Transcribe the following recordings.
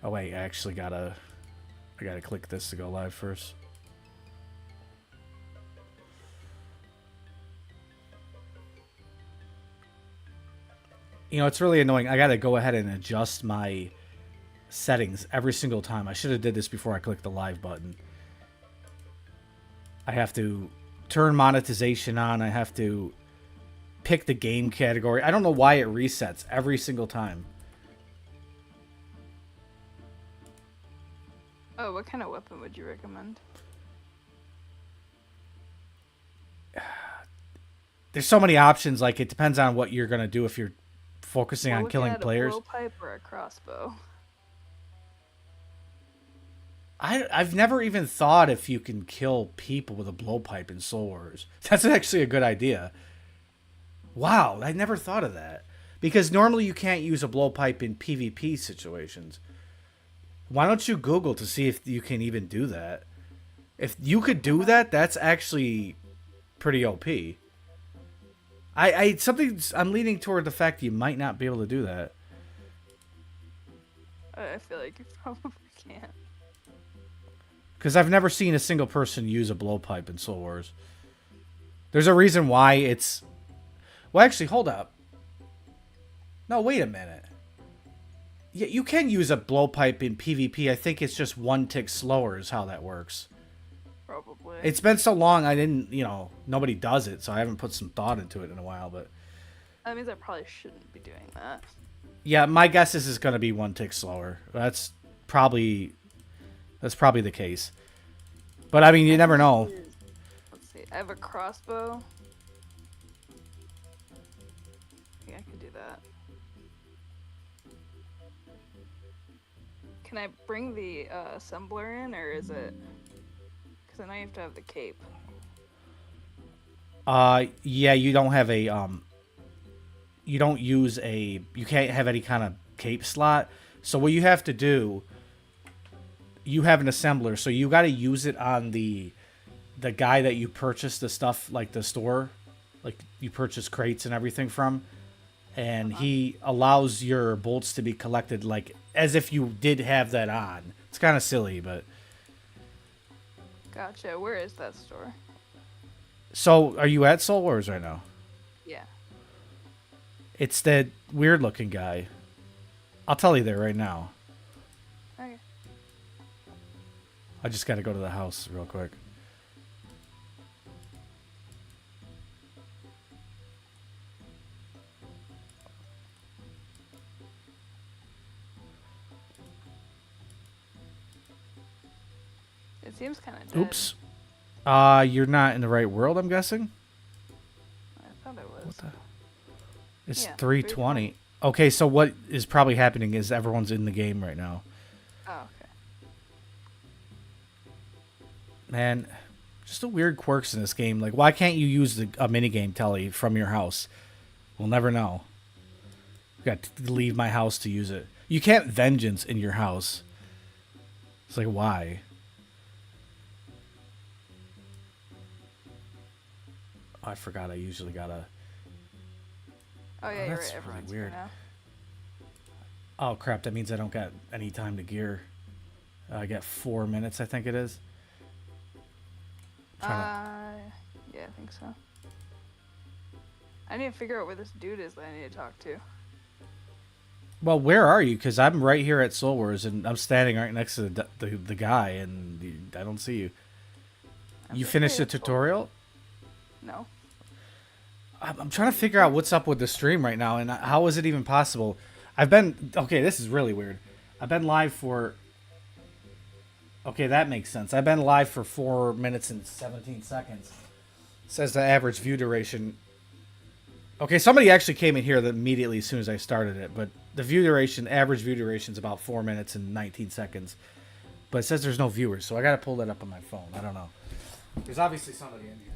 Oh wait, I gotta click this to go live first. You know, it's really annoying. I gotta go ahead and adjust my settings every single time. I should have did this before I clicked the live button. I have to turn monetization on. I have to pick the game category. I don't know why it resets every single time. Oh, what kind of weapon would you recommend? There's so many options. Like, it depends on what you're gonna do. If you're focusing on Looking killing at players, a blowpipe or a crossbow? I've never even thought if you can kill people with a blowpipe in Soul Wars. That's actually a good idea. Wow, I never thought of that. Because normally you can't use a blowpipe in PvP situations. Why don't you Google to see if you can even do that? If you could do that, that's actually pretty OP. I'm leaning toward the fact you might not be able to do that. I feel like you probably can't. Because I've never seen a single person use a blowpipe in Soul Wars. There's a reason why it's... Well, actually, hold up. No, wait a minute. Yeah, you can use a blowpipe in PvP. I think it's just one tick slower is how that works. Probably. It's been so long, I didn't, nobody does it, so I haven't put some thought into it in a while, but... That means I probably shouldn't be doing that. Yeah, my guess is it's going to be one tick slower. That's probably the case. But, I mean, you never know. Let's see. I have a crossbow. Yeah, I could do that. Can I bring the assembler in, or is it... Because I know you have to have the cape. Yeah, you don't have a, you don't use a... You can't have any kind of cape slot. So what you have to do... You have an assembler, so you got to use it on the guy that you purchased the stuff, like the store, like you purchase crates and everything from, and he allows your bolts to be collected like as if you did have that on. It's kind of silly, but Gotcha. Where is that store? so are you at Soul Wars right now? Yeah. It's that weird looking guy. I'll tell you there right now. Okay. I just got to go to the house real quick. It seems kind of dead. Oops. You're not in the right world, I'm guessing? I thought it was. What the? It's Yeah, 3:20. Okay, so what is probably happening is everyone's in the game right now. Oh, okay. Man, just the weird quirks in this game. Like, why can't you use a minigame telly from your house? We'll never know. Got to leave my house to use it. You can't vengeance in your house. It's like, why? Oh, I forgot I usually gotta... Oh, yeah, Oh, you're that's right. really Everyone's weird. here now. Oh, crap. That means I don't got any time to gear. I got 4 minutes, I think it is. Yeah, I think so. I need to figure out where this dude is that I need to talk to. Well, where are you? Because I'm right here at Soul Wars, and I'm standing right next to the guy, and I don't see you. I'm You just finished the here, so- tutorial? No. I'm trying to figure out what's up with the stream right now, and how is it even possible? Okay, this is really weird. I've been live for... Okay, that makes sense. I've been live for 4 minutes and 17 seconds. It says the average view duration... Okay, somebody actually came in here immediately as soon as I started it, but the average view duration is about 4 minutes and 19 seconds. But it says there's no viewers, so I gotta pull that up on my phone. I don't know. There's obviously somebody in here.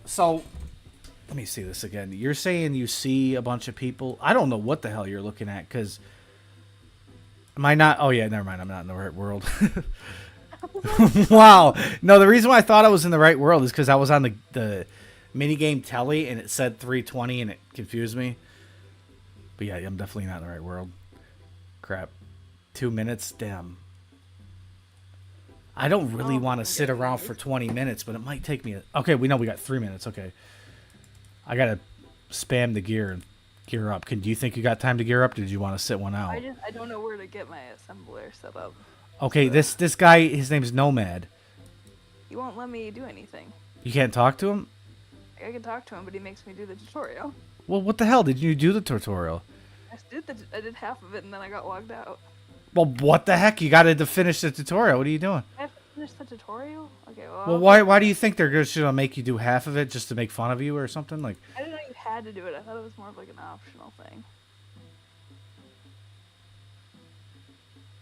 So, let me see this again. You're saying you see a bunch of people. I don't know what the hell you're looking at, because... Am I not... Oh, yeah, never mind. I'm not in the right world. Wow. No, the reason why I thought I was in the right world is because I was on the minigame telly, and it said 3:20, and it confused me. But yeah, I'm definitely not in the right world. Crap. 2 minutes? Damn. I don't really want to sit around for 20 minutes, but it might take me... Okay, we know we got 3 minutes. Okay. I got to spam the gear and gear up. Do you think you got time to gear up? Or did you want to sit one out? I don't know where to get my assembler set up. Okay, so. This guy, his name's Nomad. He won't let me do anything. You can't talk to him? I can talk to him, but he makes me do the tutorial. Well, what the hell? Did you do the tutorial? I did half of it, and then I got logged out. Well, what the heck? You got to finish the tutorial. What are you doing? I have to finish the tutorial? Okay, well... Well, why do you think they're just going to make you do half of it just to make fun of you or something? Like, I didn't know you had to do it. I thought it was more of like an optional thing.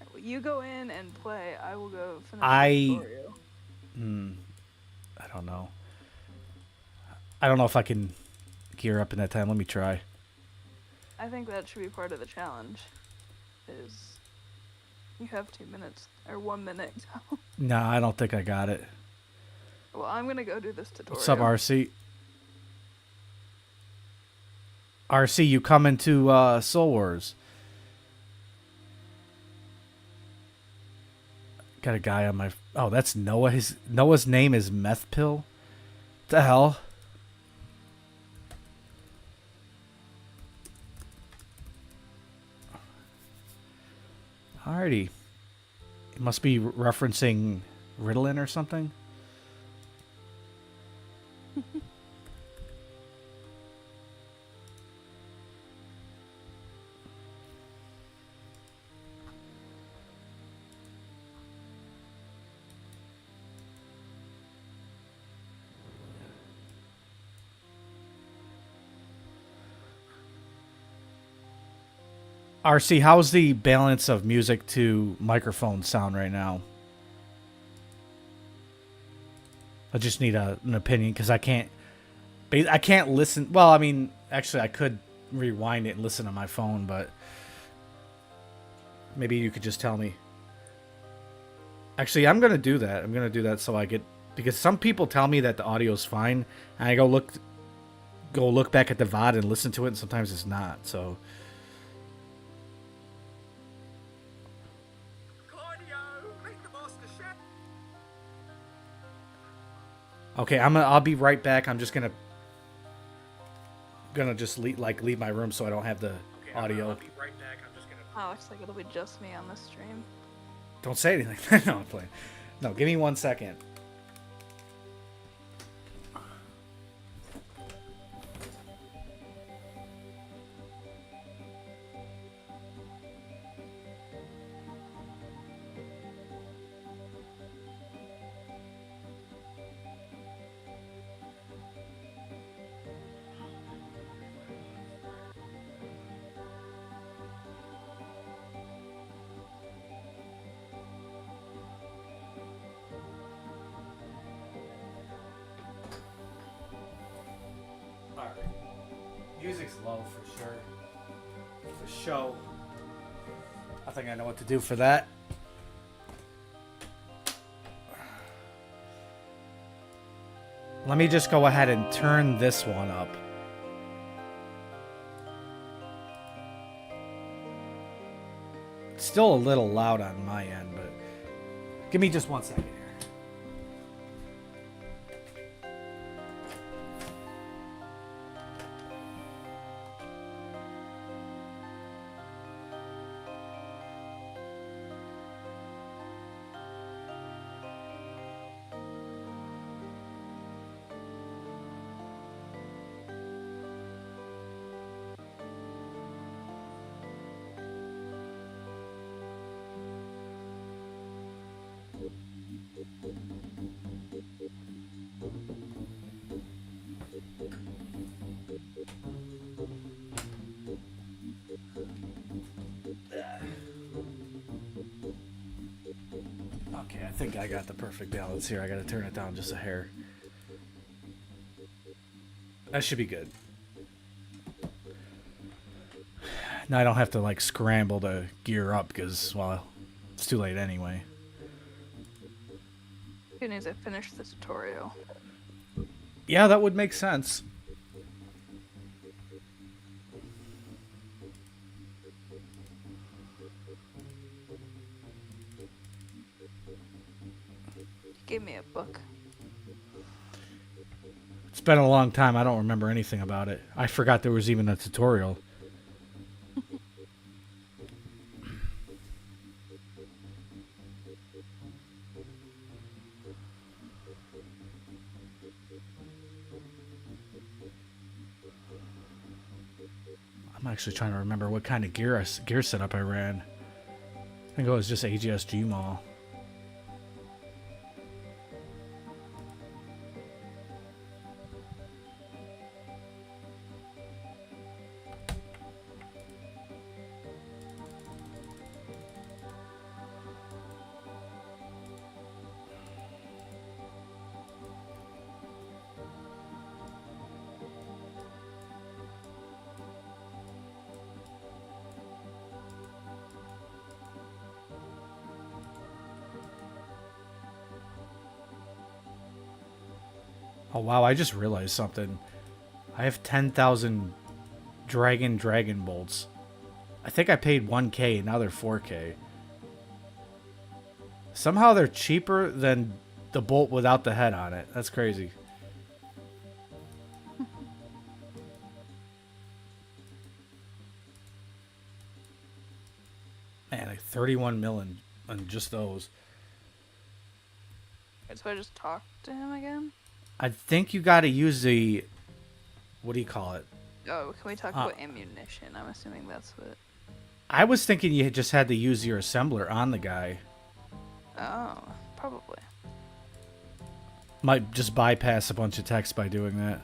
Right, well, you go in and play. I will go finish the tutorial. I don't know. I don't know if I can gear up in that time. Let me try. I think that should be part of the challenge. Is you have 2 minutes or 1 minute. No, I don't think I got it. Well, I'm gonna go do this tutorial. What's up, RC? RC, you come into Soul Wars. Got a guy on my... Oh, that's Noah. Noah's name is Meth Pill. What the hell? Alrighty. It must be referencing Ritalin or something. RC, how's the balance of music to microphone sound right now? I just need an opinion because I can't listen. Well, I mean, actually, I could rewind it and listen on my phone, but maybe you could just tell me. Actually, I'm gonna do that. I'm gonna do that so I get, because some people tell me that the audio's fine, and I go look back at the VOD and listen to it, and sometimes it's not. So. Okay, I'll be right back. I'm just gonna just leave my room so I don't have the audio. I'll be right back. I'm just gonna. Oh, looks like it'll be just me on this stream. Don't say anything. No, I'm playing. No, give me 1 second. Music's low for sure. For show. I think I know what to do for that. Let me just go ahead and turn this one up. It's still a little loud on my end, but give me just 1 second. Okay, I think I got the perfect balance here. I gotta turn it down just a hair. That should be good. Now I don't have to like scramble to gear up because, well, it's too late anyway. As soon as I finish the tutorial. Yeah, that would make sense. gave me a book. It's been a long time. I don't remember anything about it. I forgot there was even a tutorial. I'm actually trying to remember what kind of gear setup I ran. I think it was just AGS Gmall. Oh wow, I just realized something. I have 10,000 dragon bolts. I think I paid 1k and now they're 4k. Somehow they're cheaper than the bolt without the head on it. That's crazy. Man, like 31 million on just those. So I just talked to him again? I think you got to use the, what do you call it? Oh, can we talk about ammunition? I'm assuming that's what... I was thinking you just had to use your assembler on the guy. Oh, probably. Might just bypass a bunch of text by doing that.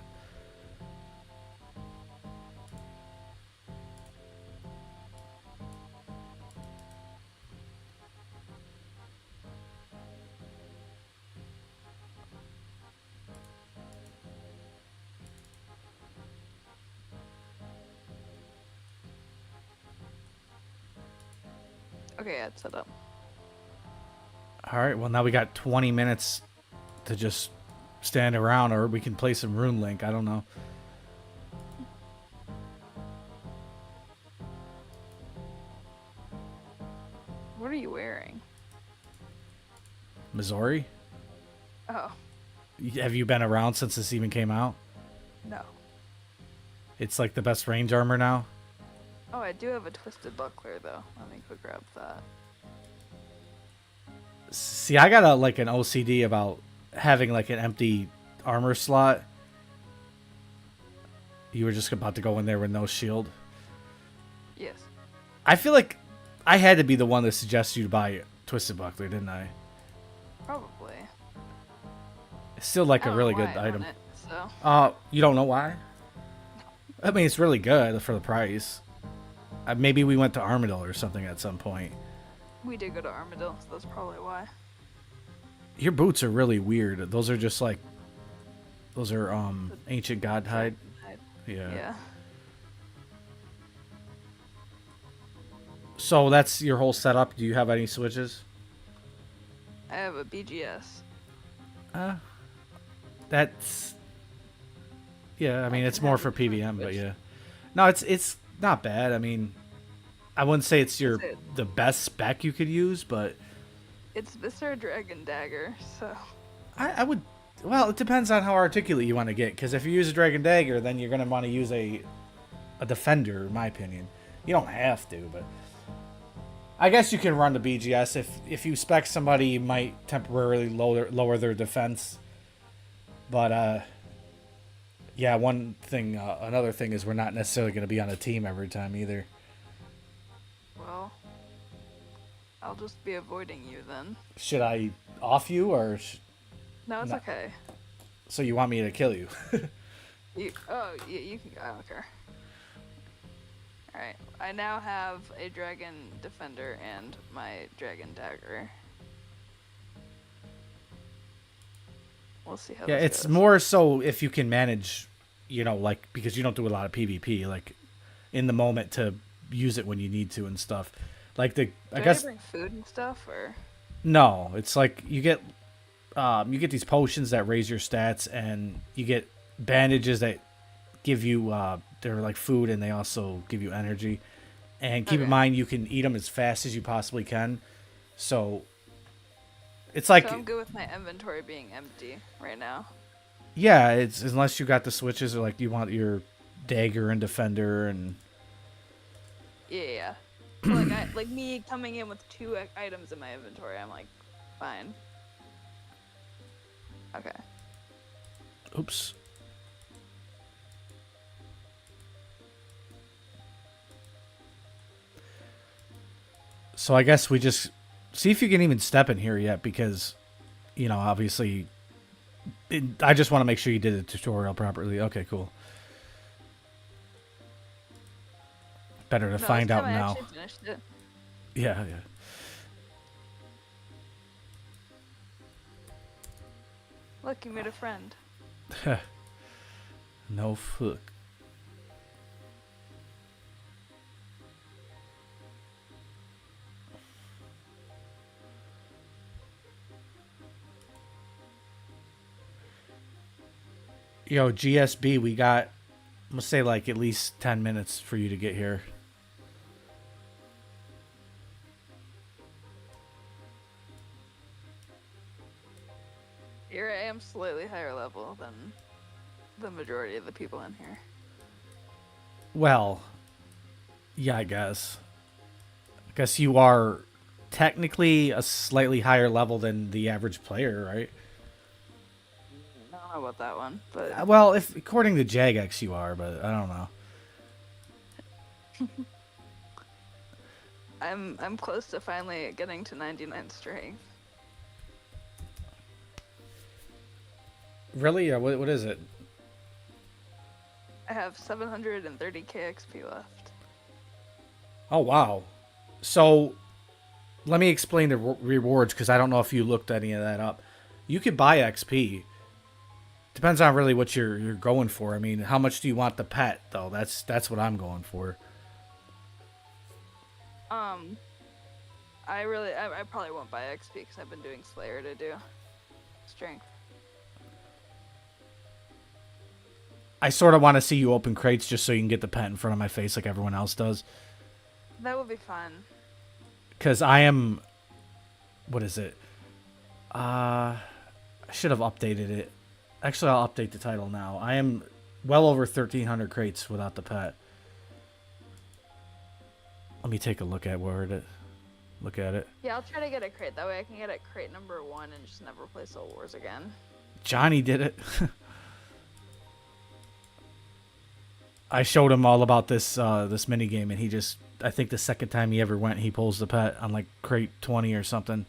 Okay, it's set up. Alright, well now we got 20 minutes to just stand around, or we can play some Rune Link, I don't know. What are you wearing? Missouri? Oh, Have you been around since this even came out? no. It's like the best range armor now? Oh, I do have a twisted buckler, though. Let me go grab that. See, I got an OCD about having like an empty armor slot. You were just about to go in there with no shield. Yes. I feel like I had to be the one that suggested you to buy Twisted Buckler, didn't I? Probably. It's still like I a don't really know why good I item. own it, so. You don't know why? I mean, it's really good for the price. Maybe we went to Armadillo or something at some point. We did go to Armadillo, so that's probably why. Your boots are really weird. Those are just like, those are ancient god hide. Yeah. Yeah. So that's your whole setup. Do you have any switches? I have a BGS. That's, yeah. I mean, it's can more have for a different PVM, but switch. yeah. No, it's not bad. I mean, I wouldn't say it's That's it. the best spec you could use, but It's Viscera Dragon Dagger, so. I would. Well, it depends on how articulate you want to get. Because if you use a Dragon Dagger, then you're gonna want to use a Defender, in my opinion. You don't have to, but I guess you can run the BGS if you spec somebody. You might temporarily lower their defense. But yeah, one thing, another thing is we're not necessarily going to be on a team every time either. Well. I'll just be avoiding you then. Should I off you or? No, it's No. okay. So you want me to kill you? You can. I don't care. Alright, I now have a Dragon Defender and my Dragon Dagger. We'll see how Yeah, this it's goes. more so if you can manage, like, because you don't do a lot of PvP, like, in the moment to use it when you need to and stuff. Like, I Do I guess, bring food and stuff, or? no, it's like you get these potions that raise your stats, and you get bandages that give you, they're like food, and they also give you energy. And keep in Okay. mind, you can eat them as fast as you possibly can. So, It's like, So I'm good with my inventory being empty right now. yeah, it's unless you got the switches or like you want your dagger and defender and Yeah. So like like me coming in with 2 items in my inventory, I'm like, fine. Okay. oops. So I guess we just see if you can even step in here yet, because, you know, obviously, I just want to make sure you did the tutorial properly. Okay, cool. Better to No, find this time out I now. actually finished it. Yeah, Look, you made a friend. yeah. No fuck. Yo, GSB, we got, I'm gonna say like at least 10 minutes for you to get here. Here I am, slightly higher level than the majority of the people in here. Well, yeah, I guess. I guess you are technically a slightly higher level than the average player, right? I don't know about that one, but Well, if according to Jagex you are, but I don't know. I'm close to finally getting to 99 strength. Really? Or what is it? I have 730k XP left. Oh, wow. So, let me explain the rewards, because I don't know if you looked any of that up. You could buy XP. Depends on really what you're going for. I mean, how much do you want the pet, though? That's what I'm going for. I probably won't buy XP because I've been doing Slayer to do strength. I sort of want to see you open crates just so you can get the pet in front of my face like everyone else does. That would be fun. Because I am... What is it? I should have updated it. Actually, I'll update the title now. I am well over 1,300 crates without the pet. Let me take a look at it. Yeah, I'll try to get a crate. That way I can get at crate number 1 and just never play Soul Wars again. Johnny did it. I showed him all about this this mini game, and he just, I think the second time he ever went, he pulls the pet on like crate 20 or something.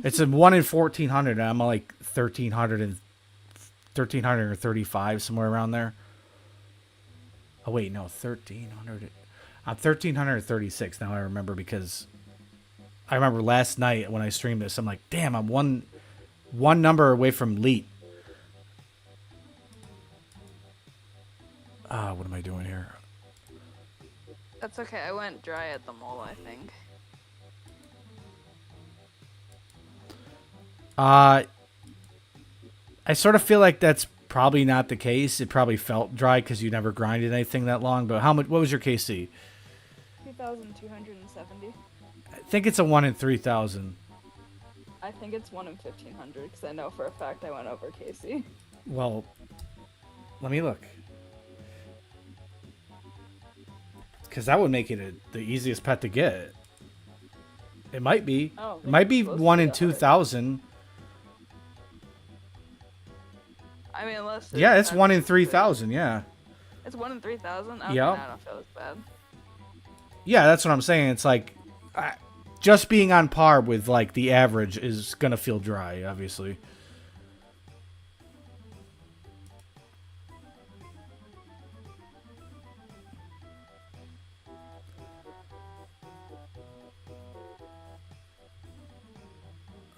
It's a 1 in 1,400, and I'm like 1,335, somewhere around there. Oh wait, no, 1,300. I'm 1,336 now. I remember, because I remember last night when I streamed this, I'm like, damn, I'm one number away from elite. What am I doing here? That's okay. I went dry at the mole, I think. I sort of feel like that's probably not the case. It probably felt dry because you never grinded anything that long. But how much? What was your KC? 2,270. I think it's a 1 in 3,000. I think it's 1 in 1,500 because I know for a fact I went over Casey. Well, let me look. Because that would make it the easiest pet to get. It might be. Oh, It might be close 1 to in that. 2,000. I mean, unless Yeah, it's 1 in that's- 3,000. Yeah. It's 1 in 3,000. Okay, Yep. I don't feel as bad. Yeah, that's what I'm saying. It's like, just being on par with like the average is gonna feel dry, obviously.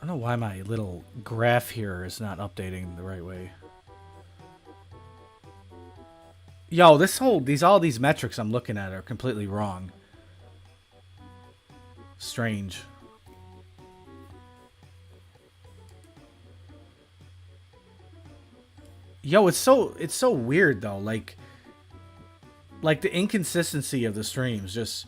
I don't know why my little graph here is not updating the right way. Yo, all these metrics I'm looking at are completely wrong. Strange. Yo, it's so weird though. Like the inconsistency of the streams. Just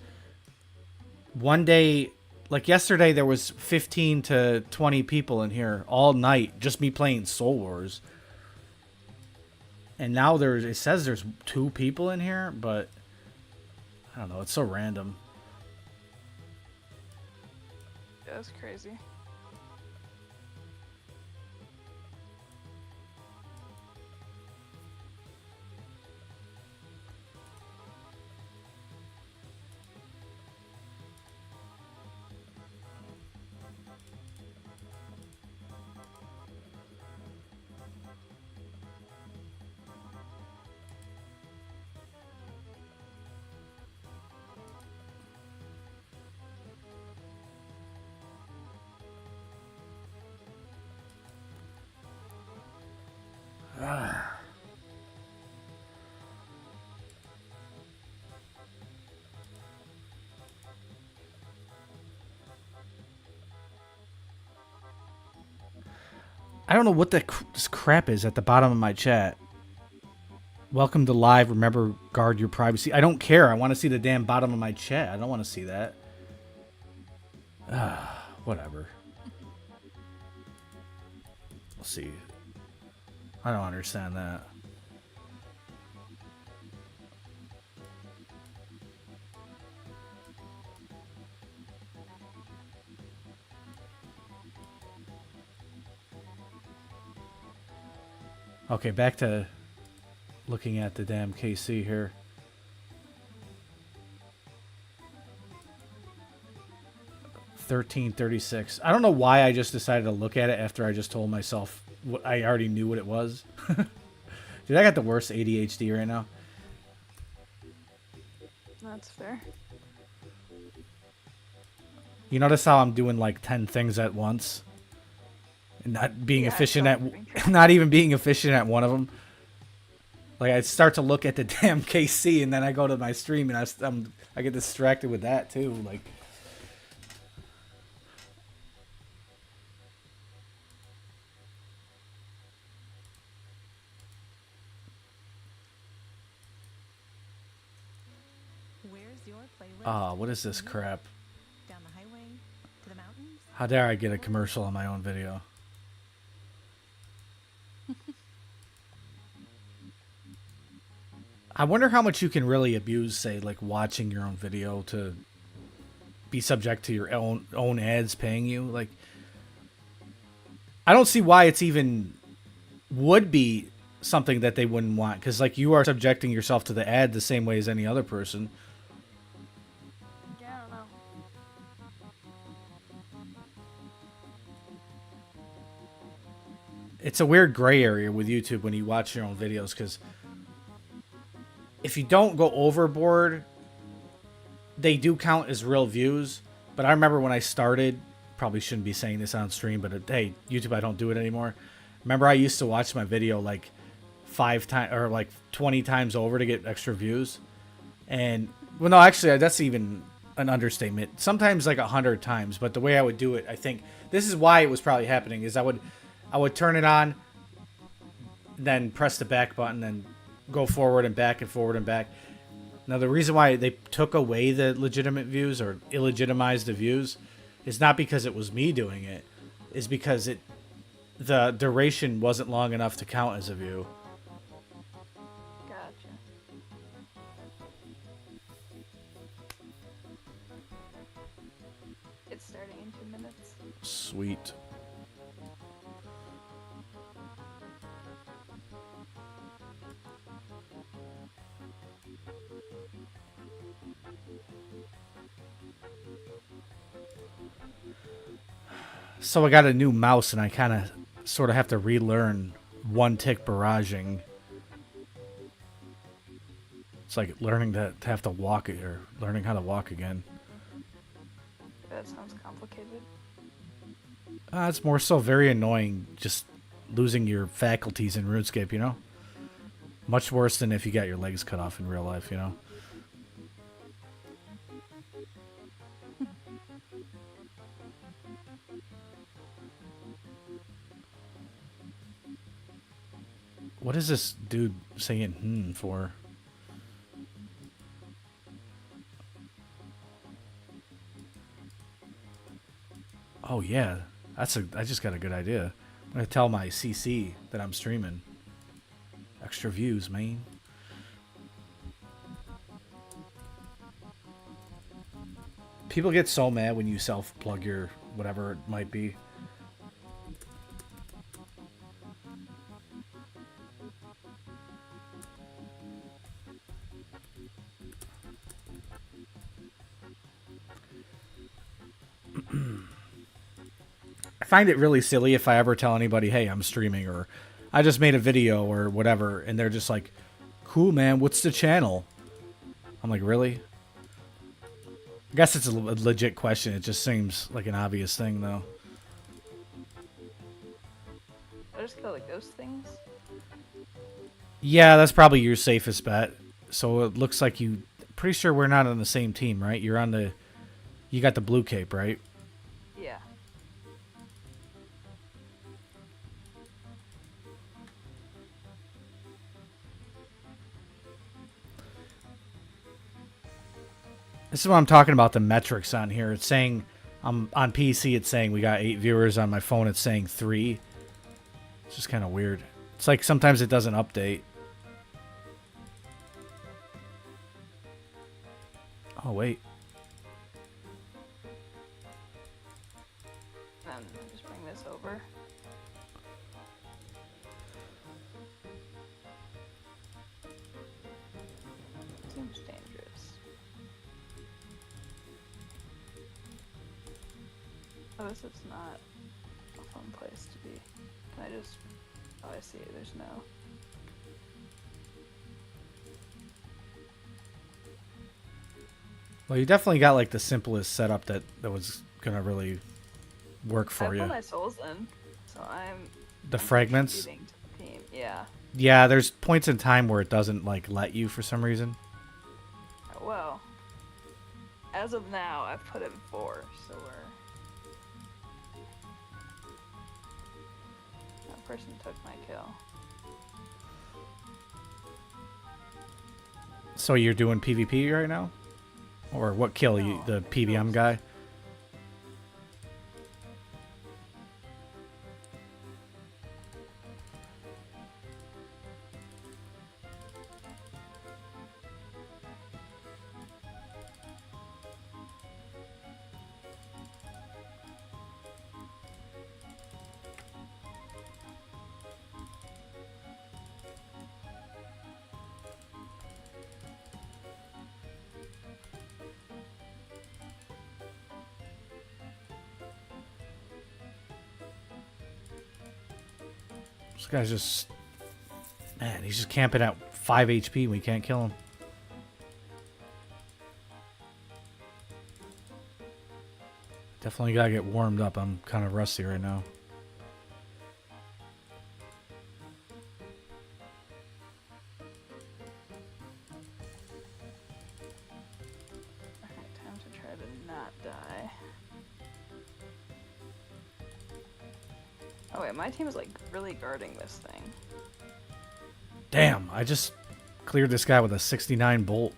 one day, Like yesterday, there was 15 to 20 people in here all night, just me playing Soul Wars. And now it says there's 2 people in here, but I don't know. It's so random. Yeah, that's crazy. I don't know what this crap is at the bottom of my chat. Welcome to live. Remember, guard your privacy. I don't care. I want to see the damn bottom of my chat. I don't want to see that. Whatever. We'll see. I don't understand that. Okay, back to looking at the damn KC here. $13.36. I don't know why I just decided to look at it after I just told myself what I already knew what it was. Dude, I got the worst ADHD right now. That's fair. You notice how I'm doing like 10 things at once? And not being efficient at not even being efficient at one of them. Like I start to look at the damn KC and then I go to my stream and I get distracted with that too. Like what is this crap? Down the highway to the mountains. How dare I get a commercial on my own video? I wonder how much you can really abuse, say, like watching your own video to be subject to your own ads paying you. Like, I don't see why it's even would be something that they wouldn't want, because like you are subjecting yourself to the ad the same way as any other person. Yeah, I don't know. It's a weird gray area with YouTube when you watch your own videos, because if you don't go overboard, they do count as real views. But I remember when I started, probably shouldn't be saying this on stream, but hey, YouTube, I don't do it anymore. Remember I used to watch my video like 5 times or like 20 times over to get extra views. And, well, no, actually, that's even an understatement. Sometimes like 100 times, but the way I would do it, I think, this is why it was probably happening, is I would turn it on, then press the back button, and go forward and back and forward and back. Now, the reason why they took away the legitimate views or illegitimized the views is not because it was me doing it. Is because the duration wasn't long enough to count as a view. Gotcha. It's starting in 2 minutes. Sweet. So I got a new mouse, and I kind of sort of have to relearn one-tick barraging. It's like learning to have to walk it, or learning how to walk again. That sounds complicated. It's more so very annoying, just losing your faculties in RuneScape, you know? Much worse than if you got your legs cut off in real life, you know? What is this dude saying for? Oh yeah, I just got a good idea. I'm gonna tell my CC that I'm streaming. Extra views, man. People get so mad when you self-plug your whatever it might be. I find it really silly if I ever tell anybody, hey, I'm streaming, or I just made a video, or whatever, and they're just like, cool, man, what's the channel? I'm like, really? I guess it's a legit question. It just seems like an obvious thing, though. I just kill the ghost things. Yeah, that's probably your safest bet. So it looks like you... Pretty sure we're not on the same team, right? You're on the... You got the blue cape, right? Yeah. This is what I'm talking about, the metrics on here. It's saying... on PC, it's saying we got 8 viewers. On my phone, it's saying 3. It's just kind of weird. It's like sometimes it doesn't update. Oh, wait. Then just bring this over. Seems dangerous. Oh, this is not a fun place to be. Can I just... Oh, I see. There's no... Well, you definitely got like the simplest setup that was gonna really work for I you. put my souls in, so I'm... The I'm fragments? contributing to the team. Yeah. Yeah, there's points in time where it doesn't like let you for some reason. Well, as of now, I've put in 4, so we're... That person took my kill. So you're doing PvP right now? Or what kill you? No, The it's PVM ghosts. guy? This guy's just... Man, he's just camping at 5 HP and we can't kill him. Definitely gotta get warmed up. I'm kind of rusty right now. Alright, time to try to not die. Oh wait, my team is like really guarding this thing. Damn, I just cleared this guy with a 69 bolt.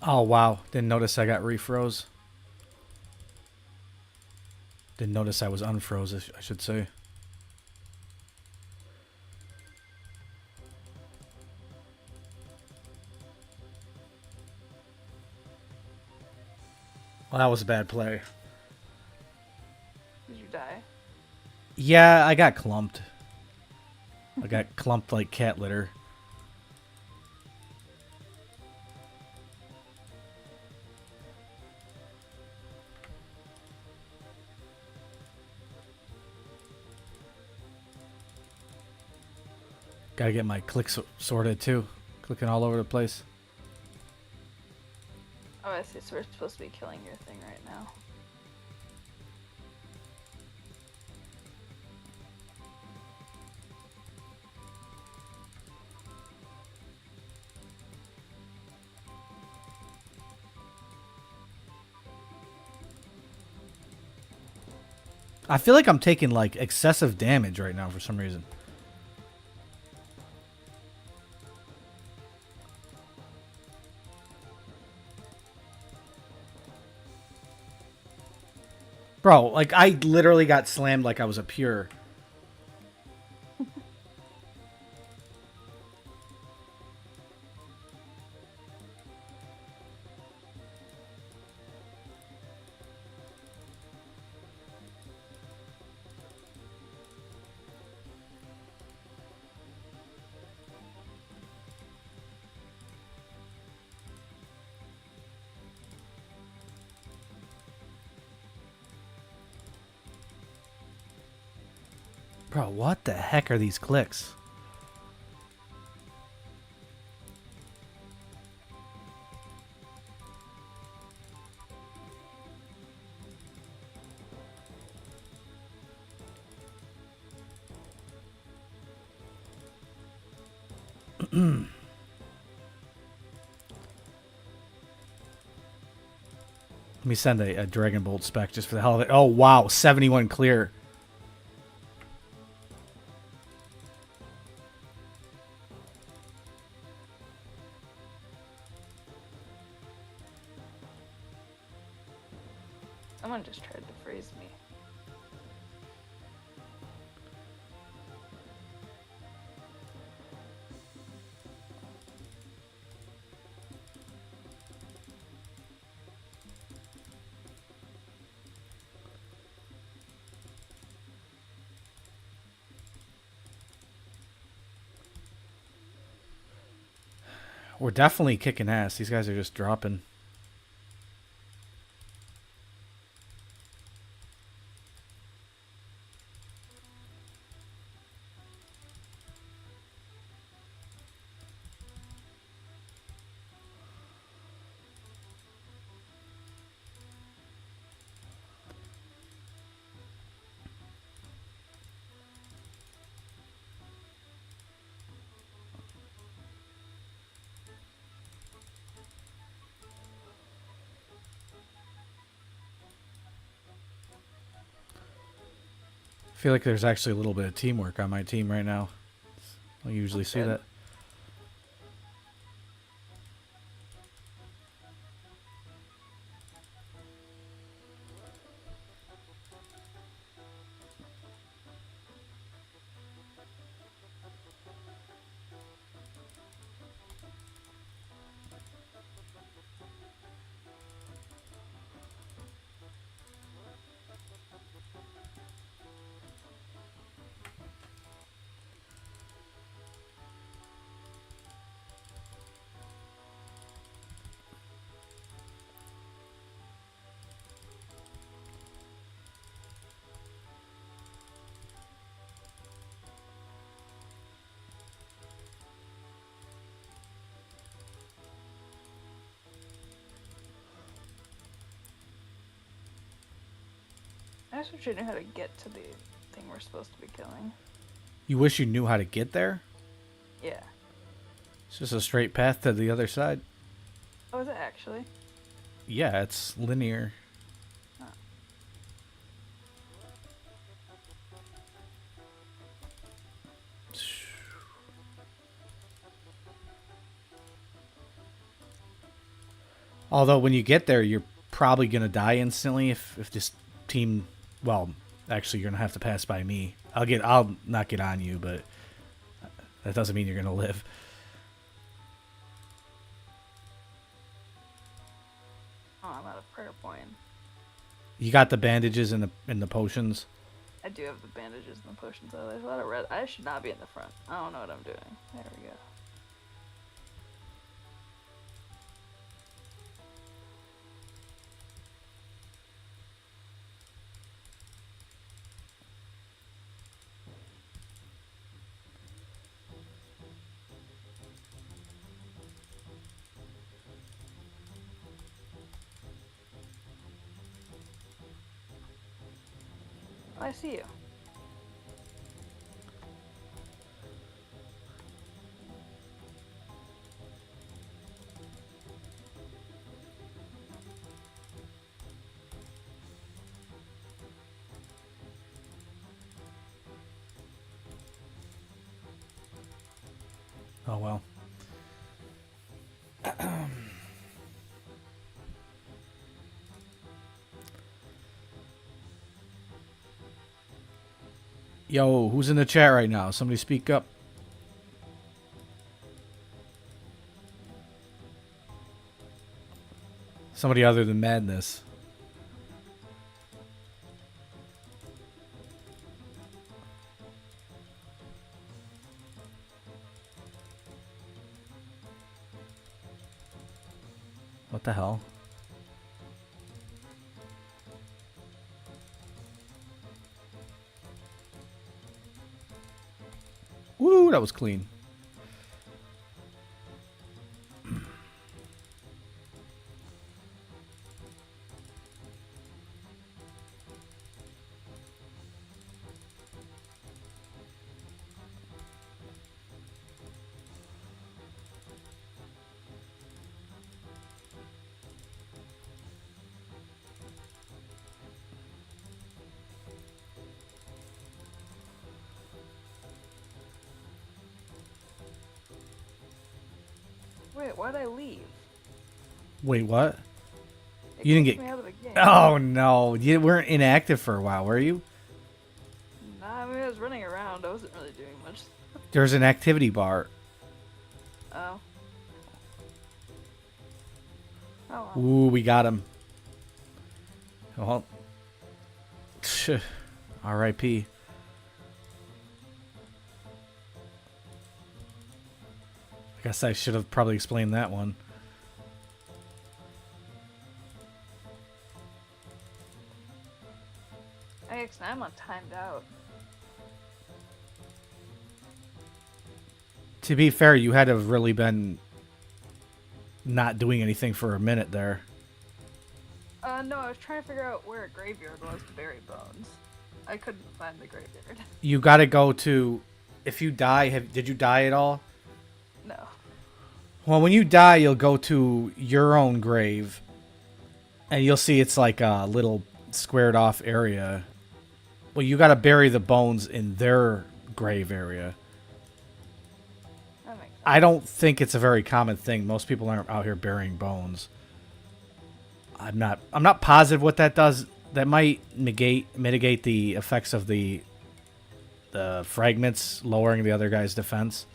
Oh, wow. Didn't notice I got refroze. Didn't notice I was unfroze, I should say. Well, that was a bad play. Did you die? Yeah, I got clumped. I got clumped like cat litter. Gotta get my clicks sorted too. Clicking all over the place. Oh, I see. So we're supposed to be killing your thing right now. I feel like I'm taking like excessive damage right now for some reason. Bro, like I literally got slammed like I was a pure. Bro, what the heck are these clicks? Let me send a Dragon Bolt spec just for the hell of it. Oh, wow. 71 clear. Someone just tried to freeze me. We're definitely kicking ass. These guys are just dropping. I feel like there's actually a little bit of teamwork on my team right now. I don't usually see Good. that. I just wish I knew how to get to the thing we're supposed to be killing. You wish you knew how to get there? Yeah. It's just a straight path to the other side. Oh, is it actually? Yeah, it's linear. Oh. Although when you get there, you're probably gonna die instantly if this team. Well, actually, you're gonna have to pass by me. I'll not get on you, but that doesn't mean you're gonna live. Oh, I'm out of prayer point. You got the bandages and the potions. I do have the bandages and the potions though. There's a lot of red. I should not be in the front. I don't know what I'm doing. There we go. Oh, I see you. Oh well. Yo, who's in the chat right now? Somebody speak up. Somebody other than Madness. What the hell? Woo, that was clean. Wait, why'd I leave? Wait, what? It You didn't kicked get... me out of the game. Oh, no. You weren't inactive for a while, were you? Nah, I mean, I was running around. I wasn't really doing much. There's an activity bar. Oh. Oh well. Ooh, we got him. Well, R.I.P. I guess I should have probably explained that one. I guess I'm on timed out. To be fair, you had to have really been not doing anything for a minute there. No, I was trying to figure out where a graveyard was to bury bones. I couldn't find the graveyard. You got to go to... If you die... Did you die at all? No. Well, when you die, you'll go to your own grave. And you'll see it's like a little squared off area. Well, you got to bury the bones in their grave area. That makes sense. I don't think it's a very common thing. Most people aren't out here burying bones. I'm not positive what that does. That might mitigate the effects of the fragments lowering the other guy's defense.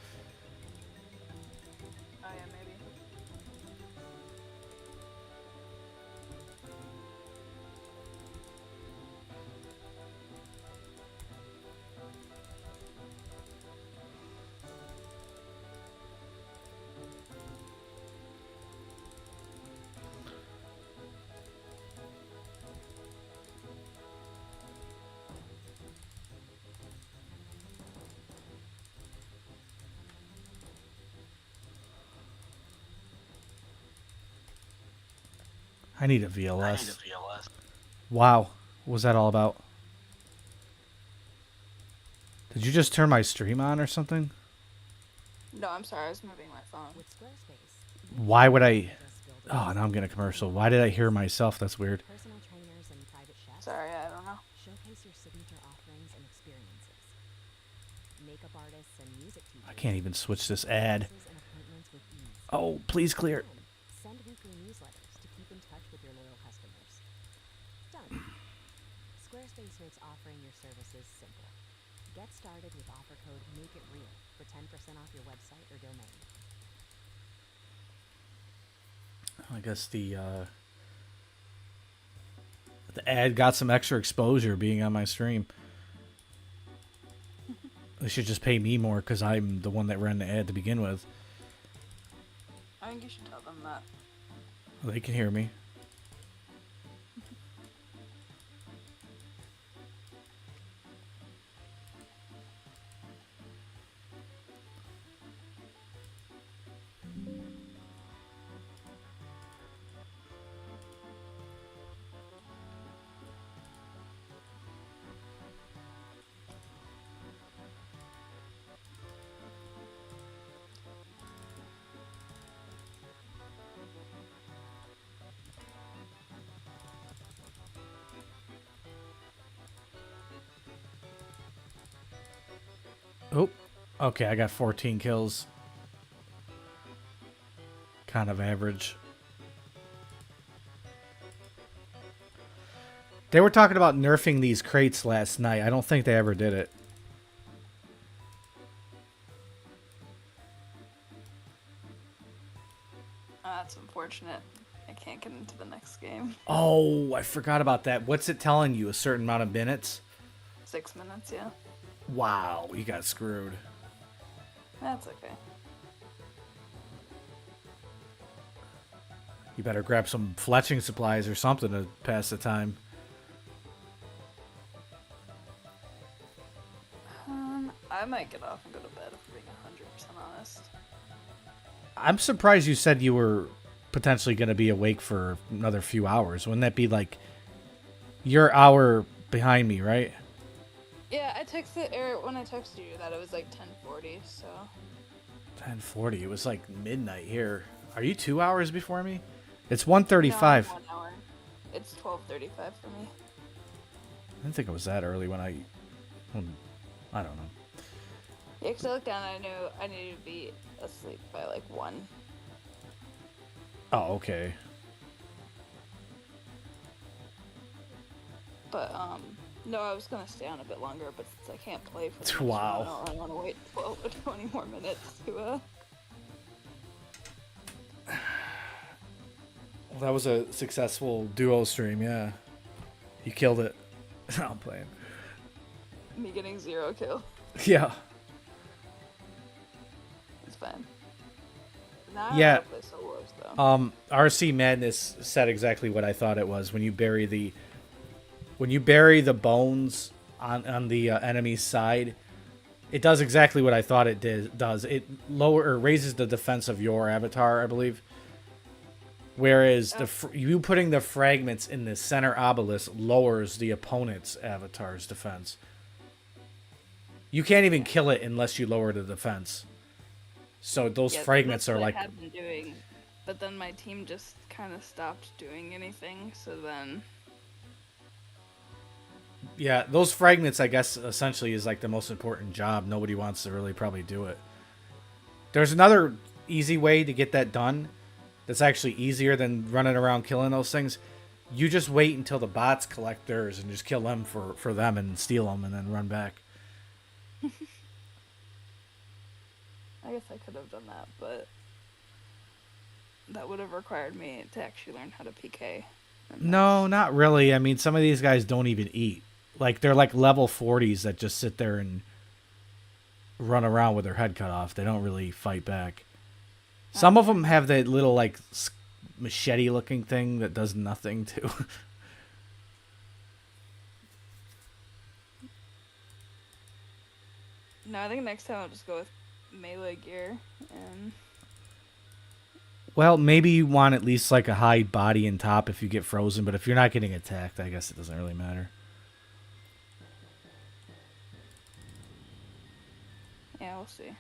Oh yeah, maybe. I need a VLS. Wow. What was that all about? Did you just turn my stream on or something? No, I'm sorry. I was moving my phone. With Squarespace, Why would I... just build a Oh, now I'm getting a commercial. Why did I hear myself? That's weird. personal trainers and private chefs. Sorry, I don't know. Showcase your signature offerings and experiences. Makeup artists and music teachers. I can't even switch this ad. services and appointments with ease. Oh, please clear. Done. Send weekly newsletters to keep in touch with your loyal customers. Done. Squarespace makes offering your services simple. Get started with offer code MAKEITREAL for 10% off your website or domain. I guess the ad got some extra exposure being on my stream. They should just pay me more because I'm the one that ran the ad to begin with. I think you should tell them that. They can hear me. Oh, okay, I got 14 kills. kind of average. They were talking about nerfing these crates last night. I don't think they ever did it. That's unfortunate. I can't get into the next game. Oh, I forgot about that. What's it telling you? A certain amount of minutes? 6 minutes, yeah. Wow, you got screwed. That's okay. You better grab some fletching supplies or something to pass the time. I might get off and go to bed if we're being 100% honest. I'm surprised you said you were potentially going to be awake for another few hours. Wouldn't that be like your hour behind me, right? Yeah, I texted, or when I texted you that it was like 10:40, so. 10:40. It was like midnight here. Are you 2 hours before me? It's 1:35. No, 1 hour. It's 12:35 for me. I didn't think it was that early when I don't know. Yeah, because I looked down and I knew I needed to be asleep by like 1. Oh, okay. But, no, I was gonna stay on a bit longer, but since I can't play for the next Wow. one, I don't really want to wait 12 or 20 more minutes to, Well, that was a successful duo stream, yeah. You killed it. I'm playing. me getting 0 kill. Yeah. It's fine. Now I Yeah. want to play solos, though. RC Madness said exactly what I thought it was. When you bury the bones on the enemy's side, it does exactly what I thought it does. It raises the defense of your avatar, I believe. Whereas you putting the fragments in the center obelisk lowers the opponent's avatar's defense. You can't even kill it unless you lower the defense. So those fragments are like. I had been doing, but then my team just kind of stopped doing anything. So then. Yeah, those fragments, I guess, essentially is like the most important job. Nobody wants to really probably do it. There's another easy way to get that done. That's actually easier than running around killing those things. You just wait until the bots collect theirs and just kill them for them and steal them and then run back. I guess I could have done that, but that would have required me to actually learn how to PK. No, not really. I mean, some of these guys don't even eat. Like, they're like level 40s that just sit there and run around with their head cut off. They don't really fight back. Some of them have that little, like, machete-looking thing that does nothing, too. No, I think next time I'll just go with melee gear and. Well, maybe you want at least, like, a high body and top if you get frozen, but if you're not getting attacked, I guess it doesn't really matter. Yeah, we'll see.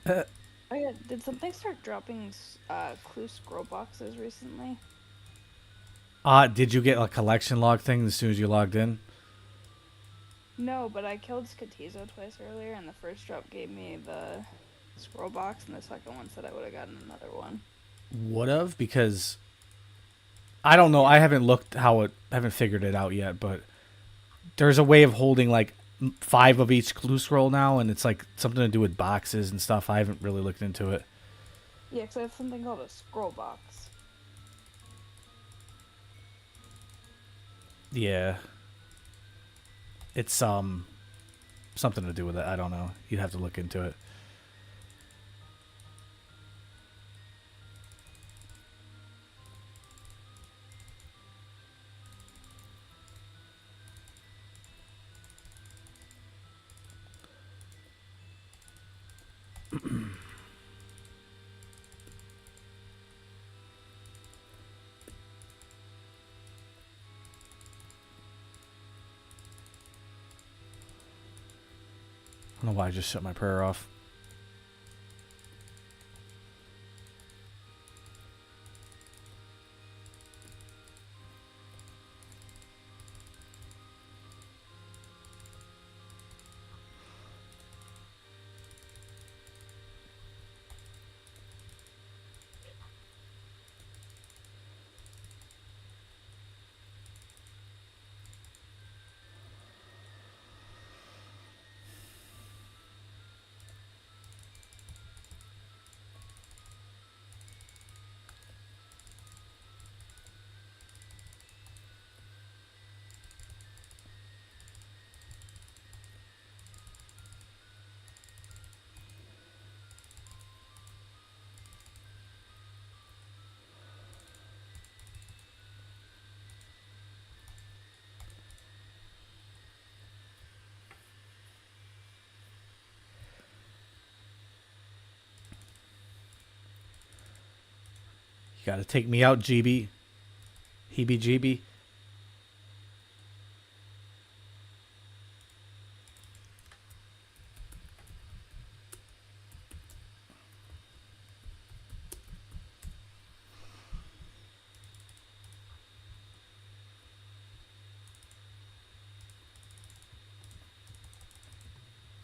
Oh yeah, did something start dropping clue scroll boxes recently? Did you get a collection log thing as soon as you logged in? No, but I killed Skatizo twice earlier, and the first drop gave me the scroll box, and the second one said I would have gotten another one. Would've, because I don't know. I haven't figured it out yet, but there's a way of holding like 5 of each clue scroll now, and it's like something to do with boxes and stuff. I haven't really looked into it. Yeah, because I have something called a scroll box. Yeah. It's something to do with it. I don't know. You'd have to look into it. I don't know why I just shut my prayer off. You gotta take me out, GB. Heebie jeebie.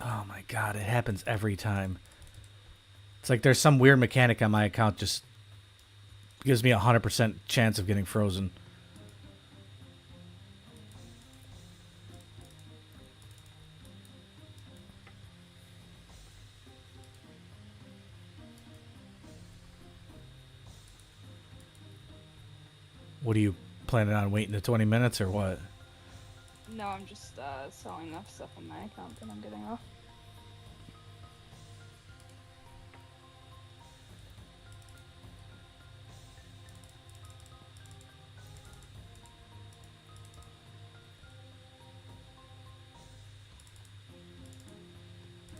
Oh my god, it happens every time. It's like there's some weird mechanic on my account just gives me a 100% chance of getting frozen. What are you planning on waiting to 20 minutes or what? No, I'm just selling enough stuff on my account that I'm getting off.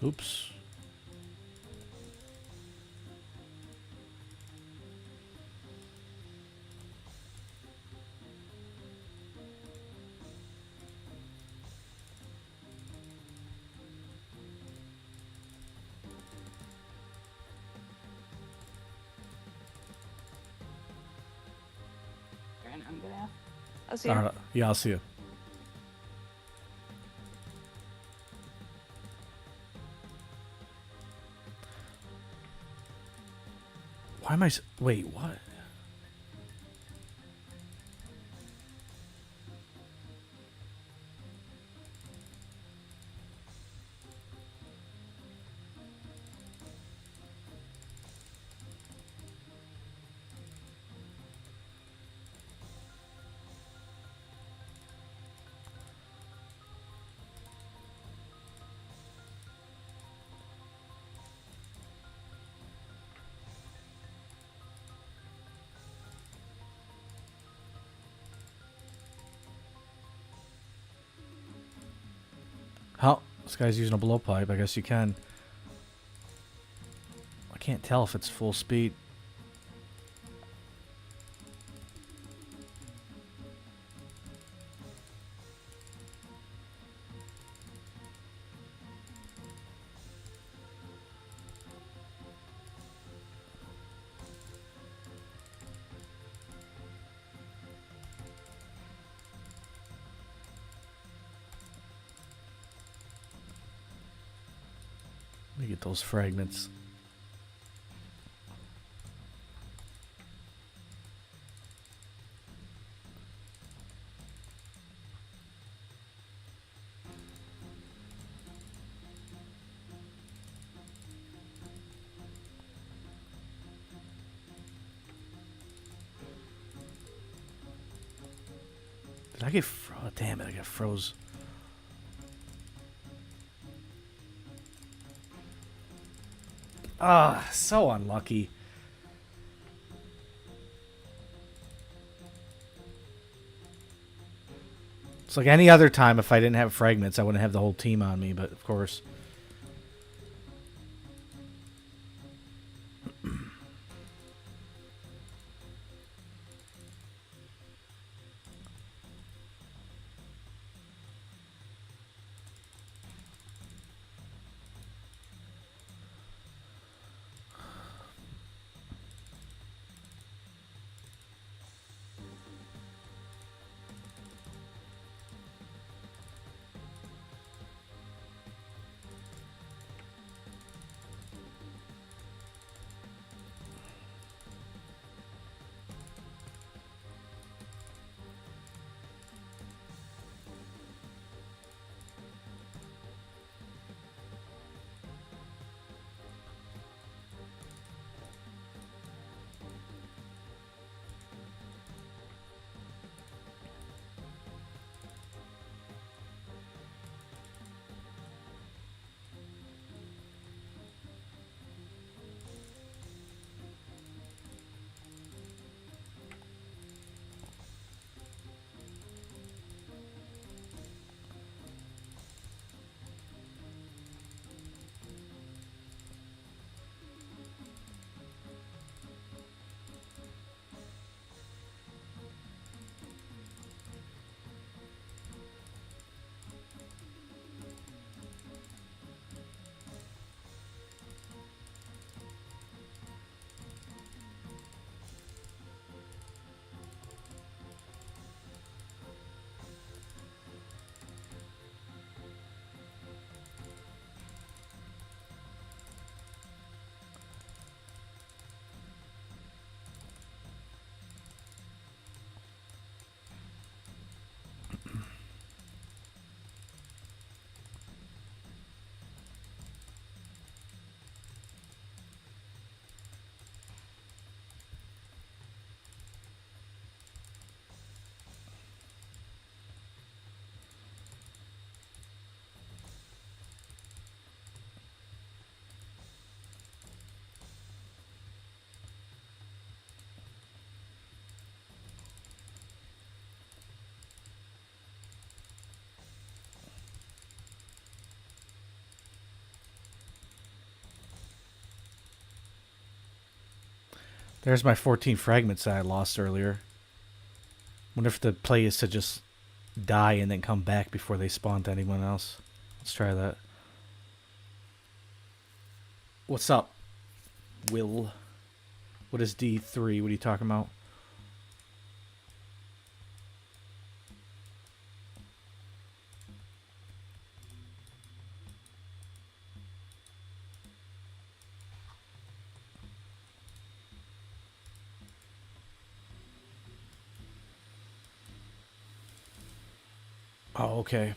Oops. And I'm gonna. I'll see you. All right. Yeah, I'll see you. Why am I... Wait, what? How? This guy's using a blowpipe. I guess you can. I can't tell if it's full speed. Let me get those fragments. Did I get... Oh, damn it, I got froze. Ah, so unlucky. It's like any other time if I didn't have fragments, I wouldn't have the whole team on me, but of course. There's my 14 fragments that I lost earlier. Wonder if the play is to just die and then come back before they spawn to anyone else. Let's try that. What's up, Will? What is D3? What are you talking about? Oh, okay.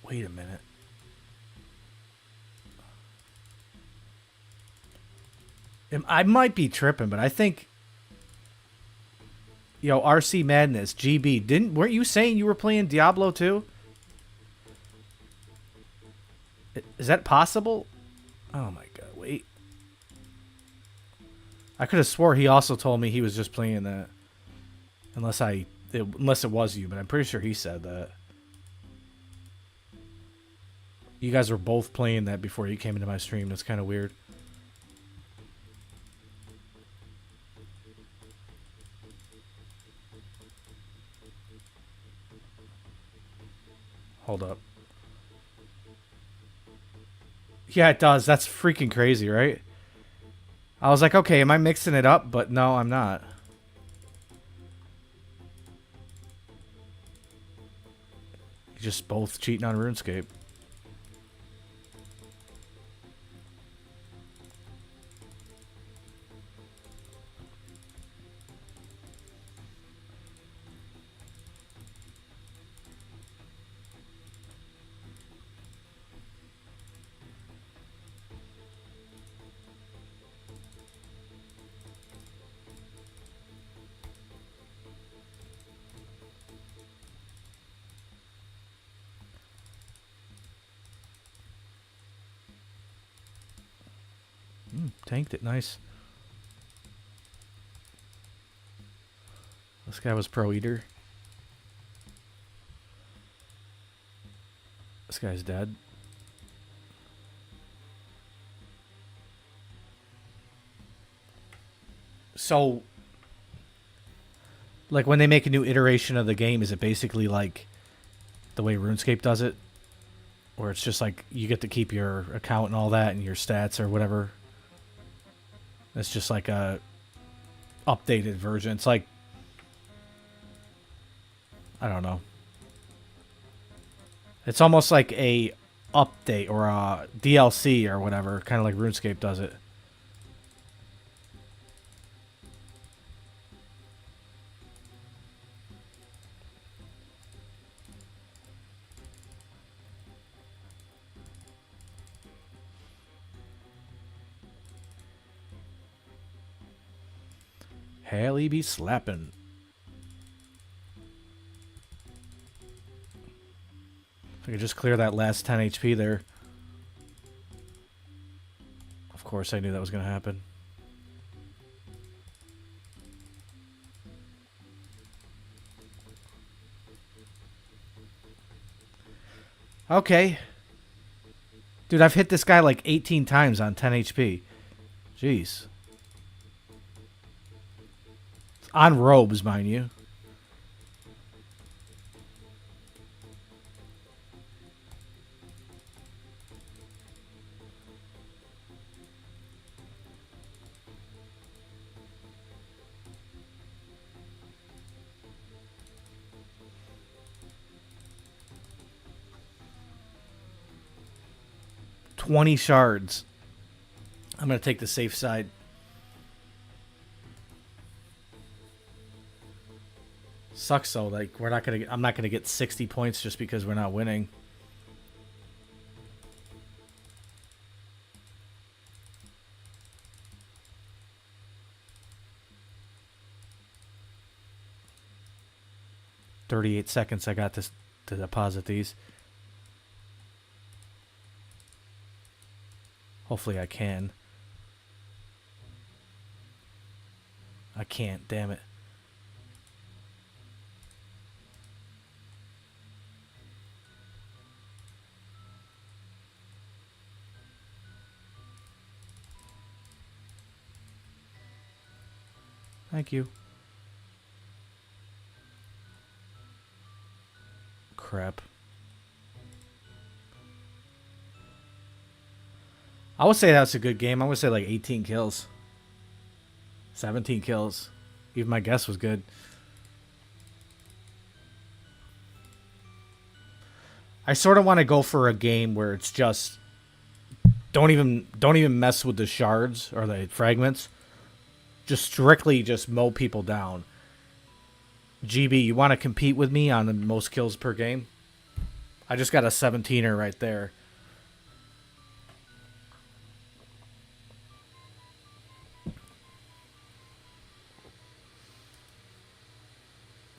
Wait a minute. I might be tripping, but I think, yo, RC Madness, GB, weren't you saying you were playing Diablo 2? Is that possible? Oh my god, wait. I could have swore he also told me he was just playing that. Unless it was you, but I'm pretty sure he said that. You guys were both playing that before you came into my stream. That's kind of weird. Hold up. Yeah, it does. That's freaking crazy, right? I was like, okay, am I mixing it up? But no, I'm not. You're just both cheating on RuneScape. Tanked it, nice. This guy was pro eater. This guy's dead. So, like, when they make a new iteration of the game, is it basically like the way RuneScape does it? Or it's just like you get to keep your account and all that and your stats or whatever? It's just like a updated version. It's like, I don't know. It's almost like a update or a DLC or whatever, kind of like RuneScape does it. Haley be slapping. If I could just clear that last 10 HP there. Of course I knew that was going to happen. Okay. Dude, I've hit this guy like 18 times on 10 HP. Jeez. On robes, mind you. $20 shards. I'm gonna take the safe side. Sucks though, like I'm not gonna get 60 points just because we're not winning. "38 seconds I got this to deposit these. Hopefully I can. I can't, damn it. Thank you. Crap. I would say that's a good game. I would say like 18 kills. 17 kills. Even my guess was good. I sort of want to go for a game where it's just don't even mess with the shards or the fragments. Just strictly just mow people down. GB, you want to compete with me on the most kills per game? I just got a 17er right there.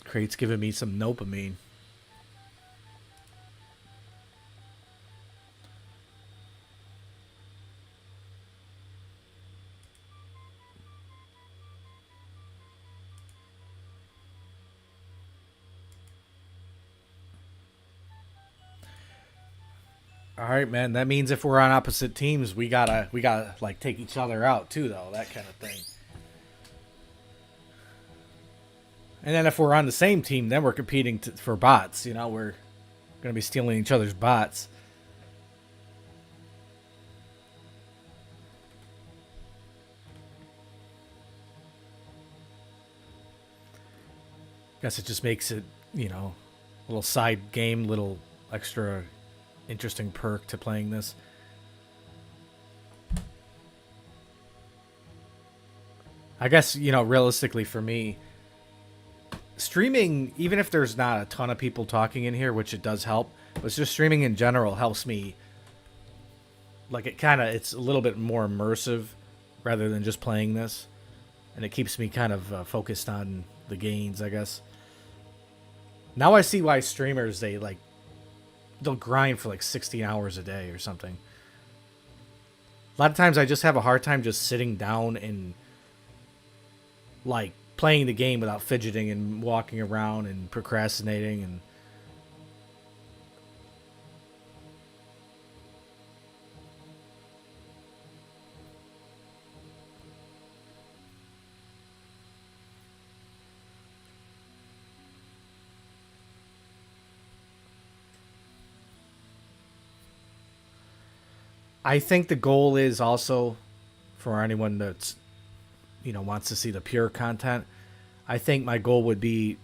Crate's giving me some dopamine. All right, man. That means if we're on opposite teams, we gotta like take each other out too, though. That kind of thing. And then if we're on the same team, then we're competing for bots. You know, we're gonna be stealing each other's bots. Guess it just makes it, you know, a little side game, little extra interesting perk to playing this. I guess, you know, realistically for me, streaming, even if there's not a ton of people talking in here, which it does help, but just streaming in general helps me. Like, it's a little bit more immersive rather than just playing this. And it keeps me kind of focused on the gains, I guess. Now I see why streamers, they'll grind for like 16 hours a day or something. A lot of times I just have a hard time just sitting down and like playing the game without fidgeting and walking around and procrastinating and I think the goal is also for anyone that's wants to see the pure content. I think my goal would be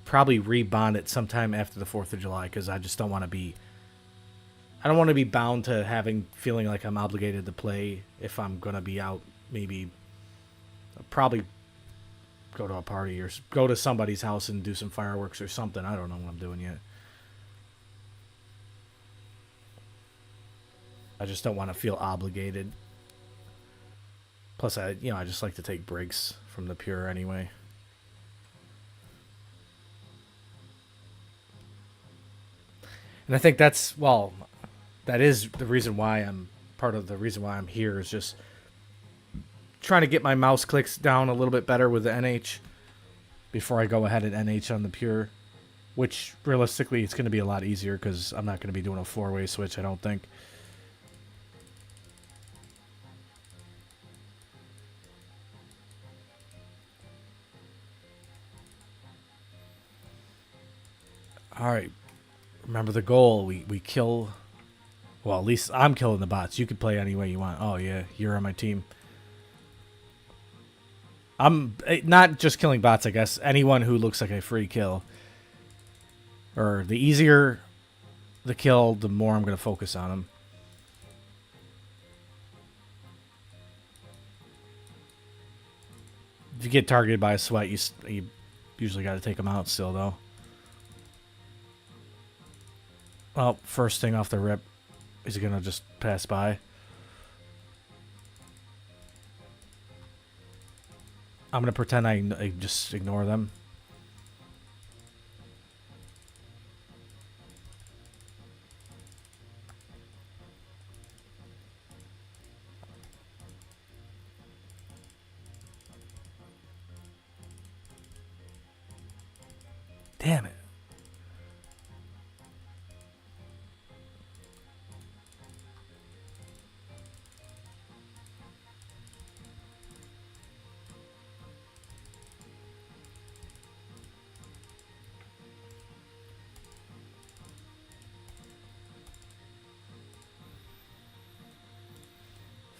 probably rebond it sometime after the 4th of July because I just don't want to be. I don't want to be bound to feeling like I'm obligated to play if I'm gonna be out. Maybe I'll probably go to a party or go to somebody's house and do some fireworks or something. I don't know what I'm doing yet. I just don't want to feel obligated. Plus, I just like to take breaks from the pure anyway. And I think that is the reason why part of the reason why I'm here is just trying to get my mouse clicks down a little bit better with the NH before I go ahead and NH on the pure, which realistically it's going to be a lot easier because I'm not going to be doing a 4-way switch, I don't think. All right. Remember the goal. We kill. Well, at least I'm killing the bots. You can play any way you want. Oh, yeah. You're on my team. I'm not just killing bots, I guess. Anyone who looks like a free kill. Or the easier the kill, the more I'm going to focus on them. If you get targeted by a sweat, you usually got to take them out still, though. Well, first thing off the rip, is he going to just pass by? I'm going to pretend I just ignore them. Damn it.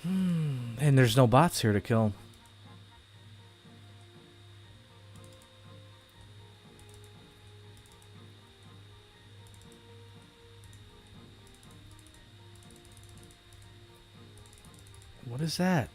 And there's no bots here to kill. What is that?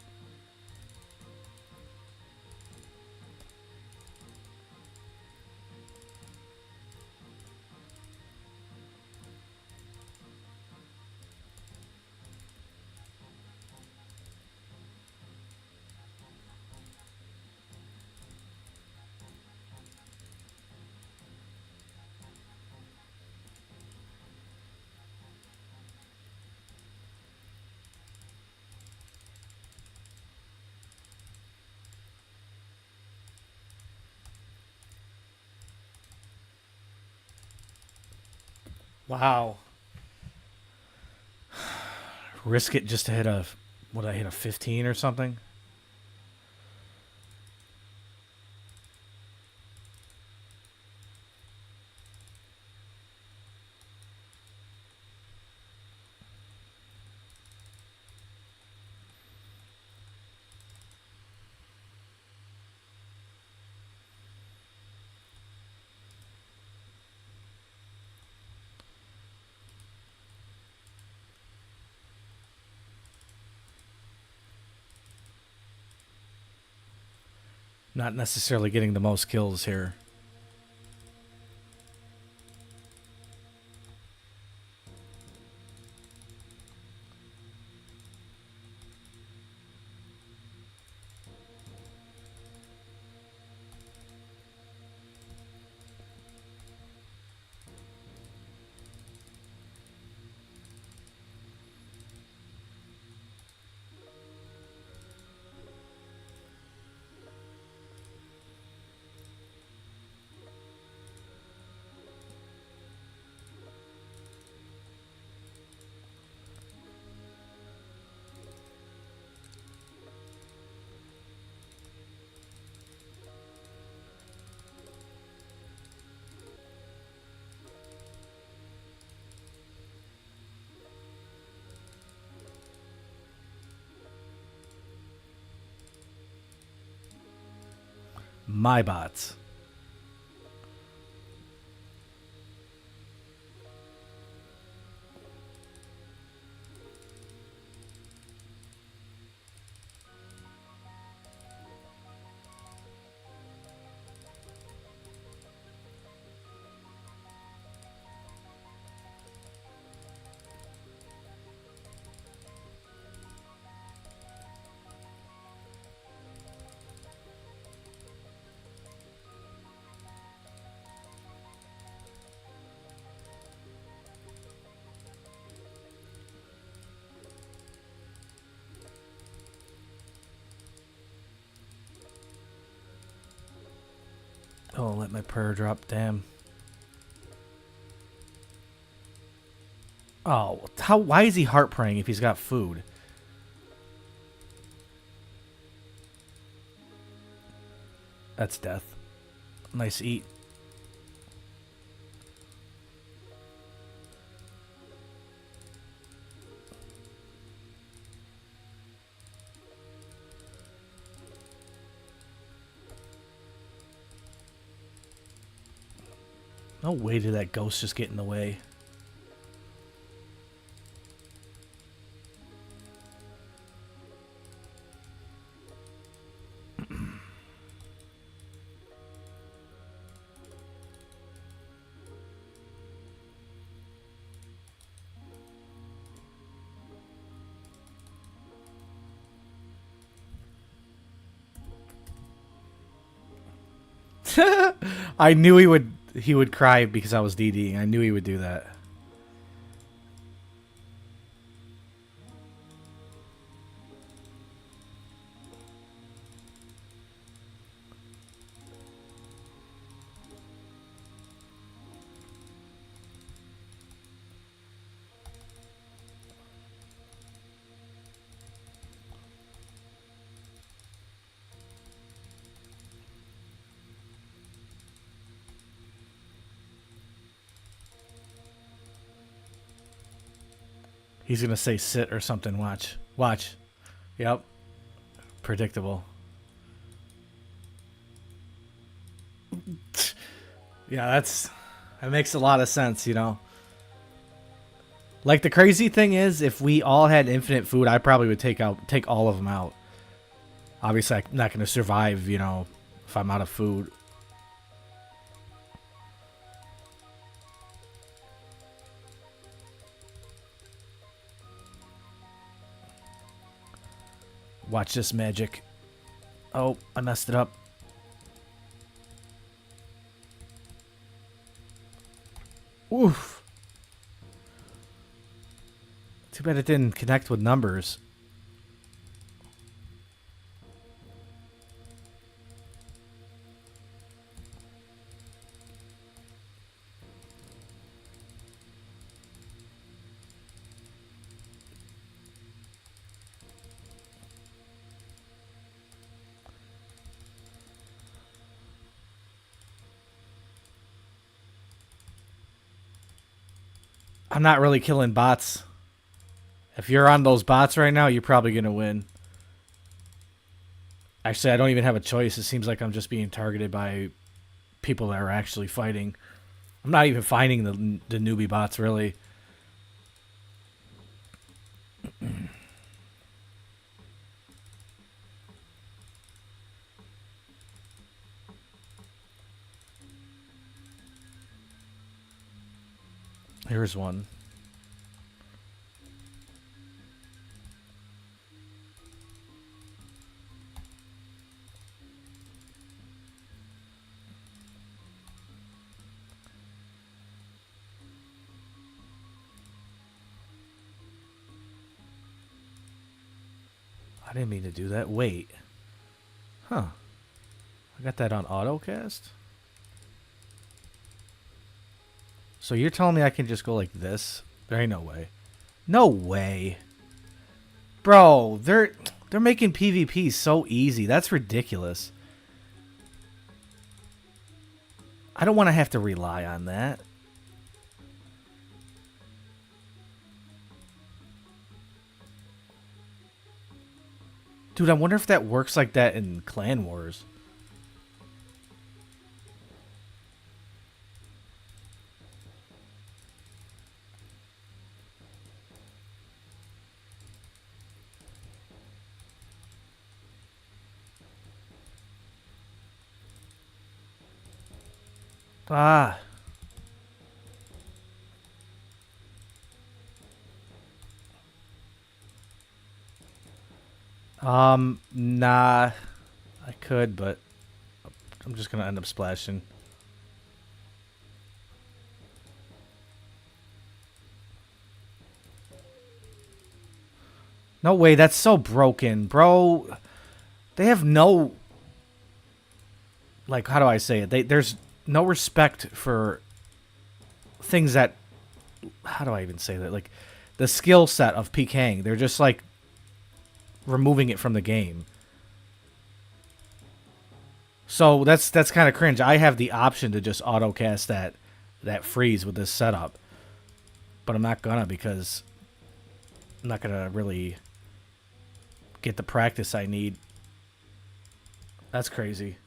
Wow. Risk it just to hit a... What, I hit a 15 or something? Not necessarily getting the most kills here. My bots. Oh, let my prayer drop. Damn. Oh, why is he heart praying if he's got food? That's death. Nice eat. No way did that ghost just get in the way. I knew he would cry because I was DDing. I knew he would do that. He's gonna say sit or something. Watch. Watch. Yep. Predictable. Yeah, that makes a lot of sense, you know. Like, the crazy thing is, if we all had infinite food, I probably would take all of them out. Obviously, I'm not gonna survive, you know, if I'm out of food. Watch this magic. Oh, I messed it up. Oof. Too bad it didn't connect with numbers. I'm not really killing bots. If you're on those bots right now, you're probably going to win. Actually, I don't even have a choice. It seems like I'm just being targeted by people that are actually fighting. I'm not even finding the newbie bots, really. Here's one. I didn't mean to do that. Wait. Huh. I got that on autocast? So you're telling me I can just go like this? There ain't no way. No way. Bro, they're making PvP so easy. That's ridiculous. I don't want to have to rely on that. Dude, I wonder if that works like that in Clan Wars. Ah. Nah. I could, but I'm just gonna end up splashing. No way, that's so broken, bro. They have no, like, how do I say it? There's no respect for things that, how do I even say that? Like, the skill set of PKing. They're just like removing it from the game. So that's kind of cringe. I have the option to just auto cast that freeze with this setup, but I'm not gonna because I'm not gonna really get the practice I need. That's crazy.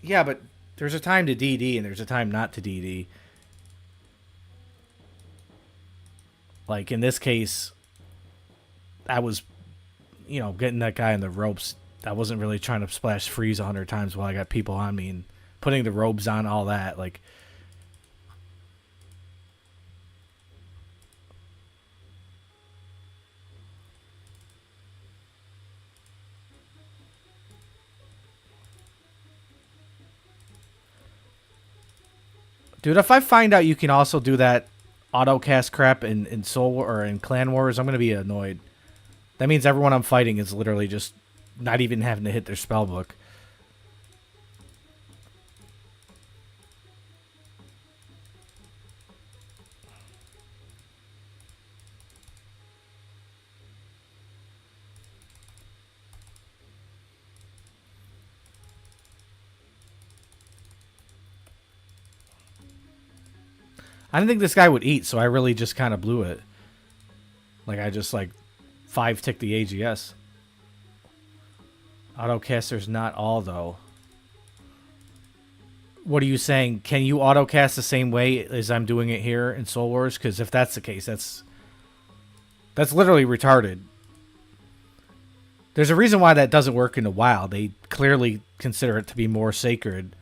Yeah, but there's a time to DD and there's a time not to DD. Like in this case, I was, getting that guy in the ropes. I wasn't really trying to splash freeze 100 times while I got people on me and putting the robes on, all that. Like, dude, if I find out you can also do that auto cast crap in Soul or in Clan Wars, I'm gonna be annoyed. That means everyone I'm fighting is literally just not even having to hit their spell book. I didn't think this guy would eat, so I really just kind of blew it. Like, I just, 5-tick the AGS. Autocaster's not all, though. What are you saying? Can you autocast the same way as I'm doing it here in Soul Wars? Because if that's the case, that's literally retarded. There's a reason why that doesn't work in the WoW. They clearly consider it to be more sacred.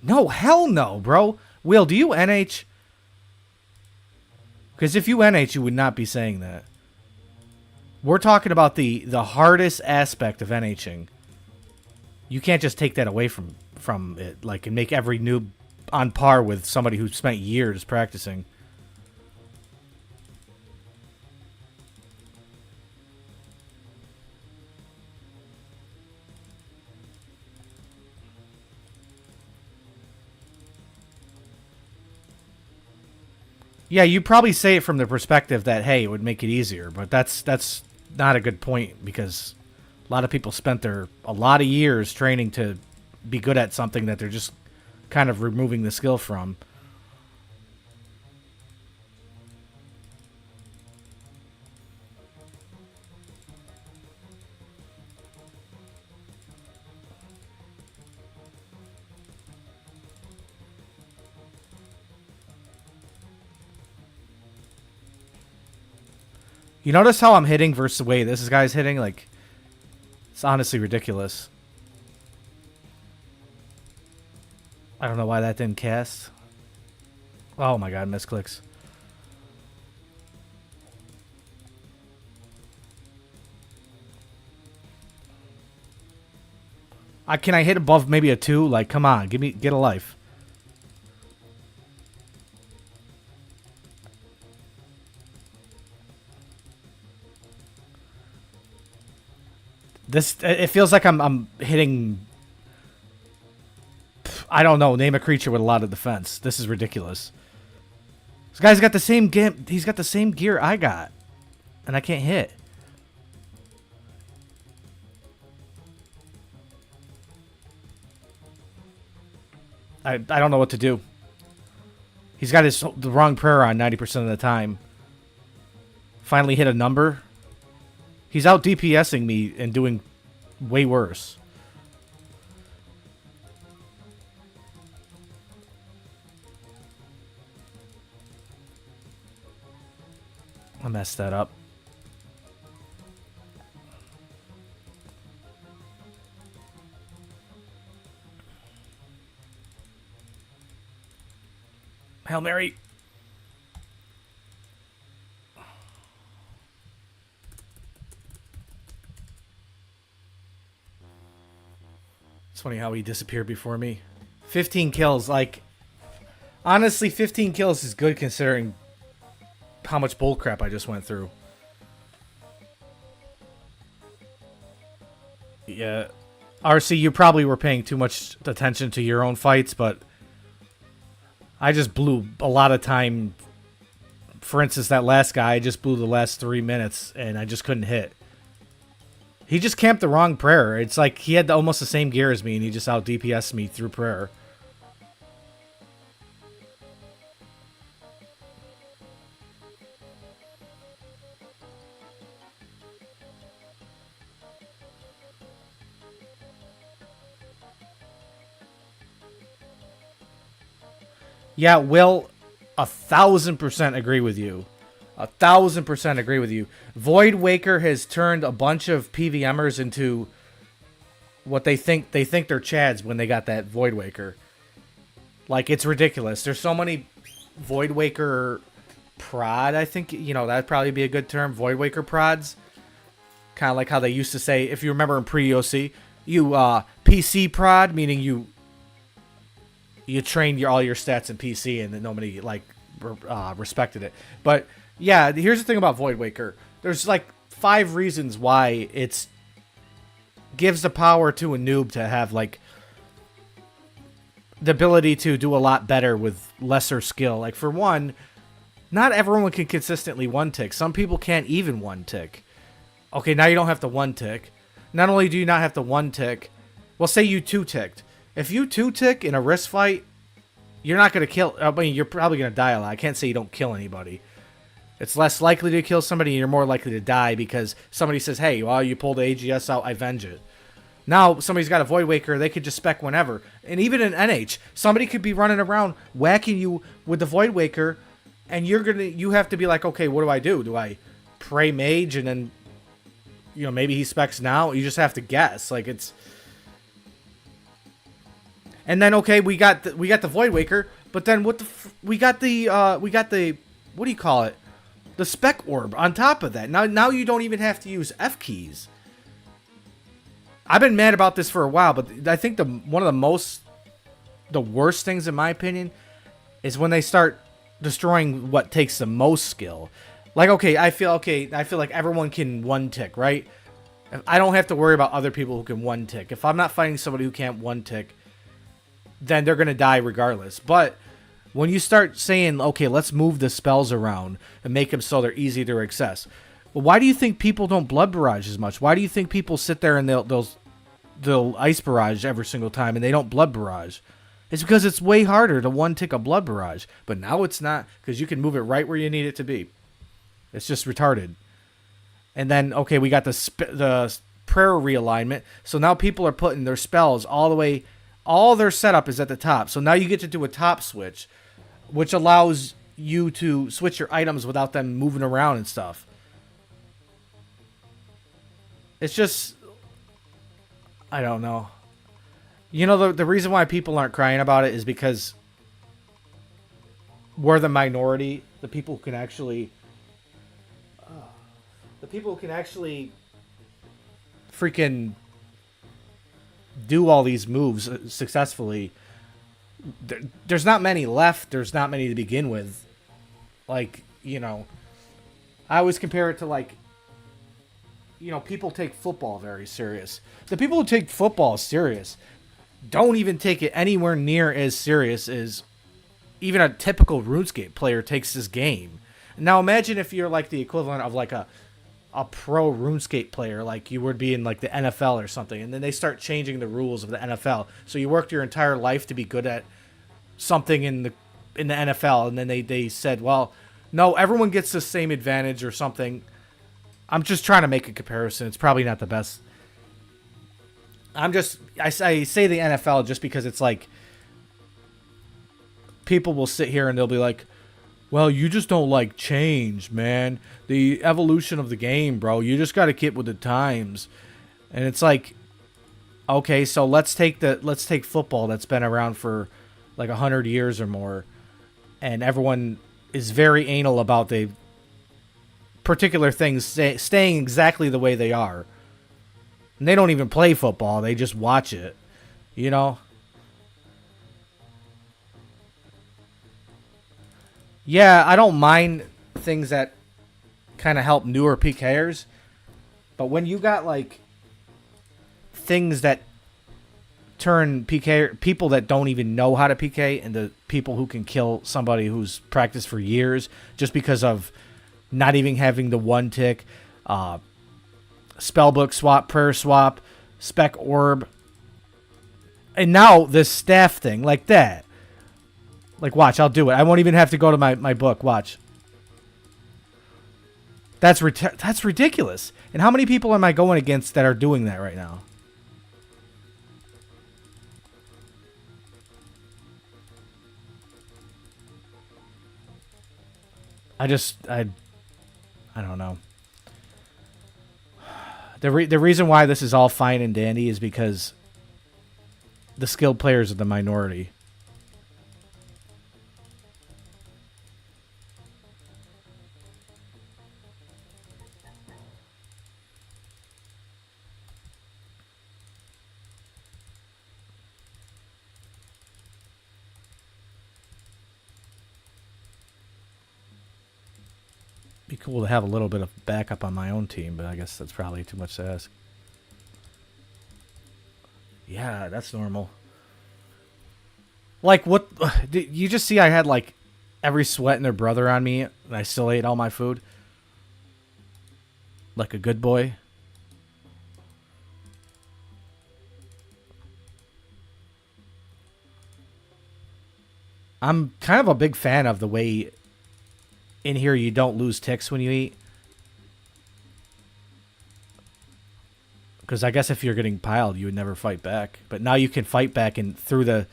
No, hell no, bro. Will, do you NH? Because if you NH, you would not be saying that. We're talking about the hardest aspect of NHing. You can't just take that away from it, and make every noob on par with somebody who spent years practicing. Yeah, you probably say it from the perspective that, hey, it would make it easier, but that's not a good point because a lot of people spent a lot of years training to be good at something that they're just kind of removing the skill from. You notice how I'm hitting versus the way this guy's hitting? Like, it's honestly ridiculous. I don't know why that didn't cast. Oh my god, misclicks. Can I hit above maybe a 2? Like, come on, get a life. It feels like I'm hitting, I don't know, name a creature with a lot of defense. This is ridiculous. This guy's got the same he's got the same gear I got. And I can't hit. I don't know what to do. He's got the wrong prayer on 90% of the time. Finally hit a number. He's out DPSing me and doing way worse. I messed that up. Hail Mary. It's funny how he disappeared before me. 15 kills, like, honestly, 15 kills is good considering how much bullcrap I just went through. Yeah. RC, you probably were paying too much attention to your own fights, but I just blew a lot of time. For instance, that last guy, I just blew the last 3 minutes, and I just couldn't hit. He just camped the wrong prayer. It's like he had almost the same gear as me, and he just out DPS'd me through prayer. Yeah, Will, 1,000% agree with you. 1,000% agree with you. Void Waker has turned a bunch of PVMers into what they think they're Chads when they got that Void Waker. Like, it's ridiculous. There's so many Void Waker prod, I think, you know, that'd probably be a good term. Void Waker prods. Kind of like how they used to say, if you remember in pre-OC, you PC prod, meaning you trained all your stats in PC and then nobody, like, respected it. But yeah, here's the thing about Void Waker. There's like 5 reasons why it's gives the power to a noob to have like the ability to do a lot better with lesser skill. Like for one, not everyone can consistently one tick. Some people can't even one tick. Okay, now you don't have to one tick. Not only do you not have to one tick, well, say you 2-ticked. If you 2-tick in a wrist fight, you're not going to kill. I mean, you're probably going to die a lot. I can't say you don't kill anybody. It's less likely to kill somebody, and you're more likely to die because somebody says, hey, well, you pulled the AGS out, I avenge it. Now, somebody's got a Void Waker, they could just spec whenever. And even in NH, somebody could be running around whacking you with the Void Waker, and you have to be like, okay, what do I do? Do I pray mage, and then, you know, maybe he specs now? You just have to guess. Like, it's... And then, okay, we got the Void Waker, but then we got the what do you call it? The spec orb on top of that. Now you don't even have to use F keys. I've been mad about this for a while, but I think one of the worst things in my opinion is when they start destroying what takes the most skill. Like, I feel like everyone can one tick, right? I don't have to worry about other people who can one tick. If I'm not fighting somebody who can't one tick, then they're going to die regardless. But when you start saying, okay, let's move the spells around and make them so they're easy to access. Well, why do you think people don't blood barrage as much? Why do you think people sit there and they'll ice barrage every single time and they don't blood barrage? It's because it's way harder to one tick a blood barrage. But now it's not, because you can move it right where you need it to be. It's just retarded. And then, okay, we got the prayer realignment. So now people are putting their spells all the way... All their setup is at the top. So now you get to do a top switch, which allows you to switch your items without them moving around and stuff. It's just... I don't know. You know, the reason why people aren't crying about it is because we're the minority. The people who can actually... freaking... do all these moves successfully. There's not many left. There's not many to begin with. Like, you know, I always compare it to, like, you know, people take football very serious. The people who take football serious don't even take it anywhere near as serious as even a typical RuneScape player takes this game. Now imagine if you're like the equivalent of like a pro RuneScape player, like you would be in like the NFL or something, and then they start changing the rules of the NFL. So you worked your entire life to be good at something in the NFL, and then they said, well, no, everyone gets the same advantage or something. I'm just trying to make a comparison. It's probably not the best. I say the NFL just because it's like people will sit here and they'll be like, Well, you just don't like change, man. The evolution of the game, bro. You just got to keep with the times. And it's like, okay, so let's take football that's been around for like 100 years or more, and everyone is very anal about the particular things staying exactly the way they are. And they don't even play football; they just watch it. You know. Yeah, I don't mind things that kind of help newer PKers, but when you got like things that turn PK people that don't even know how to PK into people who can kill somebody who's practiced for years just because of not even having the one tick, spellbook swap, prayer swap, spec orb, and now this staff thing like that. Like, watch, I'll do it. I won't even have to go to my book. Watch. That's ridiculous. And how many people am I going against that are doing that right now? I don't know. The reason why this is all fine and dandy is because the skilled players are the minority. Be cool to have a little bit of backup on my own team, but I guess that's probably too much to ask. Yeah, that's normal. Like, what? Did you just see I had, like, every sweat and their brother on me, and I still ate all my food? Like a good boy? I'm kind of a big fan of the way in here you don't lose ticks when you eat. Because I guess if you're getting piled, you would never fight back. But now you can fight back, and through the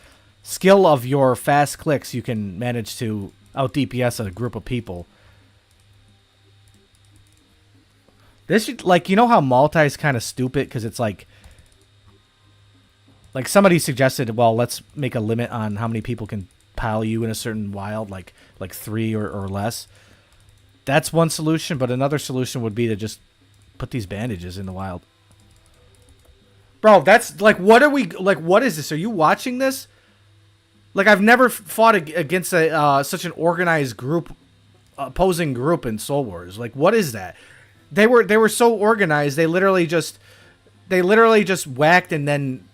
skill of your fast clicks, you can manage to out DPS a group of people. This, like, you know how multi is kind of stupid because it's like somebody suggested, well, let's make a limit on how many people can pile you in a certain wild, like 3 or less. That's one solution, but another solution would be to just put these bandages in the wild. Bro, that's like, what are we, like, what is this? Are you watching this? Like, I've never fought against such an organized group, opposing group in Soul Wars. Like, what is that? They were so organized. They literally just whacked and then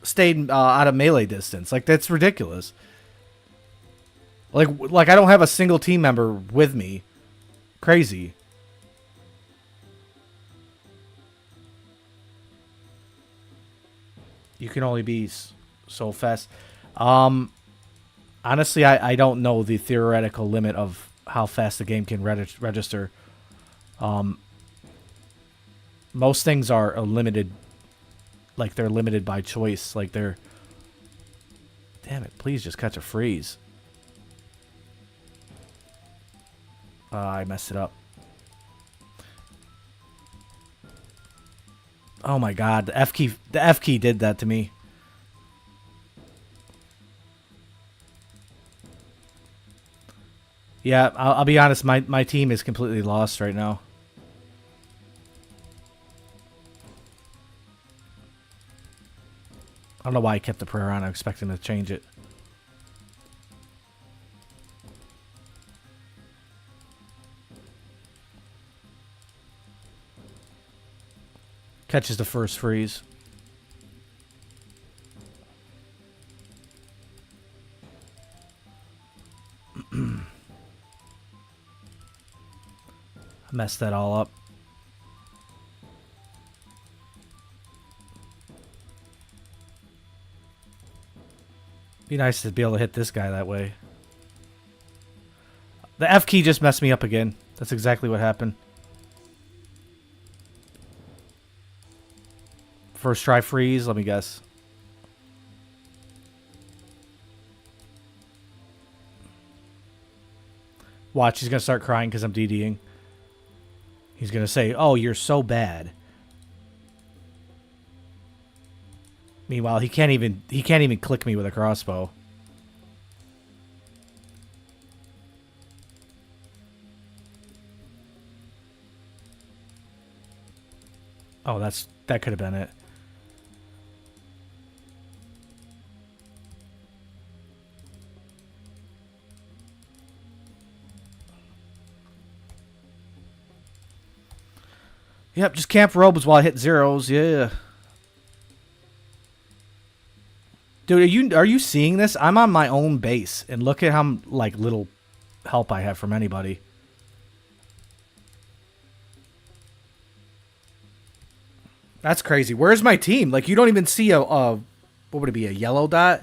stayed out of melee distance. Like, that's ridiculous. Like I don't have a single team member with me. Crazy. You can only be so fast. Honestly, I don't know the theoretical limit of how fast the game can register. Most things are limited. Like, they're limited by choice. Like, they're... Damn it, please just catch a freeze. I messed it up. Oh my god, the F key did that to me. Yeah, I'll be honest, my team is completely lost right now. I don't know why I kept the prayer on. I'm expecting to change it. Catches the first freeze. I messed that all up. Be nice to be able to hit this guy that way. The F key just messed me up again. That's exactly what happened. First try freeze, let me guess. Watch, he's going to start crying because I'm DDing. He's going to say, oh, you're so bad. Meanwhile, he can't even click me with a crossbow. Oh, that could have been it. Yep, just camp robes while I hit zeros. Yeah. Dude, are you seeing this? I'm on my own base, and look at how like little help I have from anybody. That's crazy. Where's my team? Like, you don't even see a what would it be, a yellow dot?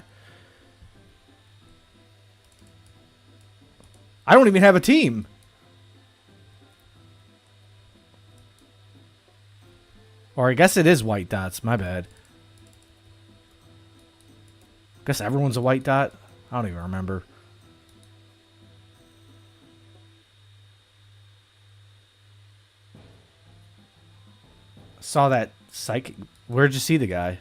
I don't even have a team. Or I guess it is white dots. My bad. Guess everyone's a white dot. I don't even remember. Saw that psychic. Where'd you see the guy?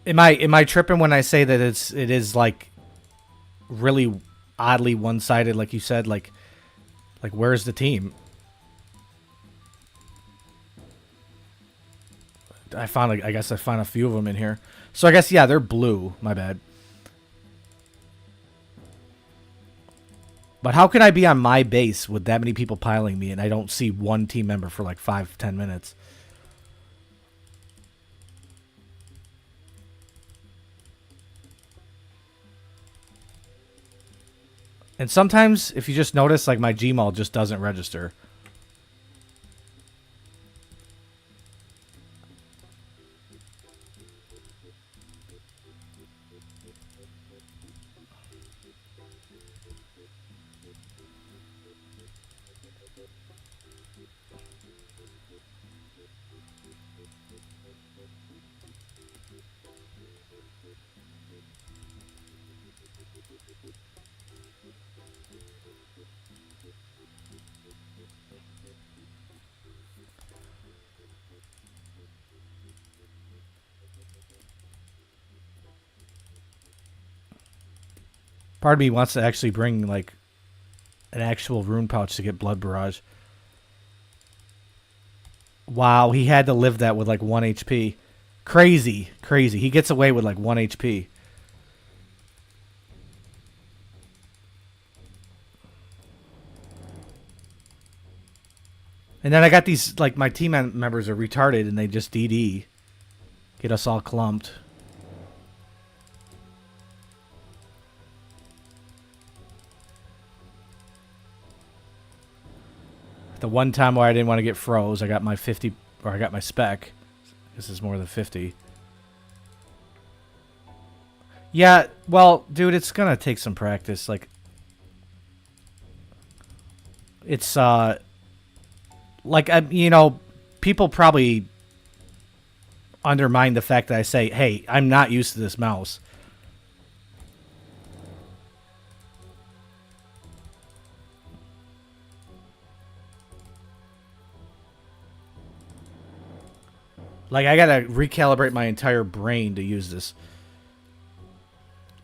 Am I tripping when I say that it is like really oddly one-sided, like you said? Like where's the team? I guess I found a few of them in here. So I guess, yeah, they're blue. My bad. But how can I be on my base with that many people piling me and I don't see one team member for like 5-10 minutes? And sometimes, if you just notice, like my Gmail just doesn't register. Part of me wants to actually bring, like, an actual rune pouch to get Blood Barrage. Wow, he had to live that with, like, 1 HP. Crazy. Crazy. He gets away with, like, 1 HP. And then I got these, like, my team members are retarded and they just DD. Get us all clumped. The one time where I didn't want to get froze, I got my 50, or I got my spec. This is more than 50. Yeah, well, dude, it's gonna take some practice. Like, it's, like, you know, people probably undermine the fact that I say, hey, I'm not used to this mouse. Like, I gotta recalibrate my entire brain to use this.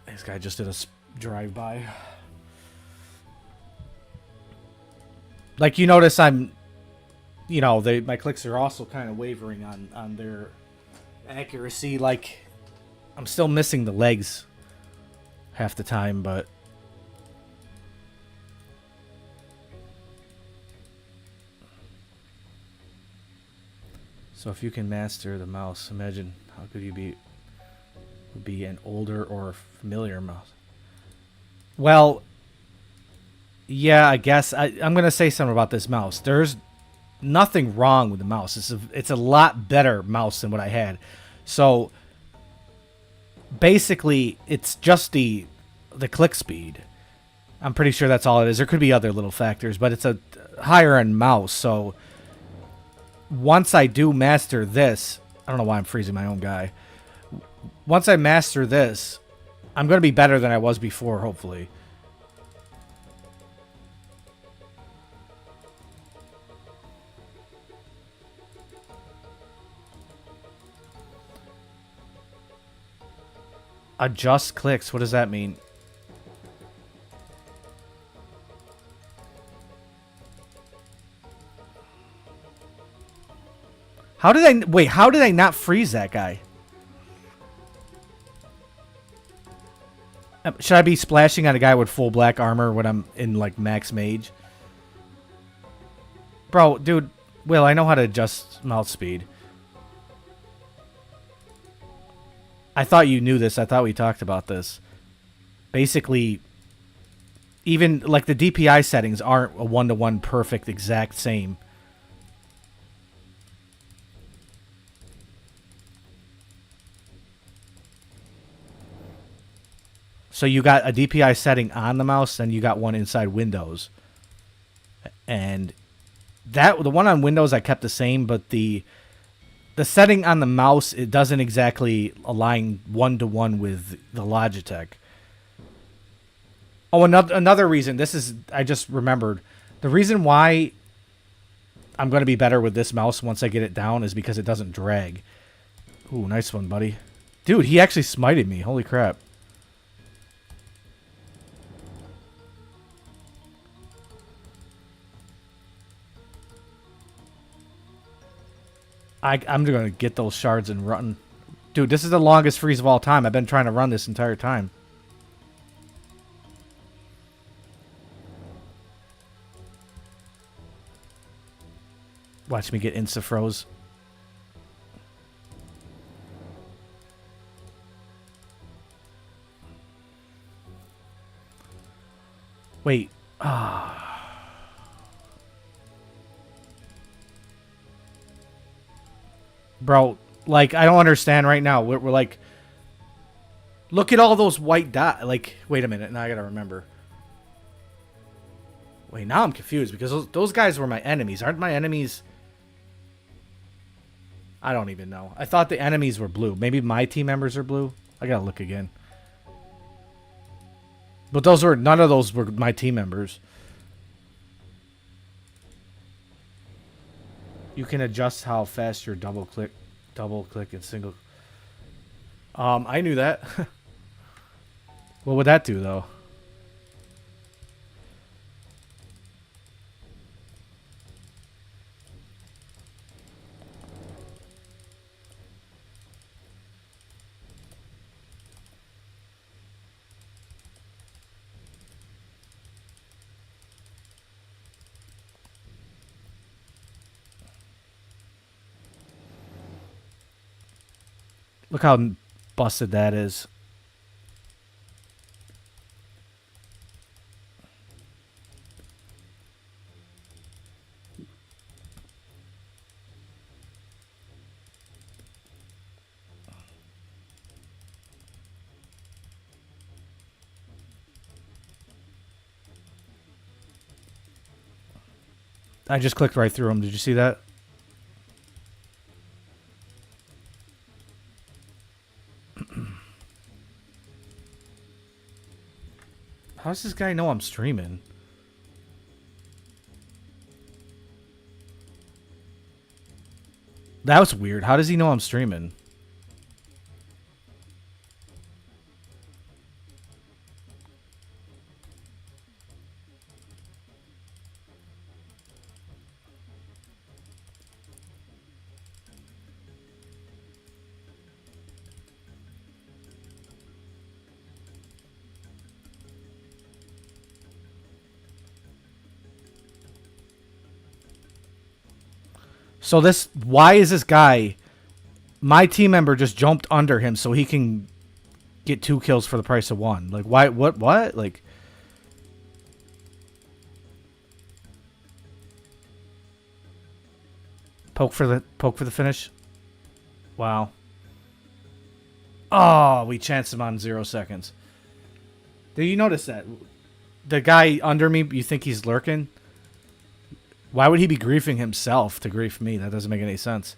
This guy just did a drive-by. Like, you notice I'm, you know, my clicks are also kind of wavering on their accuracy. Like, I'm still missing the legs half the time, but... So if you can master the mouse, imagine how good you would be an older or familiar mouse. Well, yeah, I guess I'm gonna say something about this mouse. There's nothing wrong with the mouse. It's a lot better mouse than what I had. So basically, it's just the click speed. I'm pretty sure that's all it is. There could be other little factors, but it's a higher end mouse. So once I do master this, I don't know why I'm freezing my own guy. Once I master this, I'm going to be better than I was before, hopefully. Adjust clicks. What does that mean? How did I... Wait, how did I not freeze that guy? Should I be splashing on a guy with full black armor when I'm in, like, max mage? Bro, dude, Will, I know how to adjust mouse speed. I thought you knew this. I thought we talked about this. Basically, even, like, the DPI settings aren't a one-to-one perfect exact same. So you got a DPI setting on the mouse, and you got one inside Windows. And the one on Windows I kept the same, but the setting on the mouse, it doesn't exactly align one-to-one with the Logitech. Oh, another reason, I just remembered. The reason why I'm going to be better with this mouse once I get it down is because it doesn't drag. Ooh, nice one, buddy. Dude, he actually smited me. Holy crap. I'm going to get those shards and run. Dude, this is the longest freeze of all time. I've been trying to run this entire time. Watch me get insta-froze. Wait. Bro, like, I don't understand right now. We're like... Look at all those white dots. Like, wait a minute. Now I gotta remember. Wait, now I'm confused because those guys were my enemies. Aren't my enemies... I don't even know. I thought the enemies were blue. Maybe my team members are blue? I gotta look again. But none of those were my team members. You can adjust how fast your double click and single. I knew that. What would that do though? Look how busted that is. I just clicked right through them. Did you see that? How does this guy know I'm streaming? That was weird. How does he know I'm streaming? So why is this guy, my team member just jumped under him so he can get 2 kills for the price of 1? Like, why, what? Like, poke for the finish. Wow. Oh, we chanced him on 0 seconds. Did you notice that? the guy under me, you think he's lurking? Why would he be griefing himself to grief me? That doesn't make any sense.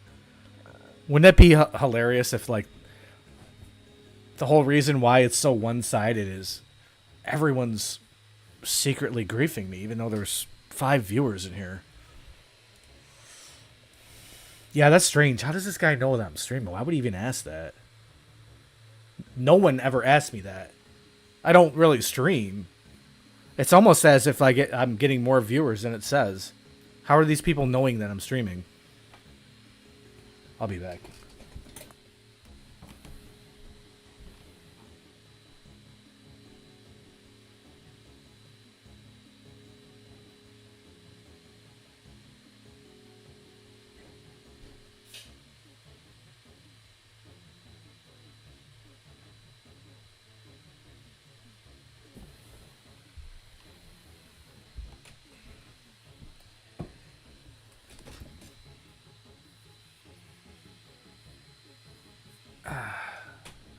Wouldn't it be hilarious if, like, the whole reason why it's so one-sided is everyone's secretly griefing me, even though there's 5 viewers in here. Yeah, that's strange. How does this guy know that I'm streaming? Why would he even ask that? No one ever asked me that. I don't really stream. It's almost as if I'm getting more viewers than it says. How are these people knowing that I'm streaming? I'll be back.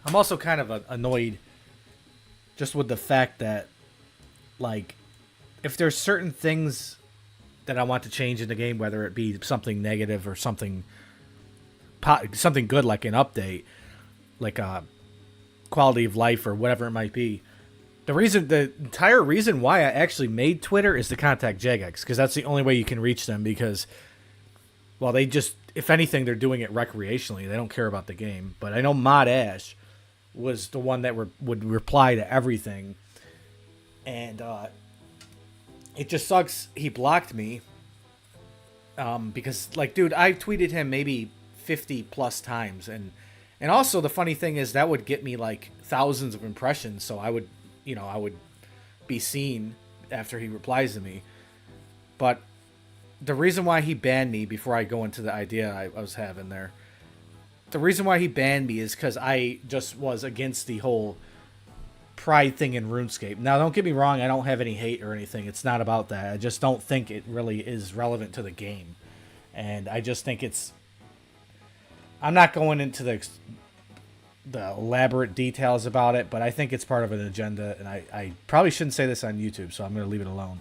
I'm also kind of annoyed just with the fact that, like, if there's certain things that I want to change in the game, whether it be something negative or something good, like an update, like a quality of life or whatever it might be, the entire reason why I actually made Twitter is to contact Jagex, because that's the only way you can reach them, because, well, they just, if anything, they're doing it recreationally. They don't care about the game. But I know Mod Ash was the one that would reply to everything. And it just sucks he blocked me. Because, like, dude, I tweeted him maybe 50 plus times. And also the funny thing is that would get me, like, thousands of impressions. So I would be seen after he replies to me. But the reason why he banned me, before I go into the idea I was having there, the reason why he banned me is because I just was against the whole pride thing in RuneScape. Now, don't get me wrong, I don't have any hate or anything. It's not about that. I just don't think it really is relevant to the game. And I just think it's... I'm not going into the elaborate details about it, but I think it's part of an agenda, and I probably shouldn't say this on YouTube, so I'm going to leave it alone.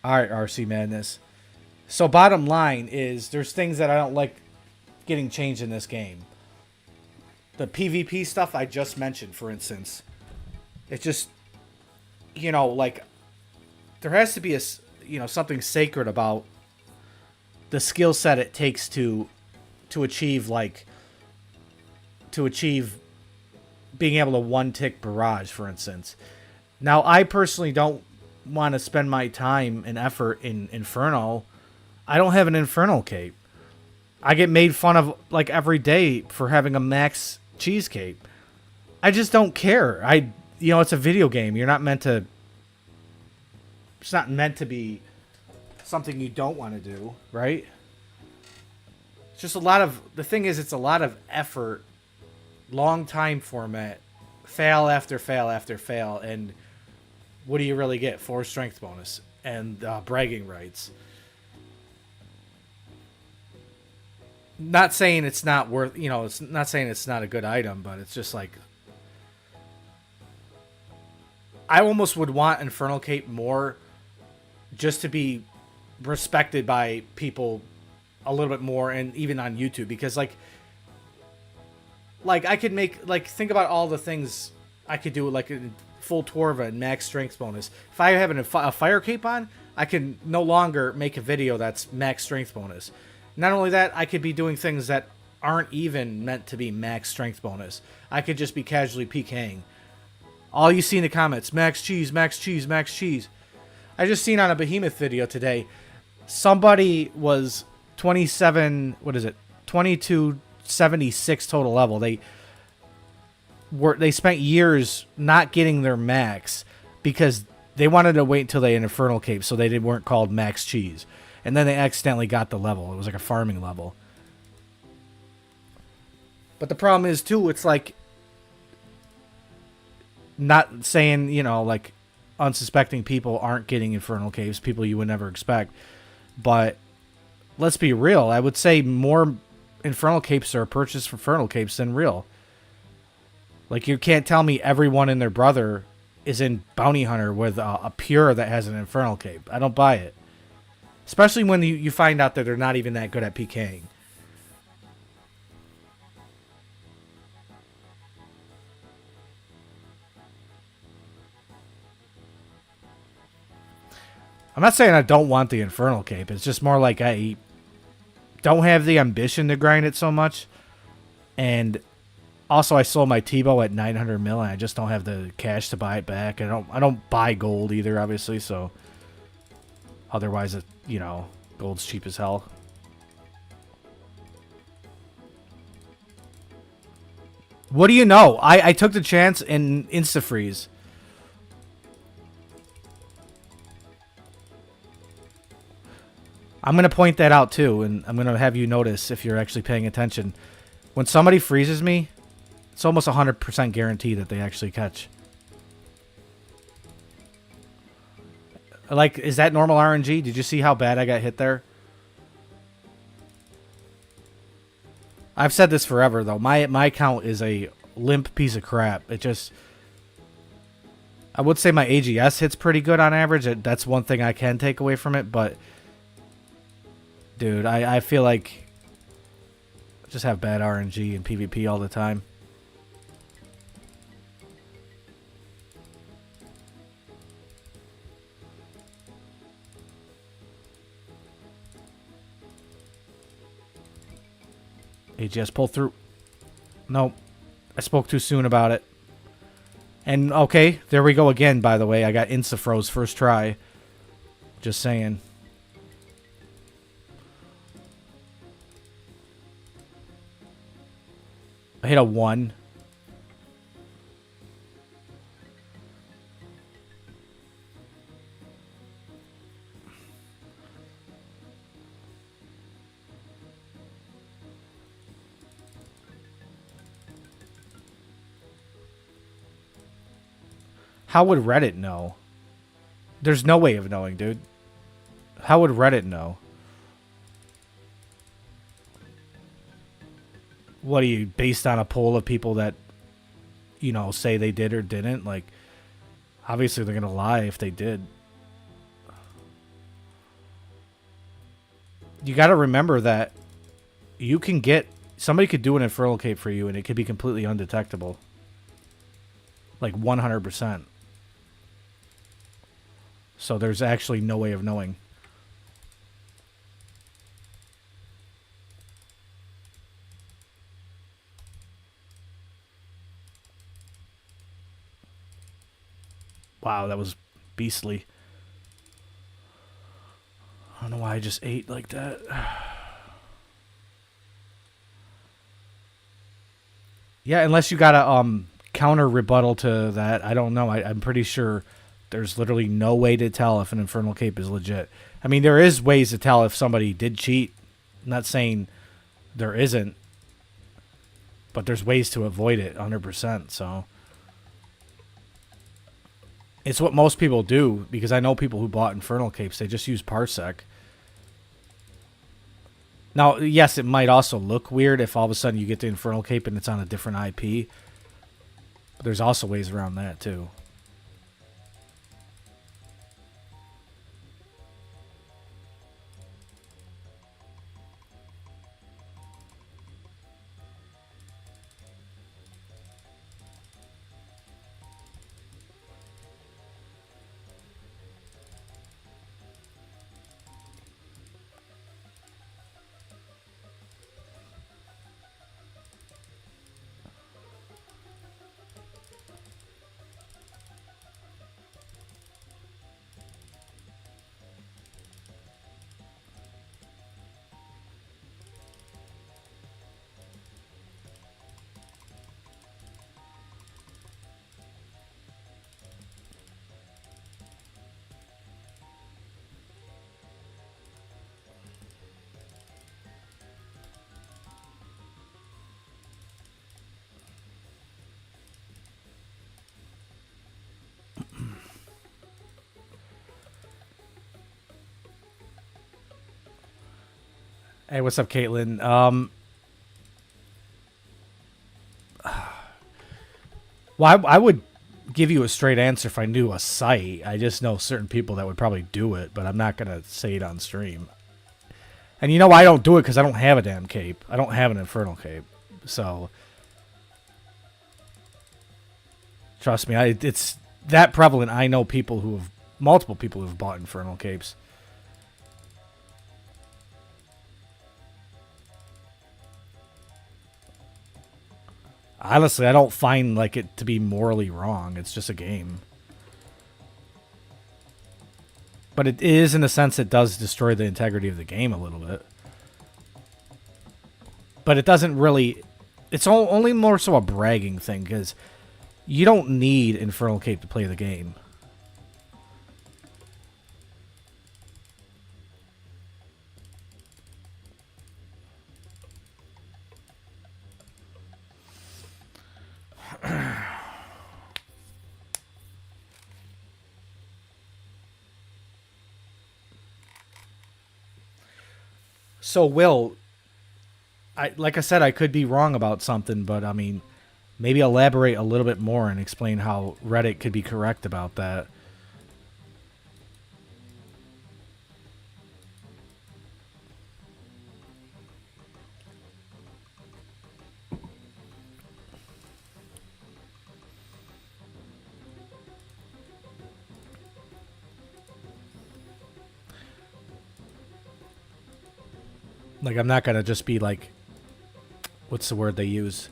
Alright, RC Madness. So bottom line is, there's things that I don't like getting changed in this game. The PvP stuff I just mentioned, for instance. It's just, you know, like, there has to be something sacred about the skill set it takes to achieve being able to one-tick barrage, for instance. Now, I personally don't want to spend my time and effort in Inferno. I don't have an Infernal cape. I get made fun of, like, every day for having a max cheese cape. I just don't care. It's a video game. You're not meant to... It's not meant to be something you don't want to do, right? It's just a lot of... The thing is, it's a lot of effort, long time format, fail after fail after fail, and what do you really get? 4 strength bonus and bragging rights. Not saying it's not worth, it's not saying it's not a good item, but it's just like, I almost would want Infernal Cape more just to be respected by people a little bit more, and even on YouTube, because like I could make, like, think about all the things I could do, like a full Torva and max strength bonus. If I have a fire cape on, I can no longer make a video that's max strength bonus. Not only that, I could be doing things that aren't even meant to be max strength bonus. I could just be casually PKing. All you see in the comments, max cheese, max cheese, max cheese. I just seen on a Behemoth video today, somebody was 2276 total level. They spent years not getting their max because they wanted to wait until they had Infernal Cape so they weren't called max cheese. And then they accidentally got the level. It was like a farming level. But the problem is, too, it's like, not saying, like, unsuspecting people aren't getting Infernal Caves, people you would never expect. But let's be real. I would say more Infernal Capes are purchased for Infernal Capes than real. Like, you can't tell me everyone and their brother is in Bounty Hunter with a pure that has an Infernal Cape. I don't buy it. Especially when you find out that they're not even that good at PKing. I'm not saying I don't want the Infernal Cape. It's just more like I don't have the ambition to grind it so much. And also I sold my Tebow at 900 mil and I just don't have the cash to buy it back. I don't buy gold either, obviously, so otherwise it, you know, gold's cheap as hell. What do you know? I took the chance and insta-freeze. I'm going to point that out too, and I'm going to have you notice if you're actually paying attention. When somebody freezes me, it's almost 100% guarantee that they actually catch. Like, is that normal RNG? Did you see how bad I got hit there? I've said this forever, though. My account is a limp piece of crap. It just... I would say my AGS hits pretty good on average. That's one thing I can take away from it, but... Dude, I feel like I just have bad RNG and PvP all the time. AGS pull through. Nope. I spoke too soon about it. And okay, there we go again, by the way. I got insta-froze first try. Just saying. I hit a 1. How would Reddit know? There's no way of knowing, dude. How would Reddit know? What are you, based on a poll of people that, you know, say they did or didn't? Like, obviously they're gonna lie if they did. You gotta remember that you can get... Somebody could do an Infernal Cape for you and it could be completely undetectable. Like 100%. So there's actually no way of knowing. Wow, that was beastly. I don't know why I just ate like that. Yeah, unless you got a counter rebuttal to that. I don't know. I'm pretty sure there's literally no way to tell if an Infernal Cape is legit. I mean, there is ways to tell if somebody did cheat. I'm not saying there isn't. But there's ways to avoid it 100%, so... It's what most people do, because I know people who bought Infernal Capes, they just use Parsec. Now, yes, it might also look weird if all of a sudden you get the Infernal Cape and it's on a different IP. But there's also ways around that, too. Hey, what's up, Caitlin? Well, I would give you a straight answer if I knew a site. I just know certain people that would probably do it, but I'm not going to say it on stream. And you know why I don't do it? Because I don't have a damn cape. I don't have an Infernal cape. So, trust me, it's that prevalent. I know people who have, multiple people who have bought Infernal capes. Honestly, I don't find like it to be morally wrong. It's just a game. But it is, in a sense, it does destroy the integrity of the game a little bit. But it doesn't really... It's only more so a bragging thing, because you don't need Infernal Cape to play the game. So, Will, like I said, I could be wrong about something, but I mean, maybe elaborate a little bit more and explain how Reddit could be correct about that. Like, I'm not going to just be like, what's the word they use?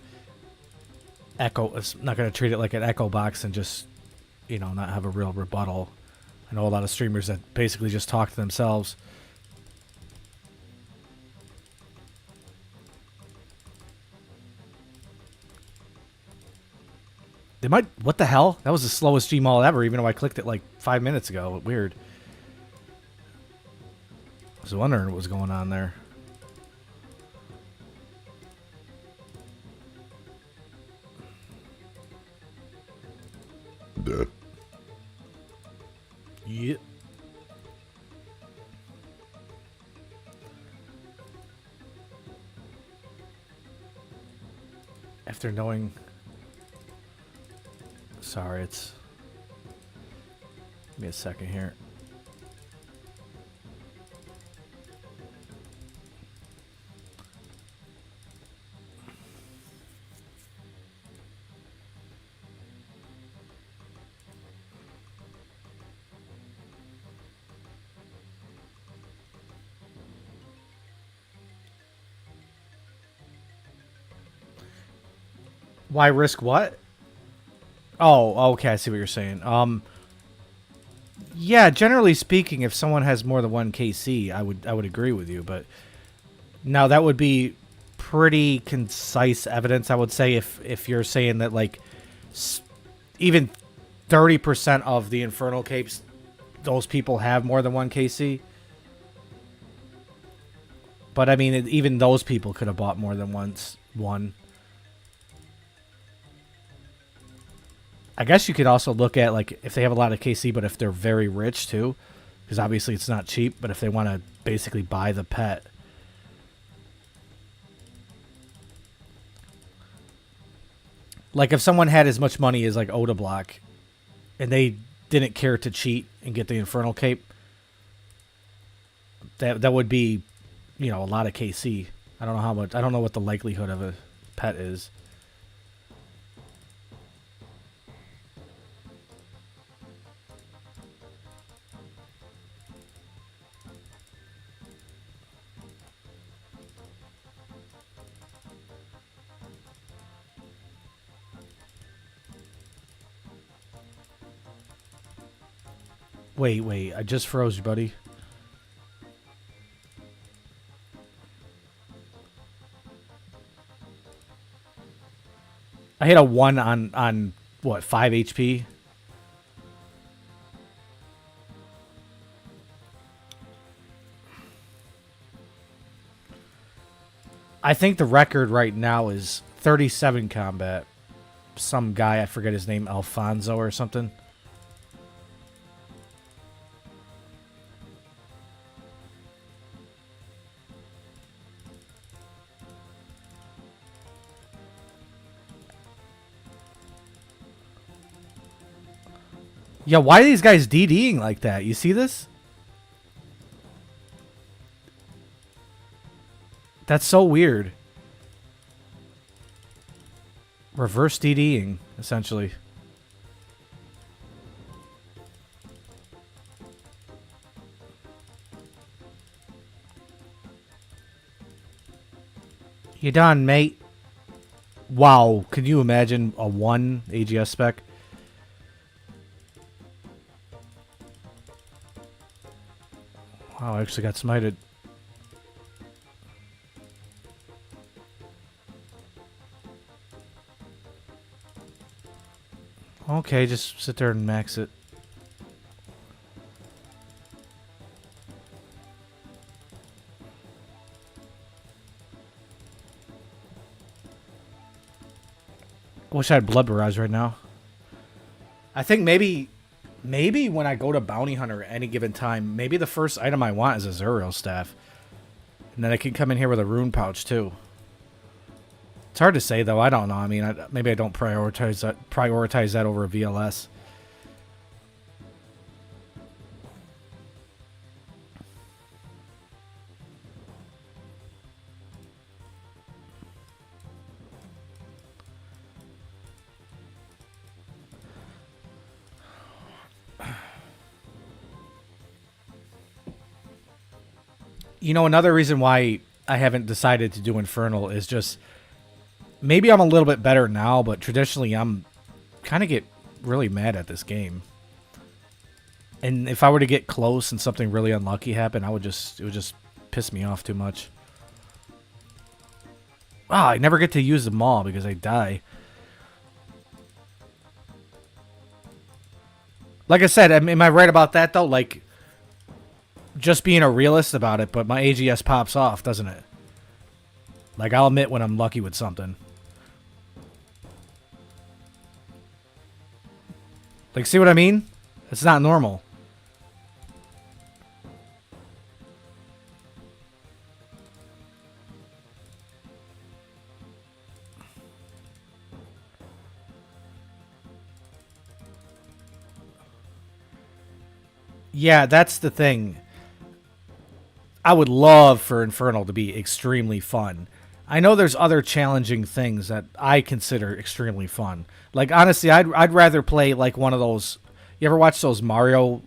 Echo. I'm not going to treat it like an echo box and just, you know, not have a real rebuttal. I know a lot of streamers that basically just talk to themselves. They might... What the hell? That was the slowest Gmail ever, even though I clicked it like 5 minutes ago. Weird. I was wondering what was going on there. Yep. After knowing... Sorry, it's... Give me a second here. Why risk what? Oh, okay, I see what you're saying. Yeah, generally speaking, if someone has more than one KC, I would agree with you, but now that would be pretty concise evidence, I would say, if you're saying that like even 30% of the Infernal Capes, those people have more than one KC. But I mean, even those people could have bought more than one. I guess you could also look at, like, if they have a lot of KC, but if they're very rich, too. Because obviously it's not cheap, but if they want to basically buy the pet. Like, if someone had as much money as, like, Oda Block, and they didn't care to cheat and get the Infernal Cape, that would be, you know, a lot of KC. I don't know how much. I don't know what the likelihood of a pet is. Wait, I just froze you, buddy. I hit a 1 on what, 5 HP? I think the record right now is 37 combat. Some guy, I forget his name, Alfonso or something. Yeah, why are these guys DDing like that? You see this? That's so weird. Reverse DDing, essentially. You done, mate? Wow, can you imagine a 1 AGS spec? Wow, I actually got smited. Okay, just sit there and max it. Wish I had Blood Barrage right now. I think maybe when I go to Bounty Hunter at any given time, maybe the first item I want is a Zuriel Staff. And then I can come in here with a Rune Pouch, too. It's hard to say, though. I don't know. I mean, maybe I don't prioritize that over VLS. You know, another reason why I haven't decided to do Infernal is just... Maybe I'm a little bit better now, but traditionally I'm kind of get really mad at this game. And if I were to get close and something really unlucky happened, it would just piss me off too much. Ah, I never get to use them all because I die. Like I said, am I right about that though? Like, just being a realist about it, but my AGS pops off, doesn't it? Like, I'll admit when I'm lucky with something. Like, see what I mean? It's not normal. Yeah, that's the thing. I would love for Infernal to be extremely fun. I know there's other challenging things that I consider extremely fun. Like, honestly, I'd rather play like one of those... You ever watch those Mario...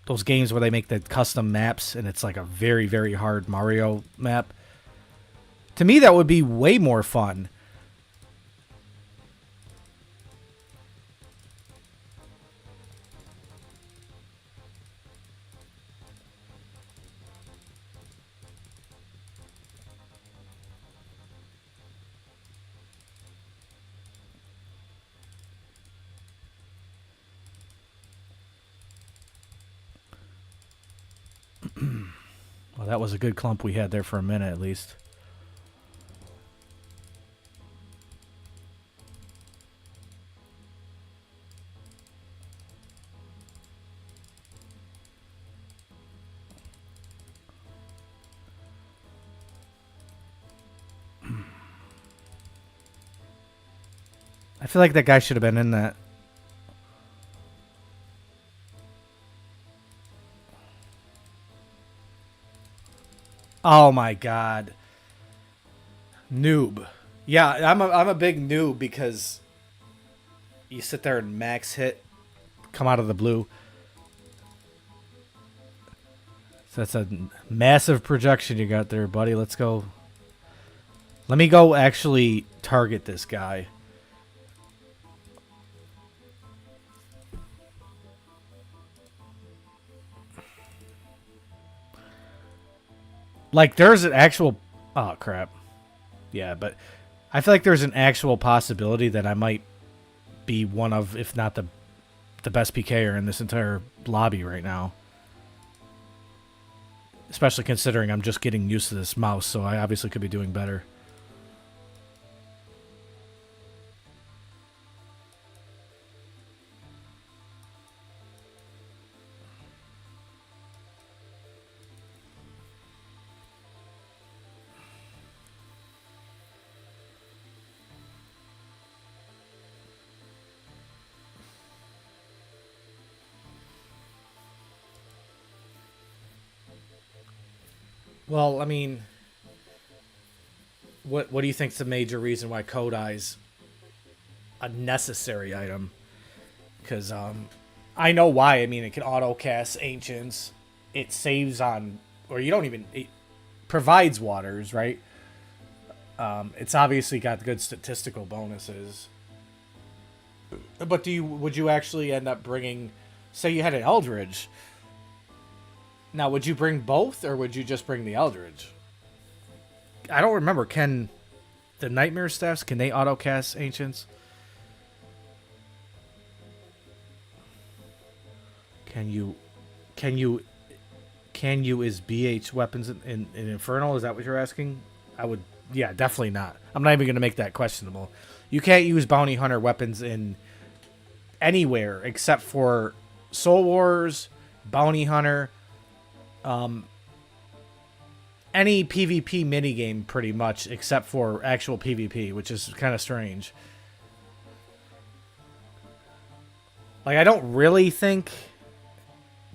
Those games where they make the custom maps and it's like a very, very hard Mario map? To me, that would be way more fun. Well, that was a good clump we had there for a minute, at least. I feel like that guy should have been in that. Oh my god. Noob. Yeah, I'm a big noob because you sit there and max hit, come out of the blue. So that's a massive projection you got there, buddy. Let's go. Let me go actually target this guy. Like, there's an actual... Oh, crap. Yeah, but I feel like there's an actual possibility that I might be one of, if not the best PKer in this entire lobby right now. Especially considering I'm just getting used to this mouse, so I obviously could be doing better. Well, I mean, what do you think's the major reason why Kodai's a necessary item? Because I know why. I mean, it can auto cast ancients. It saves on, or you don't even. It provides waters, right? It's obviously got good statistical bonuses. But would you actually end up bringing? Say you had an Eldridge. Now, would you bring both, or would you just bring the Eldridge? I don't remember. Can the Nightmare Staffs, can they auto cast ancients? Can you is BH weapons in Infernal? Is that what you're asking? I would, yeah, definitely not. I'm not even going to make that questionable. You can't use Bounty Hunter weapons in anywhere except for Soul Wars, Bounty Hunter, any PvP minigame pretty much except for actual PvP, which is kind of strange. Like, I don't really think...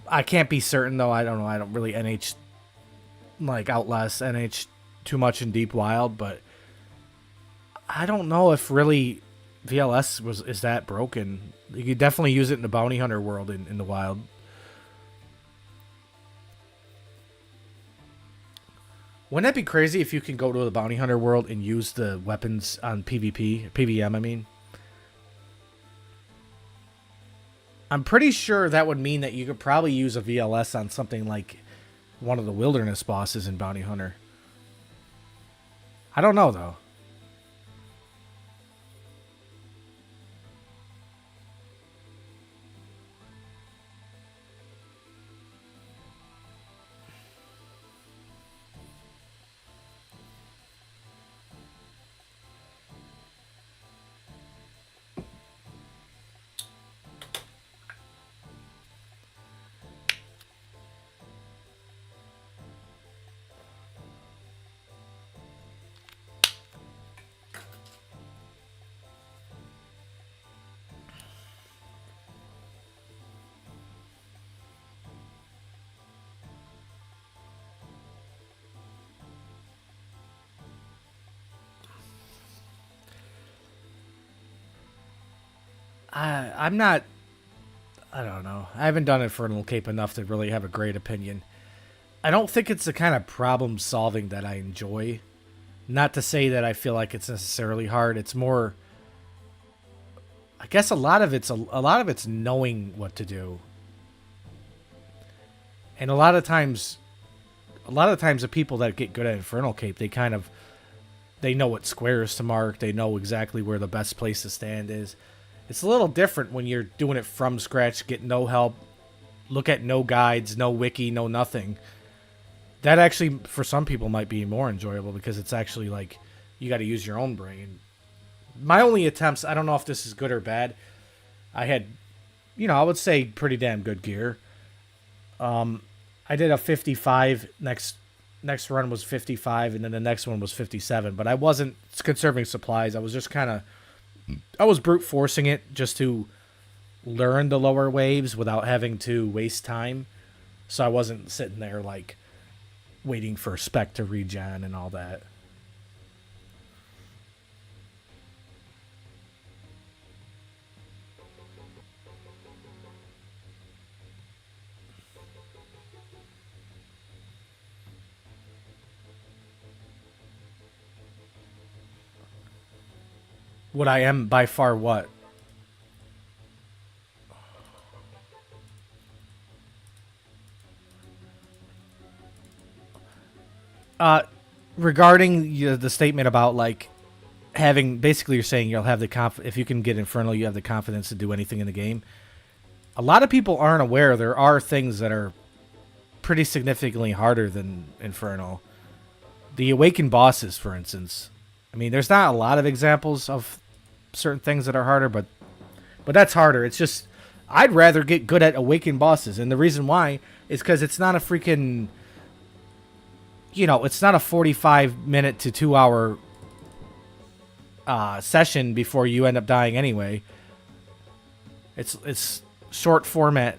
I can't be certain, though. I don't know. I don't really NH... like, outlast NH too much in Deep Wild, but... I don't know if really VLS is that broken. You could definitely use it in the Bounty Hunter world in the wild. Wouldn't that be crazy if you can go to the Bounty Hunter world and use the weapons on PvP? PVM, I mean. I'm pretty sure that would mean that you could probably use a VLS on something like one of the wilderness bosses in Bounty Hunter. I don't know, though. I'm not... I don't know. I haven't done Infernal Cape enough to really have a great opinion. I don't think it's the kind of problem solving that I enjoy. Not to say that I feel like it's necessarily hard. It's more... I guess a lot of it's knowing what to do. And a lot of times the people that get good at Infernal Cape, they know what squares to mark. They know exactly where the best place to stand is. It's a little different when you're doing it from scratch, get no help, look at no guides, no wiki, no nothing. That actually, for some people, might be more enjoyable because it's actually like you got to use your own brain. My only attempts, I don't know if this is good or bad. I had, I would say pretty damn good gear. I did a 55. Next run was 55, and then the next one was 57. But I wasn't conserving supplies. I was just I was brute forcing it just to learn the lower waves without having to waste time. So I wasn't sitting there like waiting for spec to regen and all that. What I am by far what? Regarding the statement about like having, basically you're saying you'll have if you can get Infernal, you have the confidence to do anything in the game. A lot of people aren't aware there are things that are pretty significantly harder than Infernal. The Awakened bosses, for instance. I mean, there's not a lot of examples of certain things that are harder, but that's harder. It's just, I'd rather get good at Awakened bosses, and the reason why is because it's not a freaking, it's not a 45-minute to 2-hour session before you end up dying anyway. It's short format.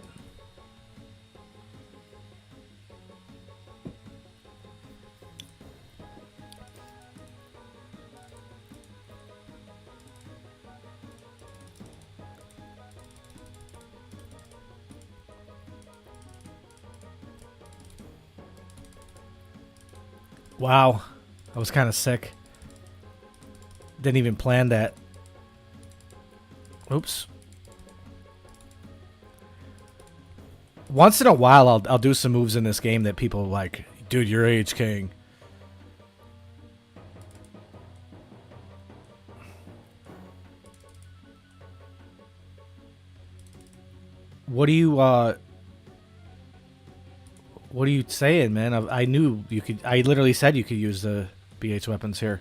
Wow. I was kind of sick. Didn't even plan that. Oops. Once in a while, I'll do some moves in this game that people like. Dude, you're H King. What are you saying, man? I knew you could. I literally said you could use the BH weapons here.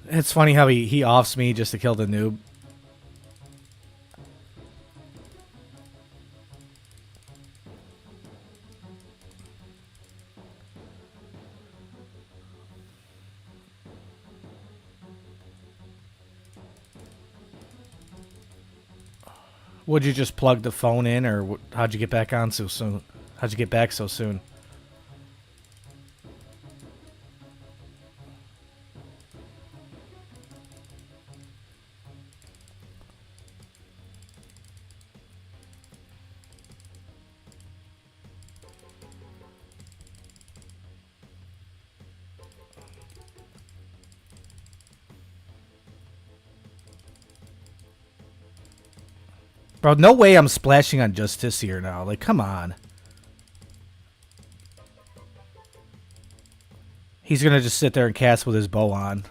It's funny how he offs me just to kill the noob. Would you just plug the phone in, or how'd you get back on so soon? How'd you get back so soon? Bro, no way I'm splashing on Justice here now. Like, come on. He's gonna just sit there and cast with his bow on.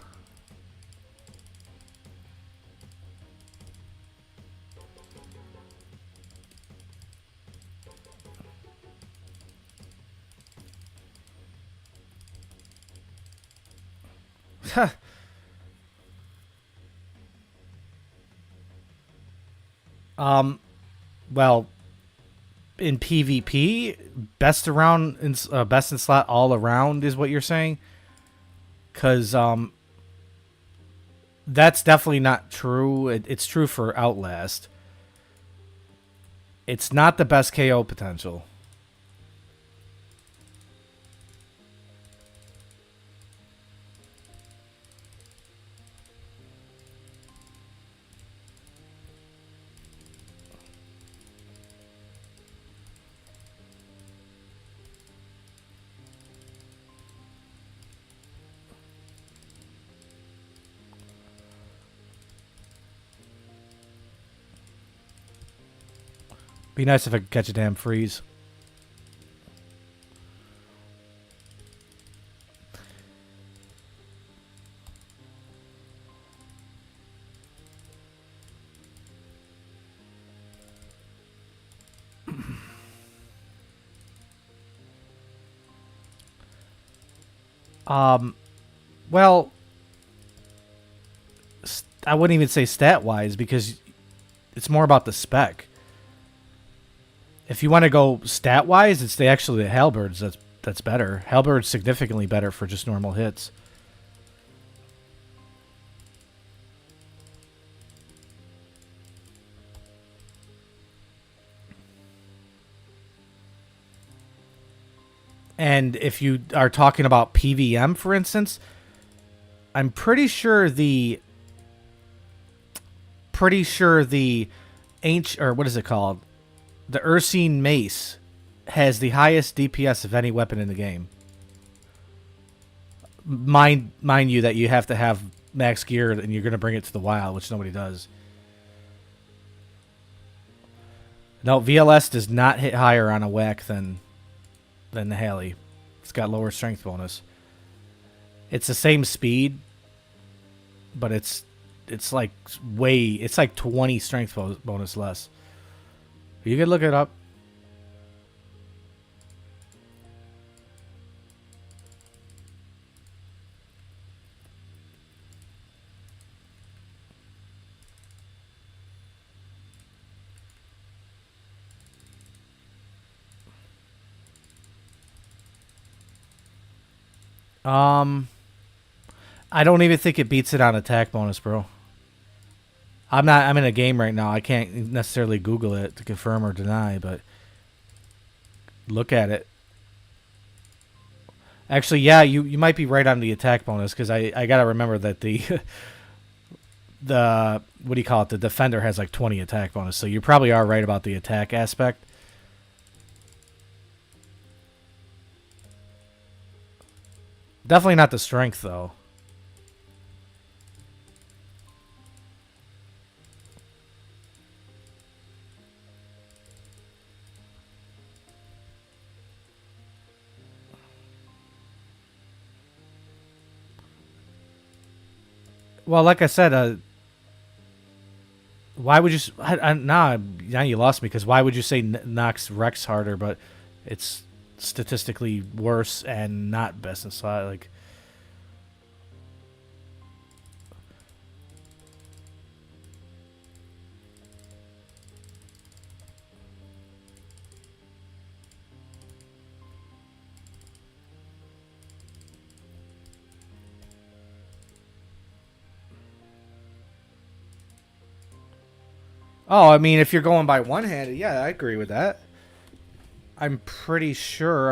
Well, in PvP, best in slot all around is what you're saying? Because that's definitely not true. It's true for Outlast. It's not the best KO potential. Be nice if I could catch a damn freeze. Well, I wouldn't even say stat-wise because it's more about the spec. If you want to go stat-wise, it's actually the Halberds that's better. Halberd's significantly better for just normal hits. And if you are talking about PVM, for instance, I'm pretty sure the ancient, or what is it called? The Ursine Mace has the highest DPS of any weapon in the game. Mind you that you have to have max gear and you're going to bring it to the wild, which nobody does. No, VLS does not hit higher on a whack than the Halley. It's got lower strength bonus. It's the same speed, but it's like 20 strength bonus less. You could look it up. Um, I don't even think it beats it on attack bonus, bro. I'm in a game right now. I can't necessarily Google it to confirm or deny, but look at it. Actually, yeah, you might be right on the attack bonus because I gotta remember that the the what do you call it? The defender has like 20 attack bonus, so you probably are right about the attack aspect. Definitely not the strength though. Well, like I said, why would you? Now you lost me because why would you say knocks Rex harder, but it's statistically worse and not best in slot? Like, oh, I mean, if you're going by one handed, yeah, I agree with that. I'm pretty sure.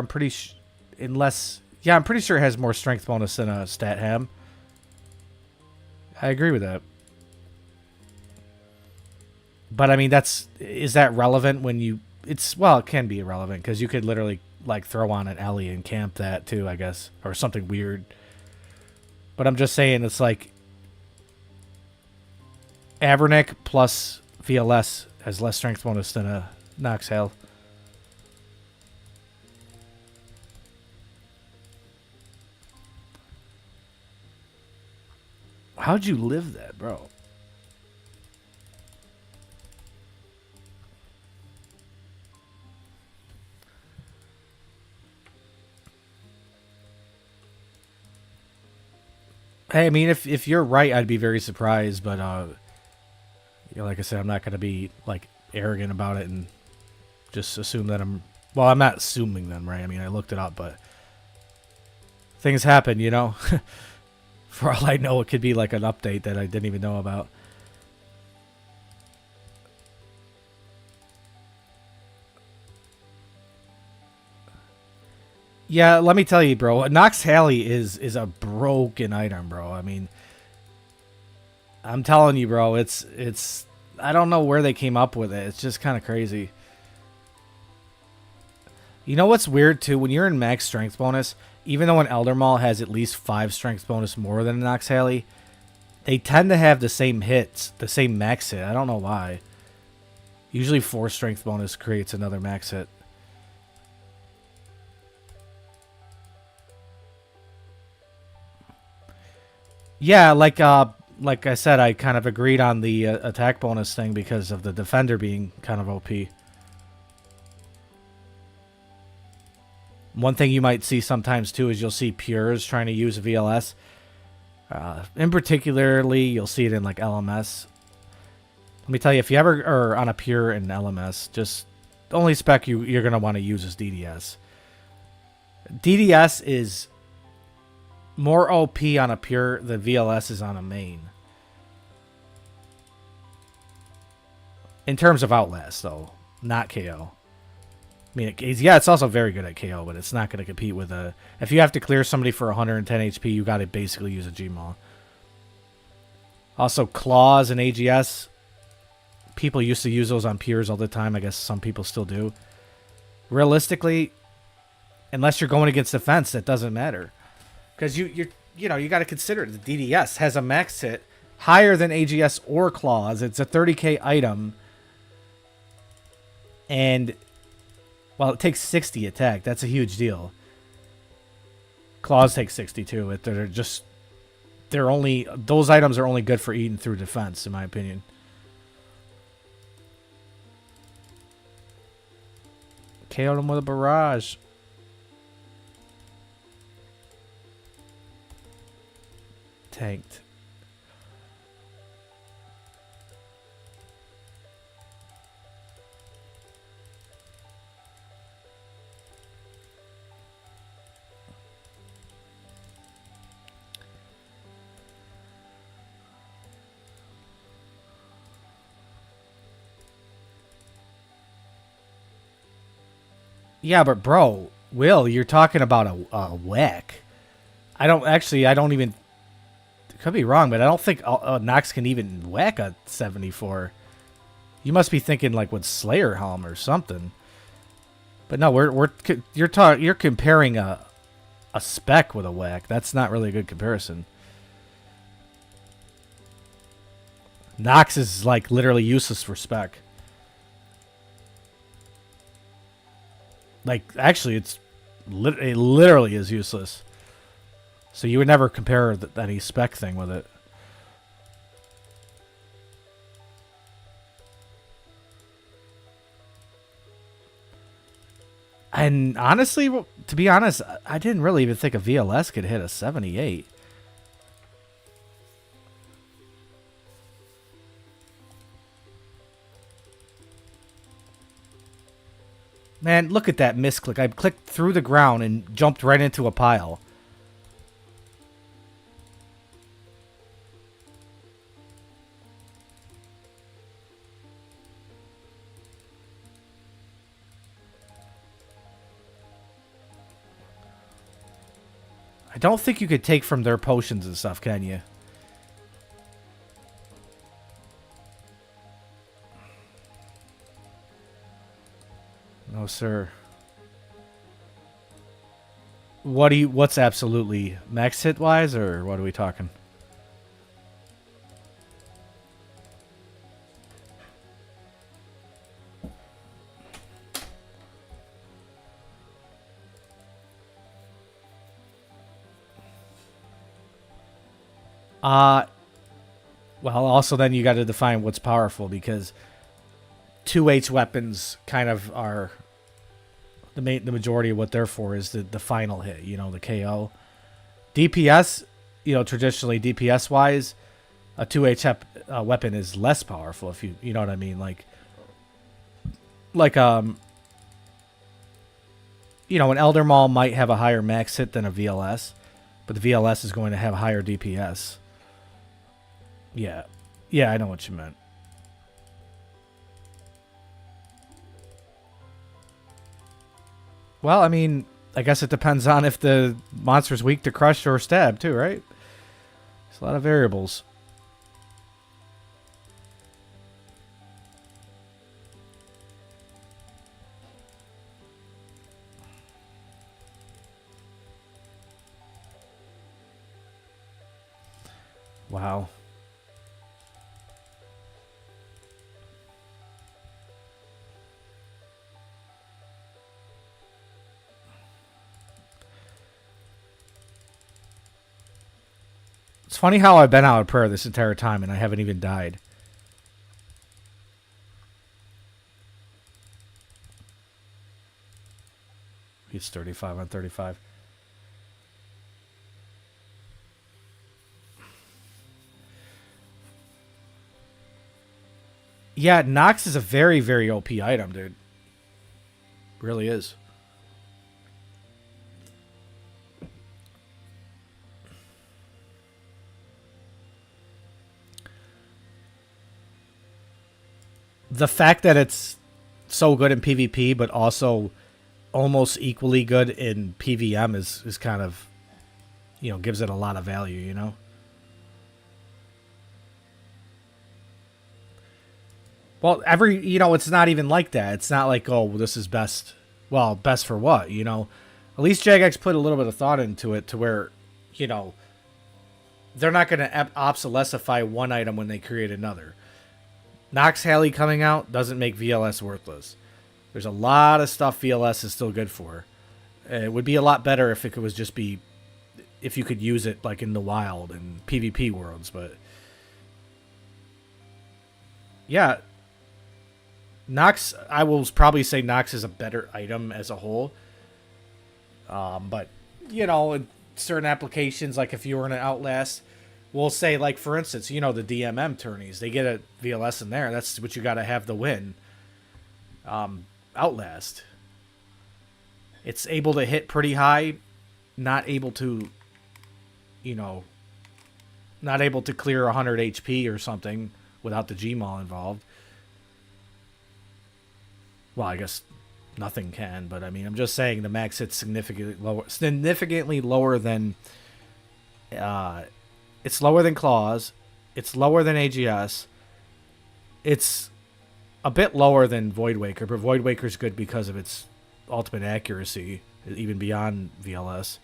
Unless, yeah, I'm pretty sure it has more strength bonus than a stat ham. I agree with that. But I mean, is that relevant when you? Well, it can be irrelevant because you could literally like throw on an Ellie and camp that too, I guess, or something weird. But I'm just saying, it's like Avernick plus VLS has less strength bonus than a Nox Hail. How'd you live that, bro? Hey, I mean, if you're right, I'd be very surprised. But like I said, I'm not gonna be like arrogant about it and just assume that I'm. Well, I'm not assuming them, right? I mean, I looked it up, but things happen, you know. For all I know, it could be like an update that I didn't even know about. Yeah, let me tell you, bro. Nox Halley is a broken item, bro. I mean, I'm telling you, bro. It's. I don't know where they came up with it. It's just kind of crazy. You know what's weird too? When you're in max strength bonus, even though an Elder Maul has at least 5 strength bonus more than a Nox Halley, they tend to have the same hits, the same max hit. I don't know why. Usually 4 strength bonus creates another max hit. Yeah, like I said, I kind of agreed on the attack bonus thing because of the defender being kind of OP. One thing you might see sometimes too is you'll see pures trying to use VLS. In particularly, you'll see it in like LMS. Let me tell you, if you ever are on a pure in LMS, just the only spec you're going to want to use is DDS. DDS is more OP on a pure than VLS is on a main. In terms of Outlast, though, not KO. I mean, it's also very good at KO, but it's not going to compete with a... If you have to clear somebody for 110 HP, you got to basically use a Gmaul. Also, Claws and AGS. People used to use those on Pures all the time. I guess some people still do. Realistically, unless you're going against defense, that doesn't matter. Because you got to consider it. The DDS has a max hit higher than AGS or Claws. It's a 30k item. And... well, it takes 60 attack. That's a huge deal. Claws take 62. Those items are only good for eating through defense, in my opinion. KO'd him with a barrage. Tanked. Yeah, but bro, Will, you're talking about a whack. I don't even. Could be wrong, but I don't think Nox can even whack a 74. You must be thinking like with Slayer Helm or something. But no, you're comparing a spec with a whack. That's not really a good comparison. Nox is like literally useless for spec. Like actually, it literally is useless. So you would never compare any spec thing with it. And honestly, to be honest, I didn't really even think a VLS could hit a 78. Man, look at that misclick. I clicked through the ground and jumped right into a pile. I don't think you could take from their potions and stuff, can you? No, sir. What's absolutely max hit wise, or what are we talking? Well, also then you got to define what's powerful, because 2H weapons kind of are the majority of what they're for is the final hit, you know, the KO. DPS, you know, traditionally DPS wise, a 2H weapon is less powerful, if you know what I mean, like you know, an Elder Maul might have a higher max hit than a VLS, but the VLS is going to have higher DPS. Yeah. Yeah, I know what you meant. Well, I mean, I guess it depends on if the monster's weak to crush or stab, too, right? There's a lot of variables. Wow. It's funny how I've been out of prayer this entire time and I haven't even died. He's 35 on 35. Yeah, Nox is a very, very OP item, dude. Really is. The fact that it's so good in PvP, but also almost equally good in PvM is kind of, you know, gives it a lot of value, you know? Well, you know, it's not even like that. It's not like, oh, this is best. Well, best for what, you know? At least Jagex put a little bit of thought into it to where, you know, they're not going to obsolescify one item when they create another. Nox Halley coming out doesn't make VLS worthless. There's a lot of stuff VLS is still good for. It would be a lot better if it could just be, if you could use it like in the wild and PvP worlds, but yeah, Nox, I will probably say Nox is a better item as a whole. But you know, in certain applications, like if you were in an Outlast, we'll say, like, for instance, you know, the DMM tourneys, they get a VLS in there. That's what you got to have to win. Outlast. It's able to hit pretty high, not able to, you know, not able to clear 100 HP or something without the Gmaul involved. Well, I guess nothing can. But I mean, I'm just saying the max hits significantly lower than. It's lower than claws. It's lower than AGS. It's a bit lower than Void Waker, but Void Waker's good because of its ultimate accuracy, even beyond VLS.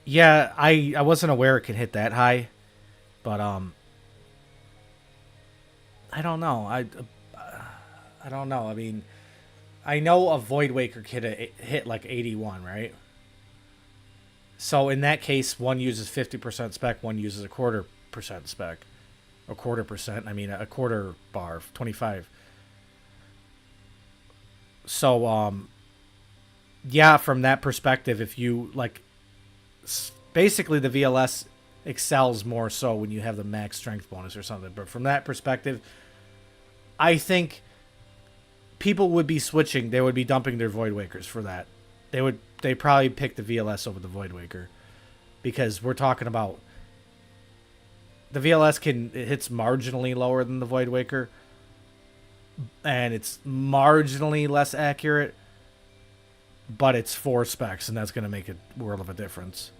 Yeah, I wasn't aware it could hit that high, but I don't know. I don't know. I mean, I know a Void Waker could hit like 81, right? So in that case, one uses 50% spec, one uses a quarter percent spec. A quarter percent, I mean a quarter bar, 25. So yeah, from that perspective, if you like basically the VLS excels more so when you have the max strength bonus or something. But from that perspective, I think people would be switching. They would be dumping their Void Wakers for that. They probably pick the VLS over the Void Waker because we're talking about the VLS it hits marginally lower than the Void Waker and it's marginally less accurate, but it's 4 specs and that's going to make a world of a difference.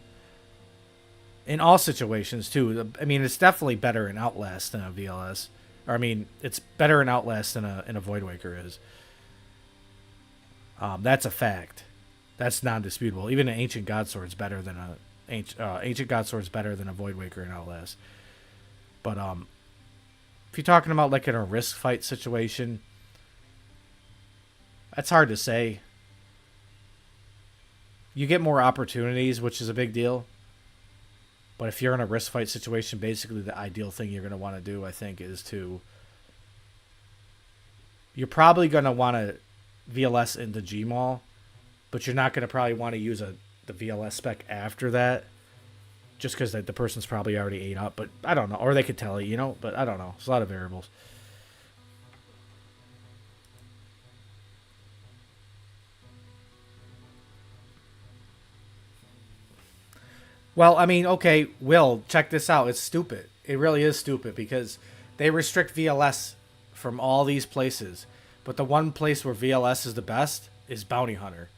In all situations too. I mean, it's definitely better in Outlast than a VLS. Or I mean, it's better in Outlast than a Void Waker is. That's a fact. That's non-disputable. Even an Ancient Godsword's better than Ancient Godsword's better than a Void Waker in Outlast. But if you're talking about like in a risk fight situation, that's hard to say. You get more opportunities, which is a big deal. But if you're in a risk fight situation, basically the ideal thing you're going to want to do, I think, is to... You're probably going to want to VLS into Gmaul, but you're not going to probably want to use the VLS spec after that, just because the person's probably already ate up. But I don't know. Or they could tell you, but I don't know. There's a lot of variables. Well, I mean, okay, Will, check this out. It's stupid. It really is stupid because they restrict VLS from all these places. But the one place where VLS is the best is Bounty Hunter.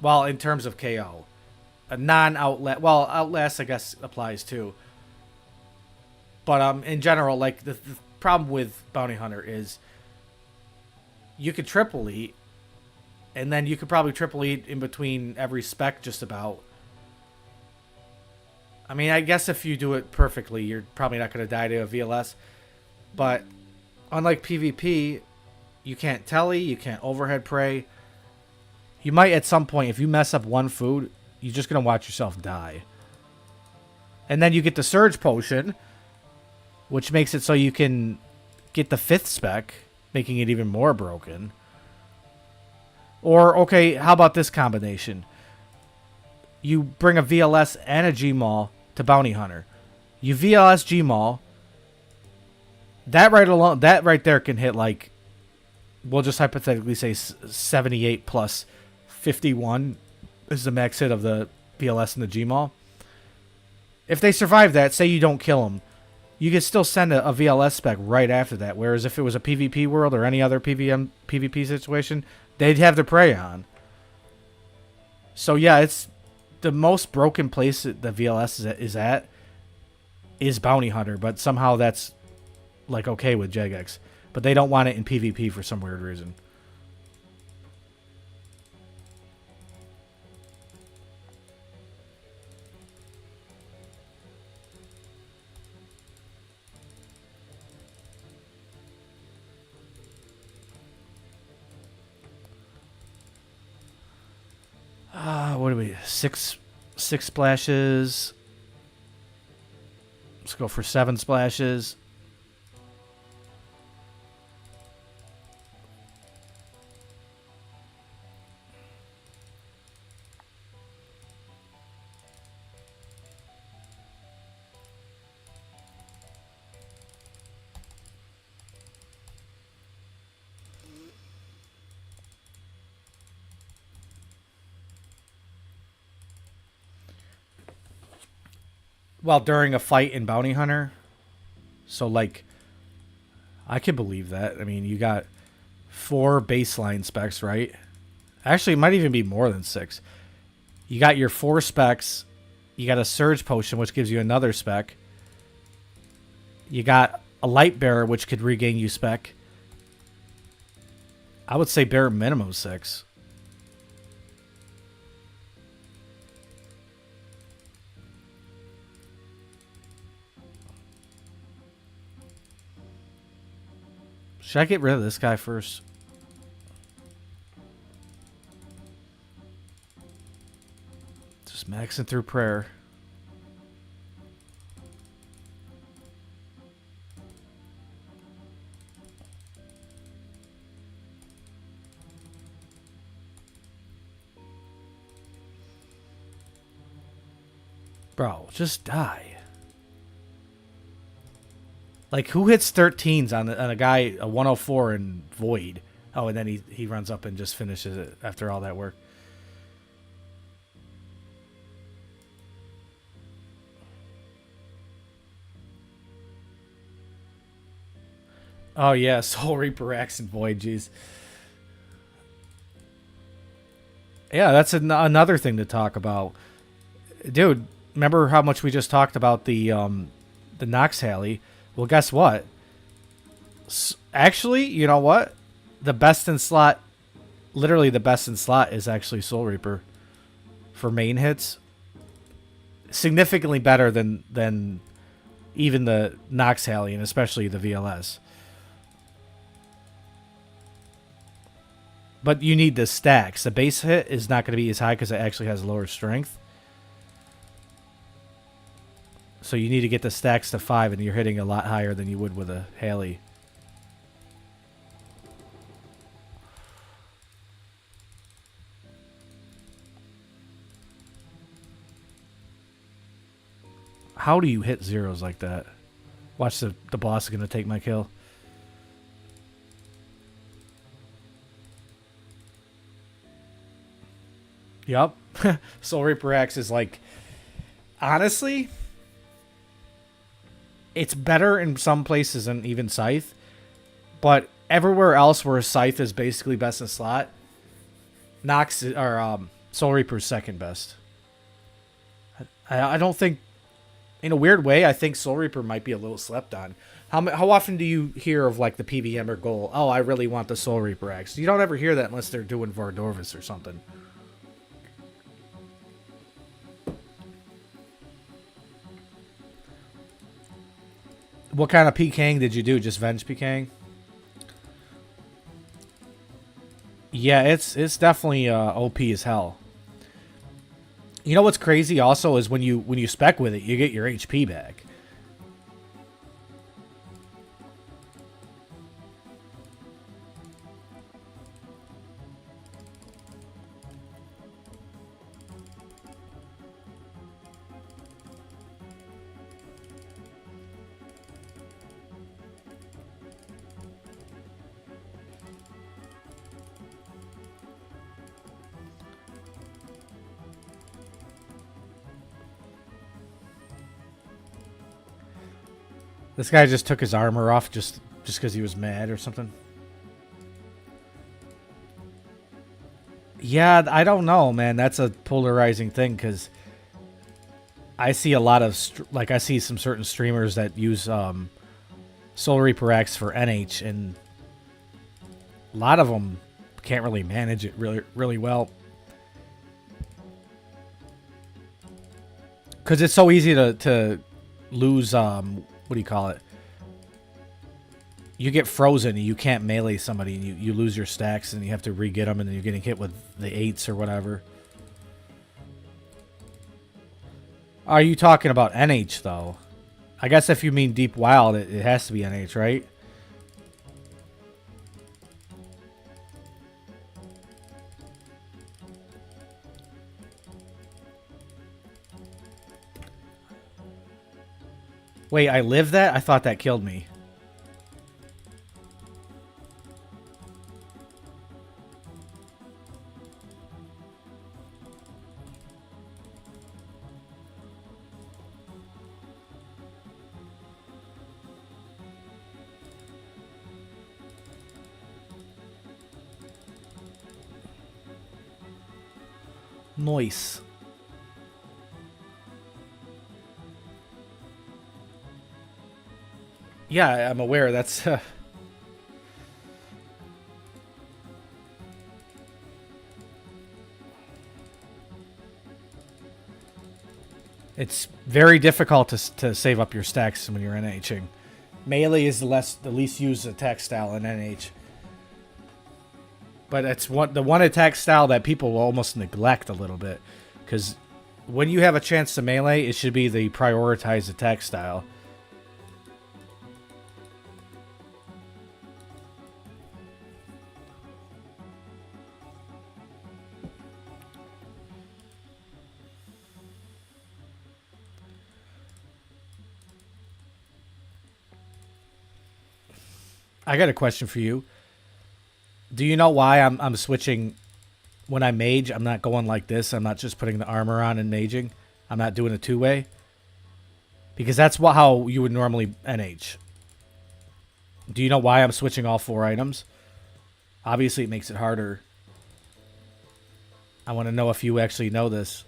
Well, in terms of KO. A non-Outlast... Well, Outlast, I guess, applies too. But in general, like, the problem with Bounty Hunter is you could triple eat, and then you could probably triple eat in between every spec just about. I mean, I guess if you do it perfectly, you're probably not going to die to a VLS. But unlike PvP, you can't telly, you can't overhead prey. You might at some point, if you mess up one food, you're just going to watch yourself die. And then you get the Surge Potion, which makes it so you can get the 5th spec, making it even more broken. Or, okay, how about this combination? You bring a VLS and a Gmaul to Bounty Hunter. You VLS Gmaul. That right there can hit like, we'll just hypothetically say 78 plus 51 is the max hit of the VLS and the Gmaul. If they survive that, say you don't kill them, you can still send a VLS spec right after that. Whereas if it was a PvP world or any other PvP situation, they'd have the prey on. So yeah, it's the most broken place that the VLS is Bounty Hunter, but somehow that's like okay with Jagex. But they don't want it in PvP for some weird reason. What do we... Six splashes. Let's go for 7 splashes. Well, during a fight in Bounty Hunter. So, like, I could believe that. I mean, you got 4 baseline specs, right? Actually, it might even be more than 6. You got your 4 specs. You got a surge potion, which gives you another spec. You got a light bearer, which could regain you spec. I would say bare minimum 6. Should I get rid of this guy first? Just maxing through prayer. Bro, just die. Like, who hits 13s on a guy, a 104 in Void? Oh, and then he runs up and just finishes it after all that work. Oh, yeah, Soul Reaper X and Void, jeez. Yeah, that's another thing to talk about. Dude, remember how much we just talked about the Nox Halley? Well, guess what? Actually, you know what? The best in slot, literally the best in slot, is actually Soul Reaper for main hits. Significantly better than even the Nox Halley, and especially the VLS. But you need the stacks. The base hit is not going to be as high because it actually has lower strength. So you need to get the stacks to 5, and you're hitting a lot higher than you would with a Halley. How do you hit zeros like that? Watch, the boss is going to take my kill. Yup. Soul Reaper X is like... Honestly... It's better in some places than even Scythe. But everywhere else where Scythe is basically best in slot, Nox or Soul Reaper's second best. I don't think, in a weird way, I think Soul Reaper might be a little slept on. How often do you hear of like the PBM or goal? Oh, I really want the Soul Reaper X. You don't ever hear that unless they're doing Vardorvis or something. What kind of PKing did you do? Just Venge PKing? Yeah, it's definitely OP as hell. You know what's crazy also is when you spec with it, you get your HP back. This guy just took his armor off just because he was mad or something. Yeah, I don't know, man. That's a polarizing thing because I see a lot of I see some certain streamers that use Soul Reaper X for NH, and a lot of them can't really manage it really well because it's so easy to lose. What do you call it? You get frozen and you can't melee somebody, and you lose your stacks and you have to re-get them, and then you're getting hit with the 8s or whatever. Are you talking about NH though? I guess if you mean Deep Wild, it has to be NH, right? Wait, I lived that? I thought that killed me. Noise. Yeah, I'm aware. That's... It's very difficult to save up your stacks when you're NHing. Melee is the least used attack style in NH. But it's the one attack style that people will almost neglect a little bit. Because when you have a chance to melee, it should be the prioritized attack style. I got a question for you. Do you know why I'm switching when I mage? I'm not going like this. I'm not just putting the armor on and maging. I'm not doing a two-way. Because that's how you would normally NH. Do you know why I'm switching all 4 items? Obviously, it makes it harder. I want to know if you actually know this.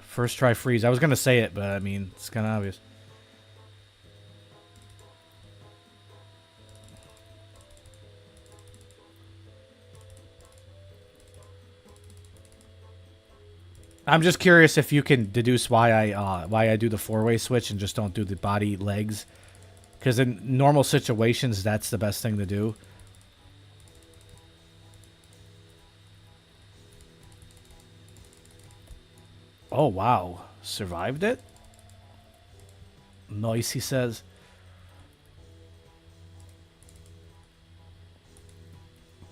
First try freeze. I was going to say it, but I mean, it's kind of obvious. I'm just curious if you can deduce why I do the 4-way switch and just don't do the body legs. Because in normal situations, that's the best thing to do. Oh, wow. Survived it? Nice, he says.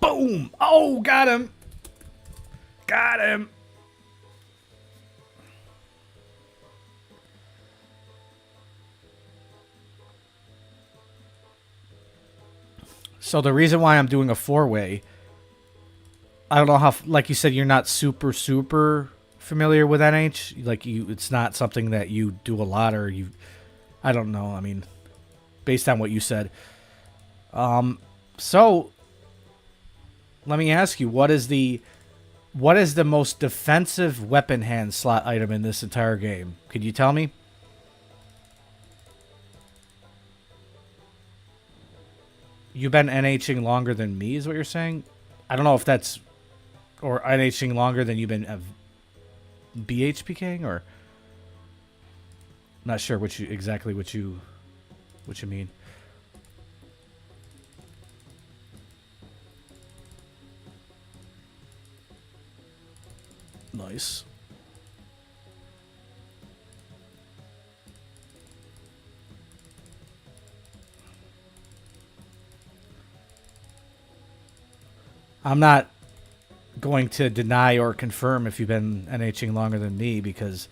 Boom! Oh, got him! Got him! So the reason why I'm doing a 4-way, I don't know how, like you said, you're not super familiar with NH. Like it's not something that you do a lot, or I don't know. I mean, based on what you said. So let me ask you, what is the most defensive weapon hand slot item in this entire game? Could you tell me? You've been NHing longer than me, is what you're saying? I don't know if that's... Or NHing longer than you've been BHPKing, or... I'm not sure exactly what you mean. Nice. I'm not going to deny or confirm if you've been NHing longer than me because,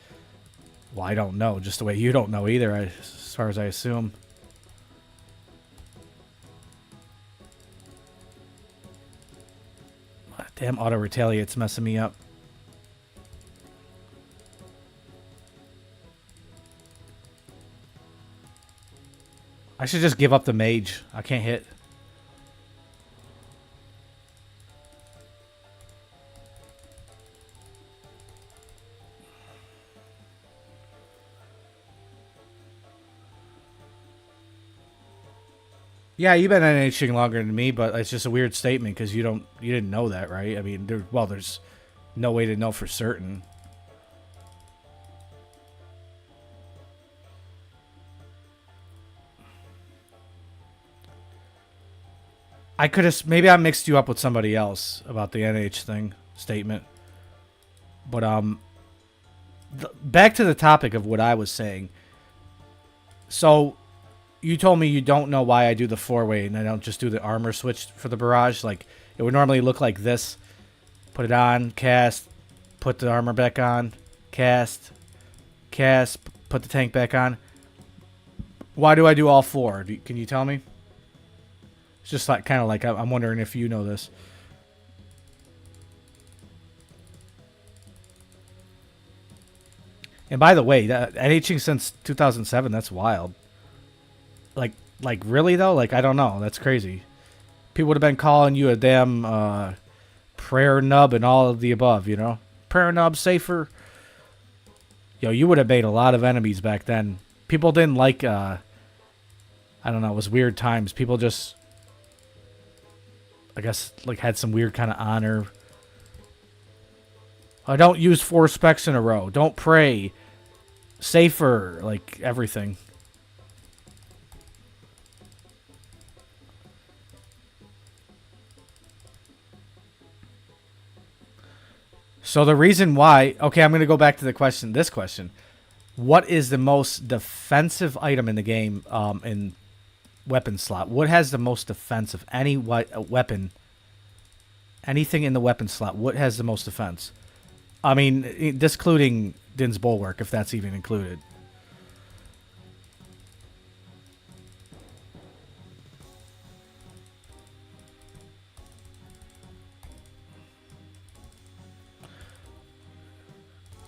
well, I don't know. Just the way you don't know either, as far as I assume. Damn, auto retaliate's messing me up. I should just give up the mage. I can't hit. Yeah, you've been NHing longer than me, but it's just a weird statement because you didn't know that, right? I mean, there's no way to know for certain. Maybe I mixed you up with somebody else about the NH thing statement. But back to the topic of what I was saying. So you told me you don't know why I do the 4-way and I don't just do the armor switch for the barrage. Like, it would normally look like this. Put it on, cast, put the armor back on, cast, put the tank back on. Why do I do all 4? Can you tell me? It's just like kind of like I'm wondering if you know this. And by the way, NHing since 2007, that's wild. Like really though? Like, I don't know. That's crazy. People would have been calling you a damn prayer nub and all of the above, you know? Prayer nub safer. Yo, you would have made a lot of enemies back then. People didn't like, I don't know, it was weird times. People just, I guess, like, had some weird kind of honor. Don't use 4 specs in a row. Don't pray. Safer, like, everything. So the reason why... Okay, I'm going to go back to the question. This question. What is the most defensive item in the game in weapon slot? What has the most defensive? Any weapon. Anything in the weapon slot. What has the most defense? I mean, discluding Din's Bulwark, if that's even included.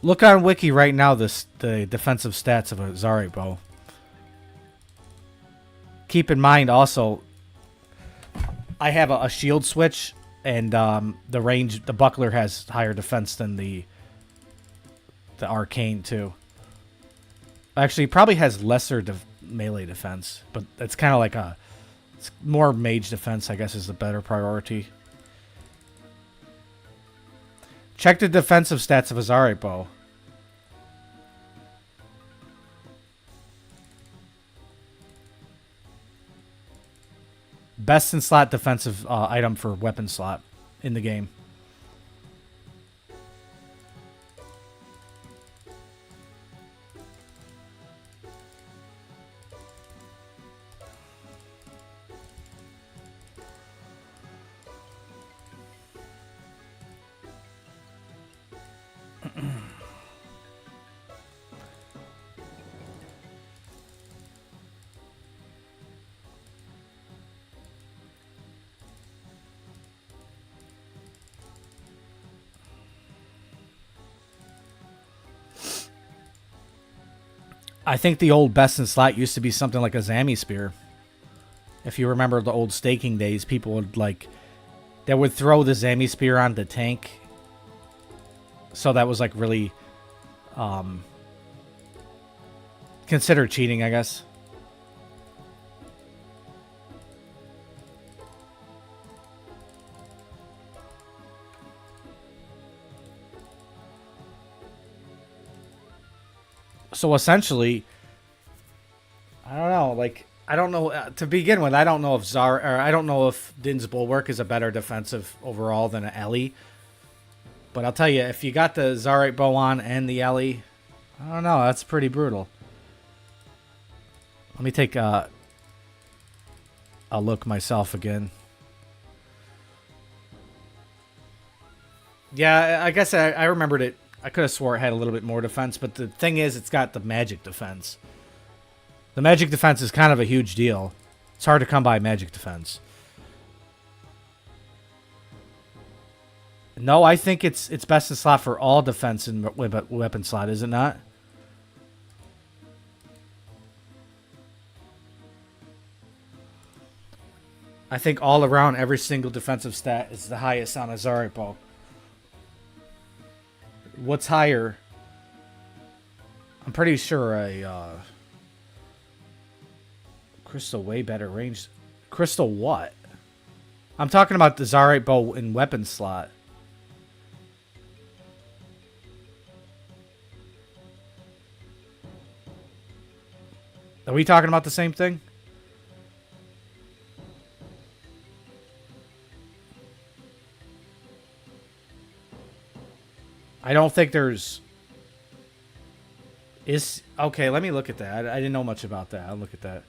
Look on Wiki right now, the defensive stats of a Zarate bow. Keep in mind also, I have a shield switch, and the range, the buckler has higher defense than the arcane too. Actually, it probably has lesser melee defense, but it's kind of like it's more mage defense, I guess, is the better priority. Check the defensive stats of a Zarate bow. Best in slot defensive item for weapon slot in the game. I think the old best in slot used to be something like a Zami Spear. If you remember the old staking days, people would they would throw the Zami Spear on the tank. So that was like really considered cheating, I guess. So essentially, I don't know. Like, I don't know. To begin with, I don't know if I don't know if Din's Bulwark is a better defensive overall than an Ellie. But I'll tell you, if you got the Zarate bow on and the Ellie, I don't know. That's pretty brutal. Let me take a look myself again. Yeah, I guess I remembered it. I could have swore it had a little bit more defense, but the thing is, it's got the magic defense. The magic defense is kind of a huge deal. It's hard to come by magic defense. No, I think it's best in slot for all defense in weapon slot, is it not? I think all around, every single defensive stat is the highest on a Zarate bow. What's higher? I'm pretty sure a Crystal way better range. Crystal what? I'm talking about the Zarate bow in weapon slot. Are we talking about the same thing? I don't think there's... Okay, let me look at that. I didn't know much about that. I'll look at that.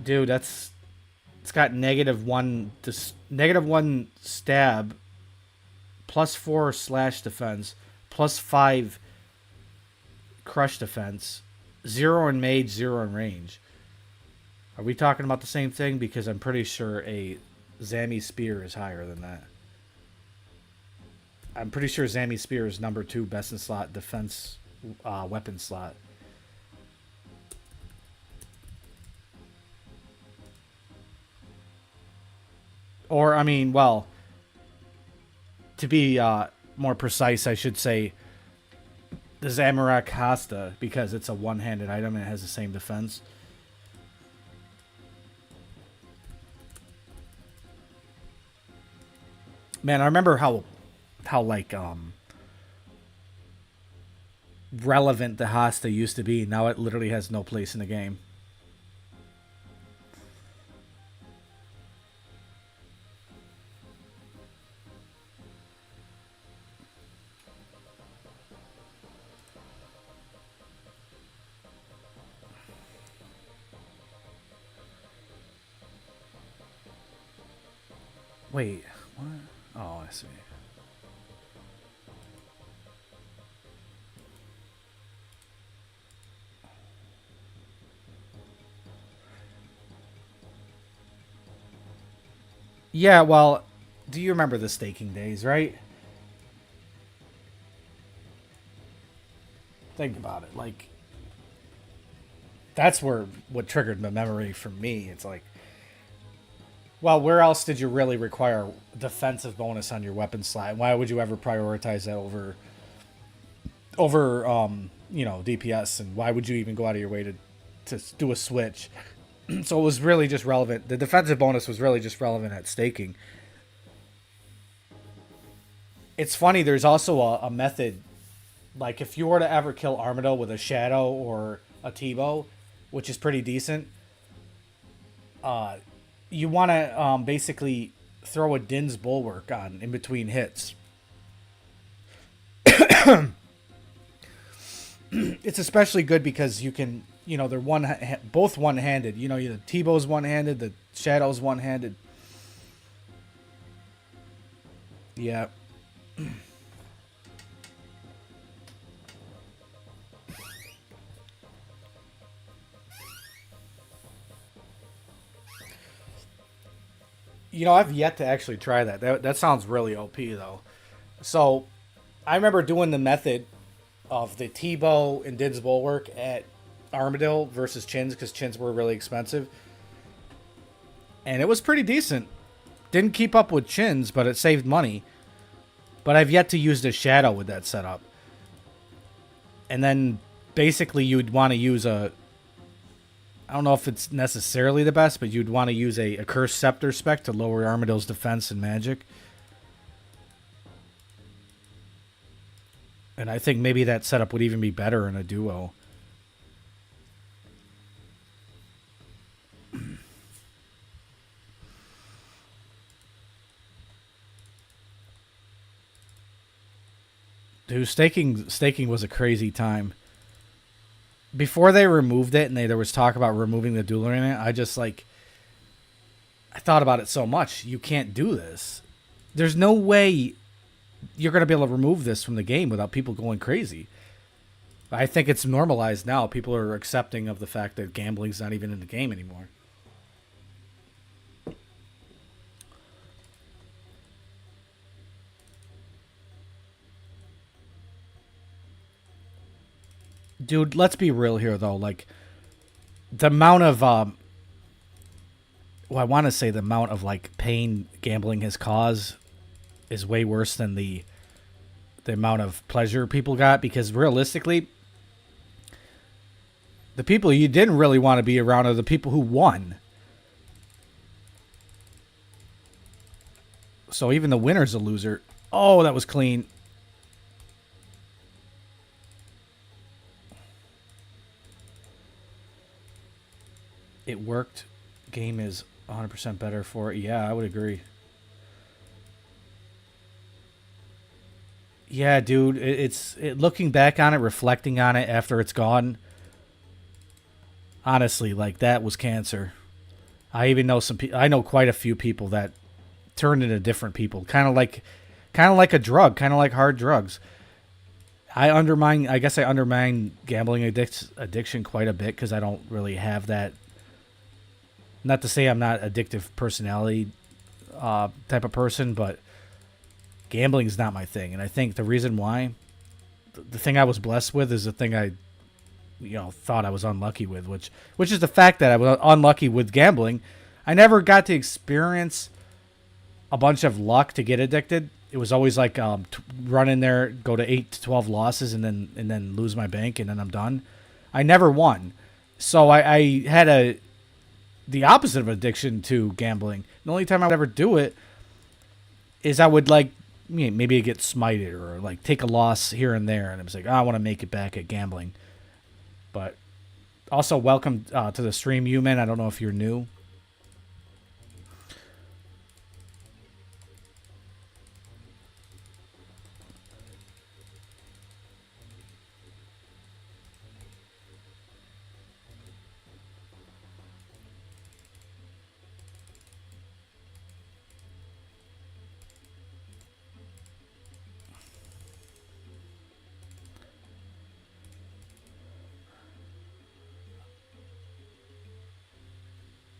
Dude, it's got -1 stab, +4 slash defense, +5 crush defense, 0 in mage, 0 in range. Are we talking about the same thing? Because I'm pretty sure a Zami Spear is higher than that. I'm pretty sure Zami Spear is number 2 best in slot defense weapon slot. Or, I mean, well, to be more precise, I should say the Zamorak Hasta, because it's a one-handed item and it has the same defense. Man, I remember how like relevant the Hasta used to be. Now it literally has no place in the game. Wait, what? Oh, I see. Yeah, well, do you remember the staking days, right? Think about it. Like, that's what triggered the memory for me. It's like, well, where else did you really require defensive bonus on your weapon slot? Why would you ever prioritize that over DPS? And why would you even go out of your way to do a switch? So it was really just relevant. The defensive bonus was really just relevant at staking. It's funny, there's also a method, like if you were to ever kill Armado with a Shadow or a T-Bow, which is pretty decent, you want to basically throw a Din's Bulwark on in between hits. It's especially good because you can, they're both one-handed. The T-Bow's one-handed, the Shadow's one-handed. Yeah. I've yet to actually try that. That sounds really OP, though. So, I remember doing the method of the T-Bow and Din's Bulwark at Armadillo versus Chins, because Chins were really expensive. And it was pretty decent. Didn't keep up with Chins, but it saved money. But I've yet to use the Shadow with that setup. And then, basically, you'd want to use I don't know if it's necessarily the best, but you'd want to use a Cursed Scepter spec to lower Armadillo's defense and magic. And I think maybe that setup would even be better in a duo. Dude, staking was a crazy time. Before they removed it and there was talk about removing the dueler in it, I thought about it so much. You can't do this. There's no way you're going to be able to remove this from the game without people going crazy. I think it's normalized now. People are accepting of the fact that gambling's not even in the game anymore. Dude, let's be real here, though. Like, the amount of, I want to say the amount of, like, pain gambling has caused is way worse than the amount of pleasure people got, because realistically, the people you didn't really want to be around are the people who won. So even the winner's a loser. Oh, that was clean. It worked. Game is 100% better for it. Yeah, I would agree. Yeah, dude, it's looking back on it, reflecting on it after it's gone. Honestly, like, that was cancer. I even know I know quite a few people that turned into different people, kind of like a drug, kind of like hard drugs. I guess I undermine gambling addiction quite a bit because I don't really have that. Not to say I'm not addictive personality type of person, but gambling is not my thing. And I think the reason why, the thing I was blessed with is the thing I, thought I was unlucky with, which is the fact that I was unlucky with gambling. I never got to experience a bunch of luck to get addicted. It was always like run in there, go to 8 to 12 losses, and then lose my bank, and then I'm done. I never won, so I had the opposite of addiction to gambling. The only time I would ever do it is I would like maybe get smited or like take a loss here and there, and I was like, oh, I want to make it back at gambling. But also, welcome to the stream, Human. I don't know if you're new.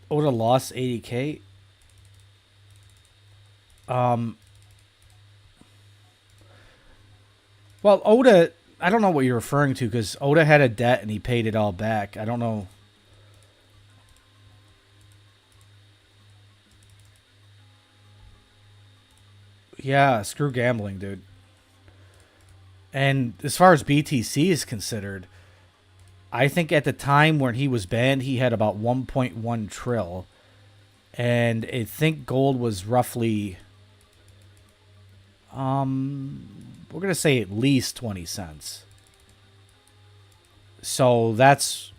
Oda lost 80K. Well, Oda, I don't know what you're referring to because Oda had a debt and he paid it all back. I don't know. Yeah, screw gambling, dude. And as far as BTC is considered, I think at the time when he was banned, he had about 1.1 trill. And I think gold was roughly, we're going to say at least 20 cents. So that's,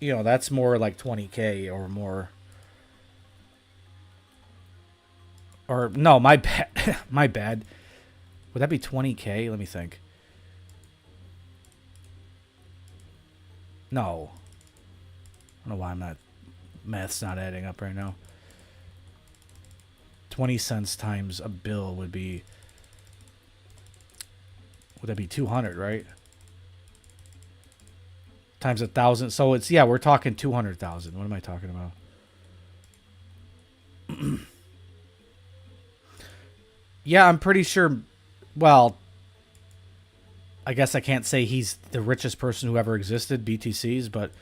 that's more like 20K or more. Or, no, my bad. My bad. Would that be 20K? Let me think. No. I don't know why math's not adding up right now. 20 cents times a bill would that be 200, right? Times 1,000. So it's, yeah, we're talking 200,000. What am I talking about? Yeah, I'm pretty sure. Well, I guess I can't say he's the richest person who ever existed, BTCs, but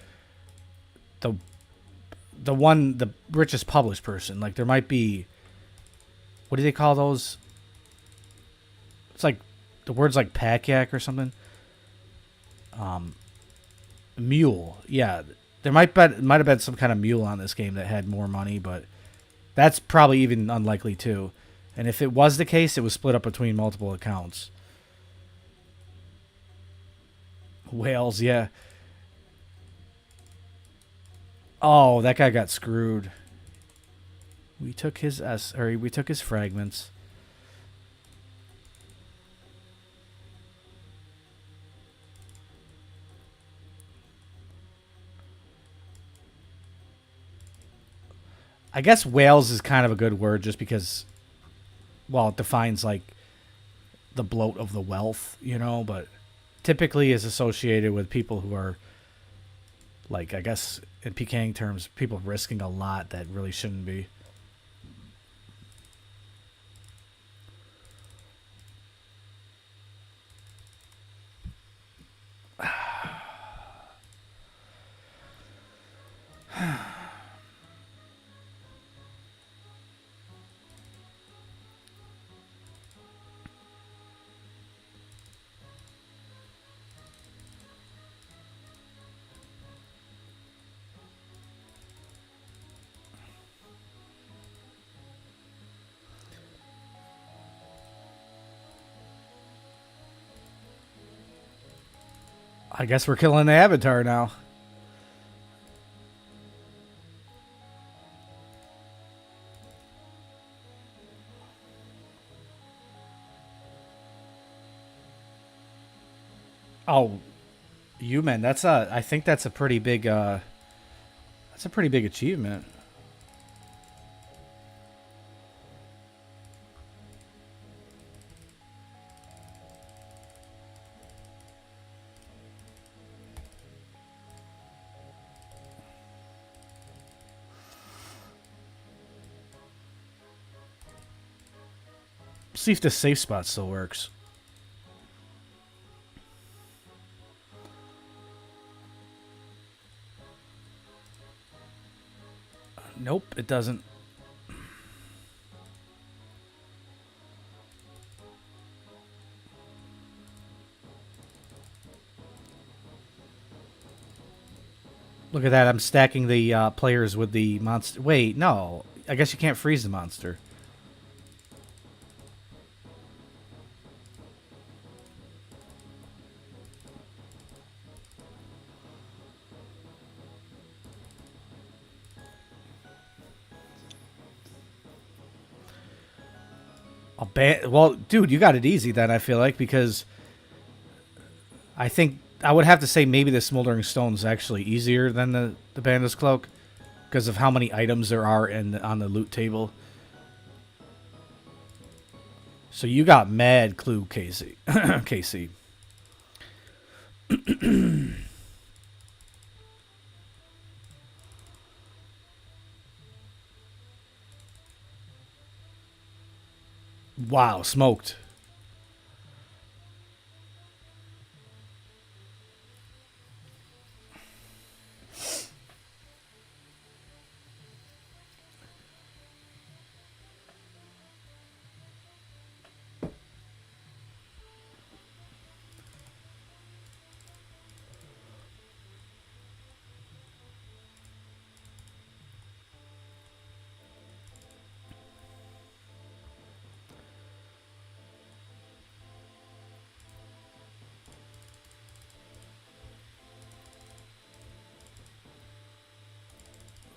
the richest published person. Like there might be, what do they call those? It's like the words like Pack-Yak or something. Mule. Yeah, there might have been some kind of mule on this game that had more money, but that's probably even unlikely too. And if it was the case, it was split up between multiple accounts. Whales, yeah. Oh, that guy got screwed. We took his fragments. I guess whales is kind of a good word just because, well, it defines like the bloat of the wealth, but typically is associated with people who are, like, I guess in PKing terms, people risking a lot that really shouldn't be. I guess we're killing the avatar now. Oh, man, I think that's a pretty big achievement. See if the safe spot still works. Nope, it doesn't. Look at that. I'm stacking the players with the monster. Wait, no. I guess you can't freeze the monster. Well, dude, you got it easy then, I feel like, because I think I would have to say maybe the Smoldering Stone is actually easier than the Bandit's Cloak because of how many items there are on the loot table. So you got mad clue, Casey. Casey. Wow, smoked.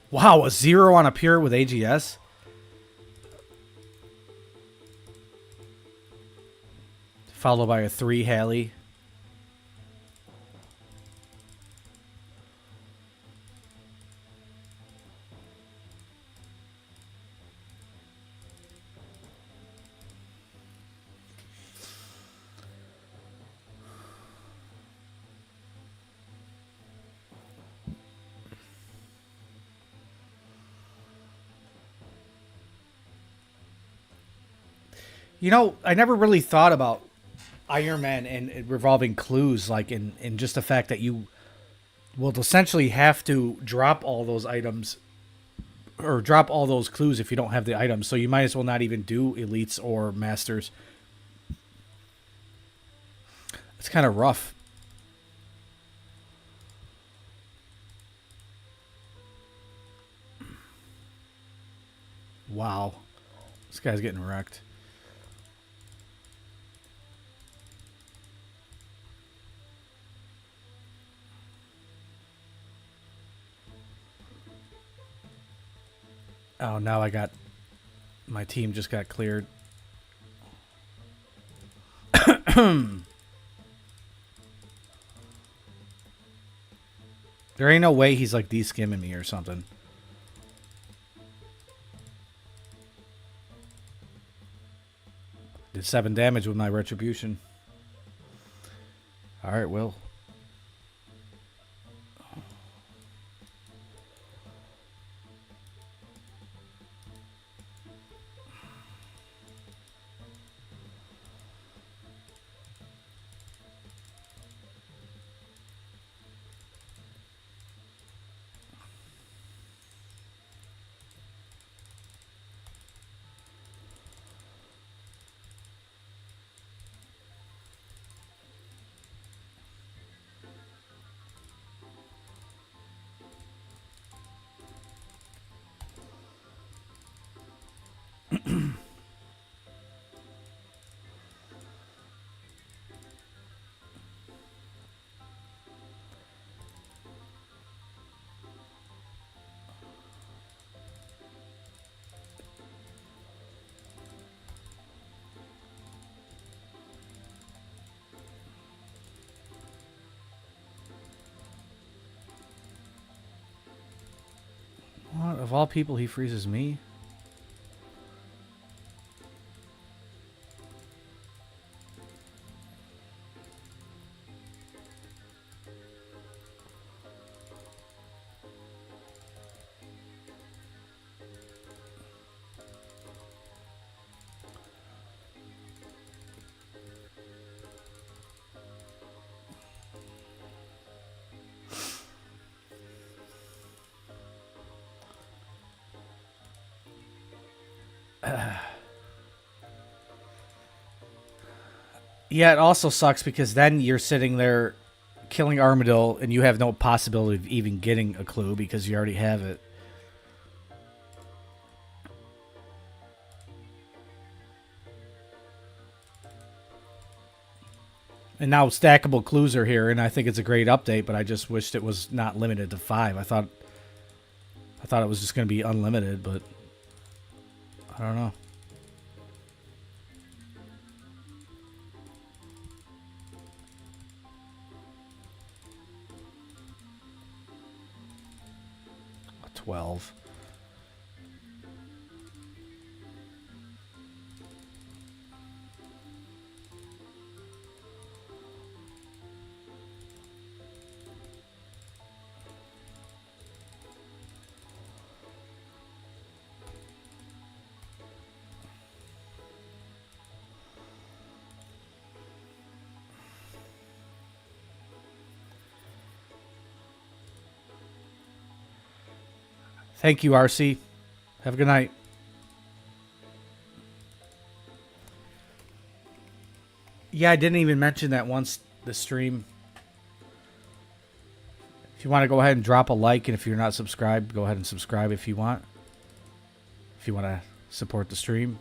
Wow, a 0 on a pure with AGS? Followed by a 3 Halley. You know, I never really thought about Iron Man and revolving clues, like in just the fact that you will essentially have to drop all those items or drop all those clues if you don't have the items. So you might as well not even do elites or masters. It's kind of rough. Wow. This guy's getting wrecked. Oh, now I got... My team just got cleared. There ain't no way he's like de-skimming me or something. Did 7 damage with my retribution. Alright, Will. What? Of all people, he freezes me? Yeah, it also sucks because then you're sitting there killing Armadillo, and you have no possibility of even getting a clue because you already have it. And now stackable clues are here, and I think it's a great update, but I just wished it was not limited to 5. I thought it was just going to be unlimited, but I don't know. A 12. Thank you, RC. Have a good night. Yeah, I didn't even mention that once the stream. If you want to go ahead and drop a like, and if you're not subscribed, go ahead and subscribe if you want. If you want to support the stream.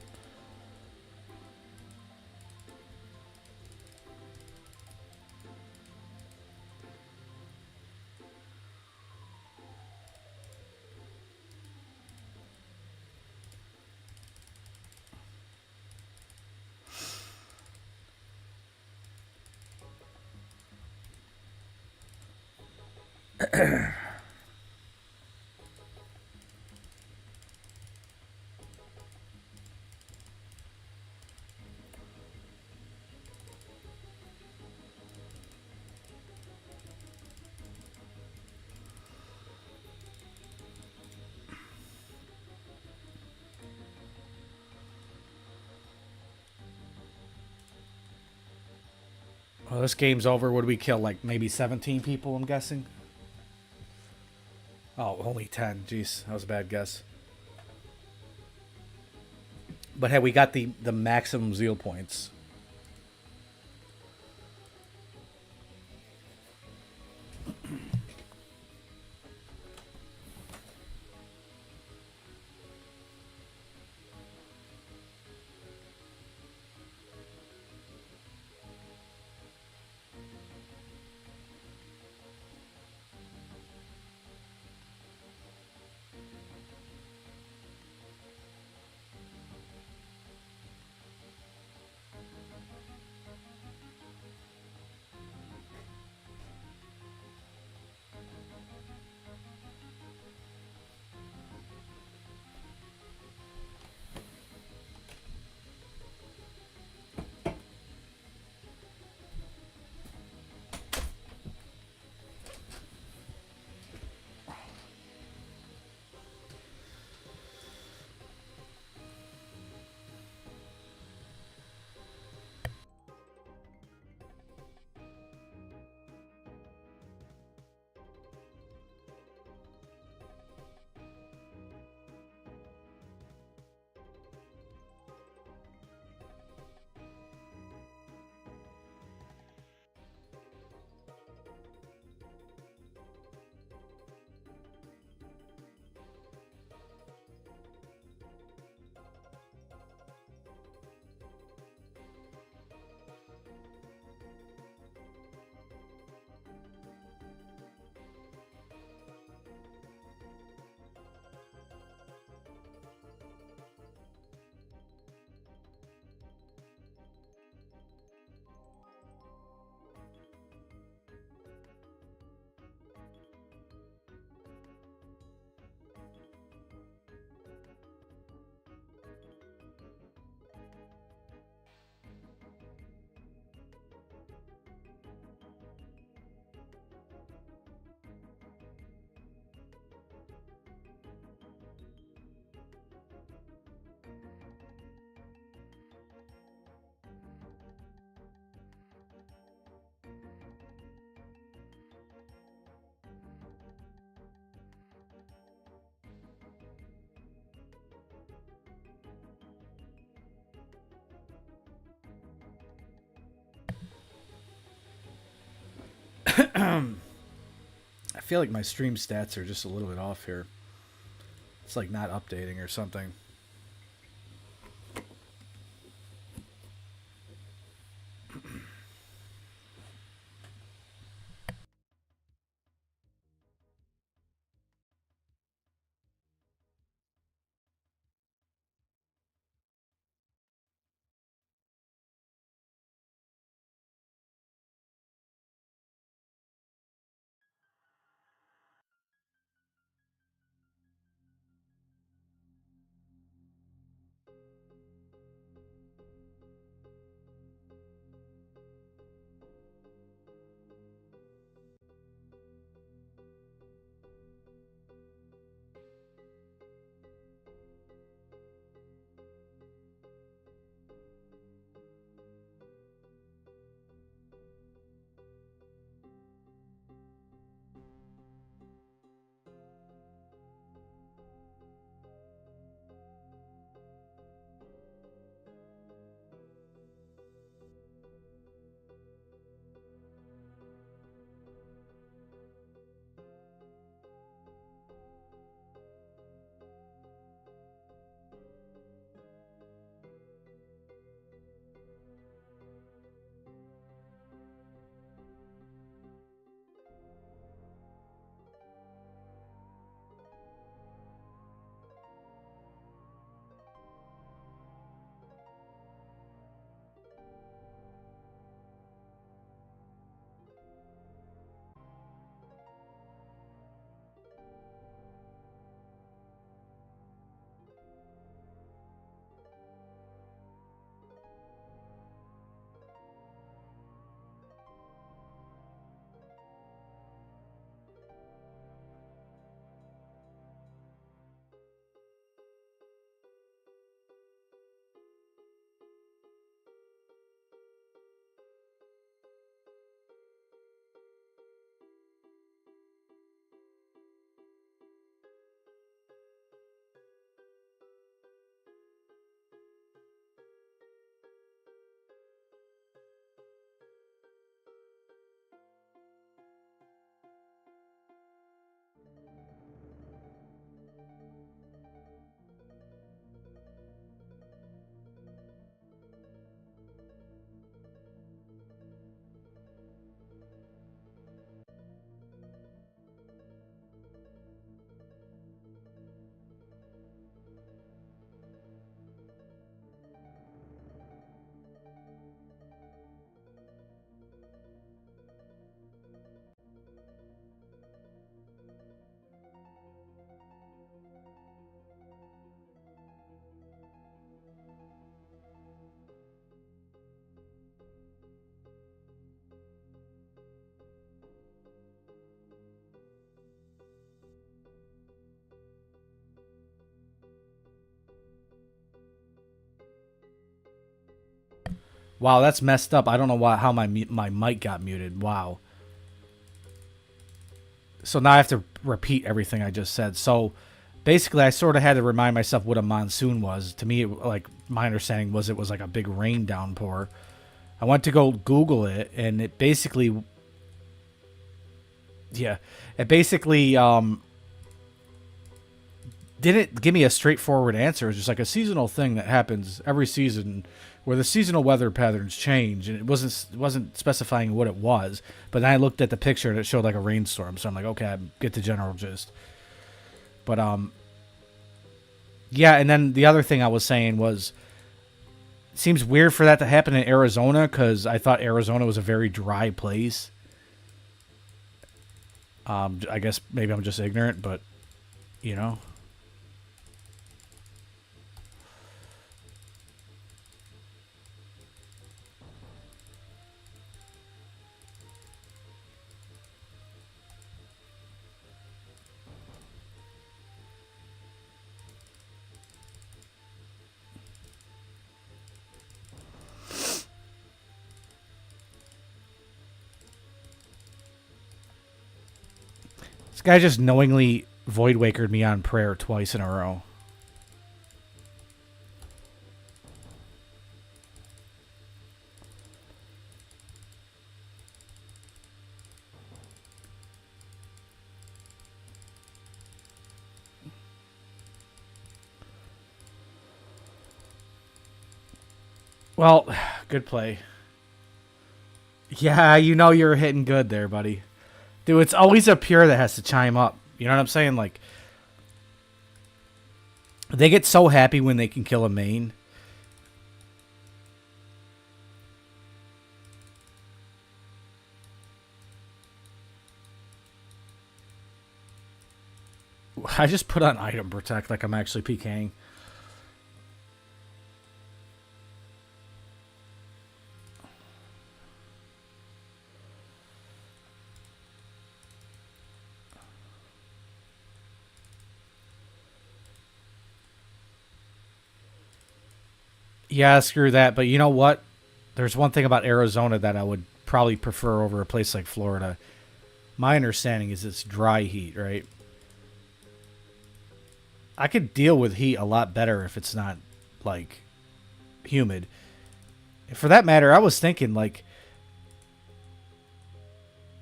Well, this game's over. Would we kill like maybe 17 people, I'm guessing? Oh, only 10. Jeez, that was a bad guess. But hey, we got the maximum zeal points. feel like my stream stats are just a little bit off here. It's like not updating or something. Wow, that's messed up. I don't know how my mic got muted. Wow. So now I have to repeat everything I just said. So basically, I sort of had to remind myself what a monsoon was. To me, like my understanding was it was like a big rain downpour. I went to go Google it, and it basically, didn't give me a straightforward answer. It was just like a seasonal thing that happens every season, where the seasonal weather patterns change, and it wasn't specifying what it was. But then I looked at the picture and it showed like a rainstorm, so I'm like, okay, I get the general gist. But yeah, and then the other thing I was saying was, it seems weird for that to happen in Arizona, because I thought Arizona was a very dry place. I guess maybe I'm just ignorant, but you know. This guy just knowingly Void Wakered me on prayer twice in a row. Well, good play. Yeah, you know you're hitting good there, buddy. Dude, it's always a pure that has to chime up. You know what I'm saying? Like, they get so happy when they can kill a main. I just put on item protect like I'm actually PKing. Yeah, screw that. But you know what? There's one thing about Arizona that I would probably prefer over a place like Florida. My understanding is it's dry heat, right? I could deal with heat a lot better if it's not, like, humid. For that matter, I was thinking, like,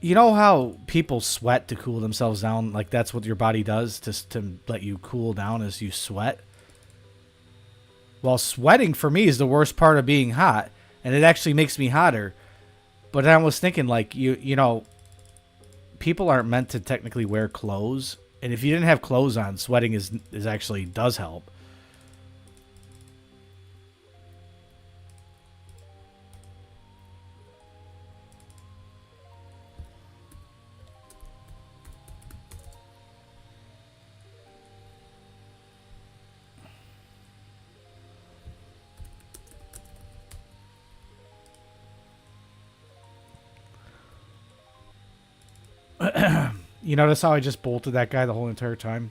you know how people sweat to cool themselves down? Like, that's what your body does to let you cool down as you sweat? Well, sweating for me is the worst part of being hot, and it actually makes me hotter. But I was thinking, like, you know, people aren't meant to technically wear clothes, and if you didn't have clothes on, sweating is actually does help. You notice how I just bolted that guy the whole entire time?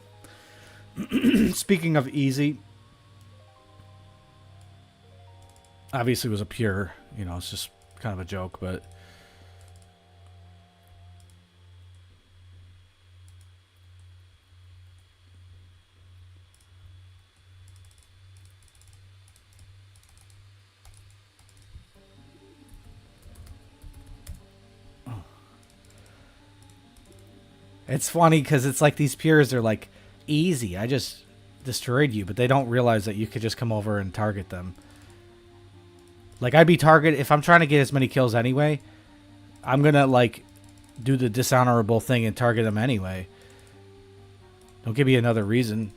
Speaking of easy, obviously it was a pure, you know, it's just kind of a joke, but it's funny because it's like these pures are like easy. I just destroyed you, but they don't realize that you could just come over and target them. Like, I'd be target if I'm trying to get as many kills anyway. I'm gonna like do the dishonorable thing and target them anyway. Don't give me another reason.